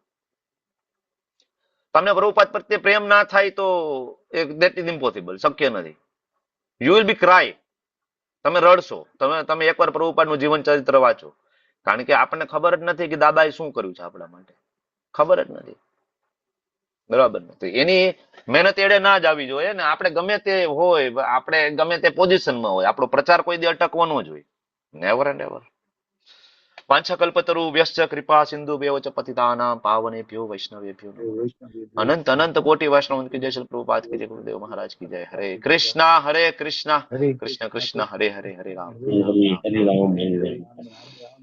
તમને પ્રભુપાદ પ્રત્યે પ્રેમ ના થાય તો દેટ ઇઝ ઇમ્પોસિબલ, શક્ય નથી. You will be cry. તમે રડશો. તમે એકવાર પ્રભુપાદનું જીવન ચરિત્ર વાંચો. કારણ કે આપણને ખબર જ નથી કે દાદાએ શું કર્યું છે આપણા માટે. ખબર જ નથી. બરાબર ને? તો એની મહેનત એડે ના જ આવી જોઈએ ને. આપણે ગમે તે હોય, આપણે ગમે તે પોઝિશનમાં હોય, આપણો પ્રચાર કોઈ દી અટકવો ન જોઈએ. Never and ever. વાંછાકલ્પતરુ વ્યસ્ચ કૃપા સિંધુ ભ્યો ચ પતિતાનાં પાવનેભ્યો વૈષ્ણવેભ્યો નમઃ. અનંત અનંત કોટી વૈષ્ણવ કી જય. શ્રી પ્રભુપાદ કી જય. ગુરુદેવ મહારાજ કી જય. હરે કૃષ્ણ કૃષ્ણ હરે હરે, હરે રામ. હરે રામ.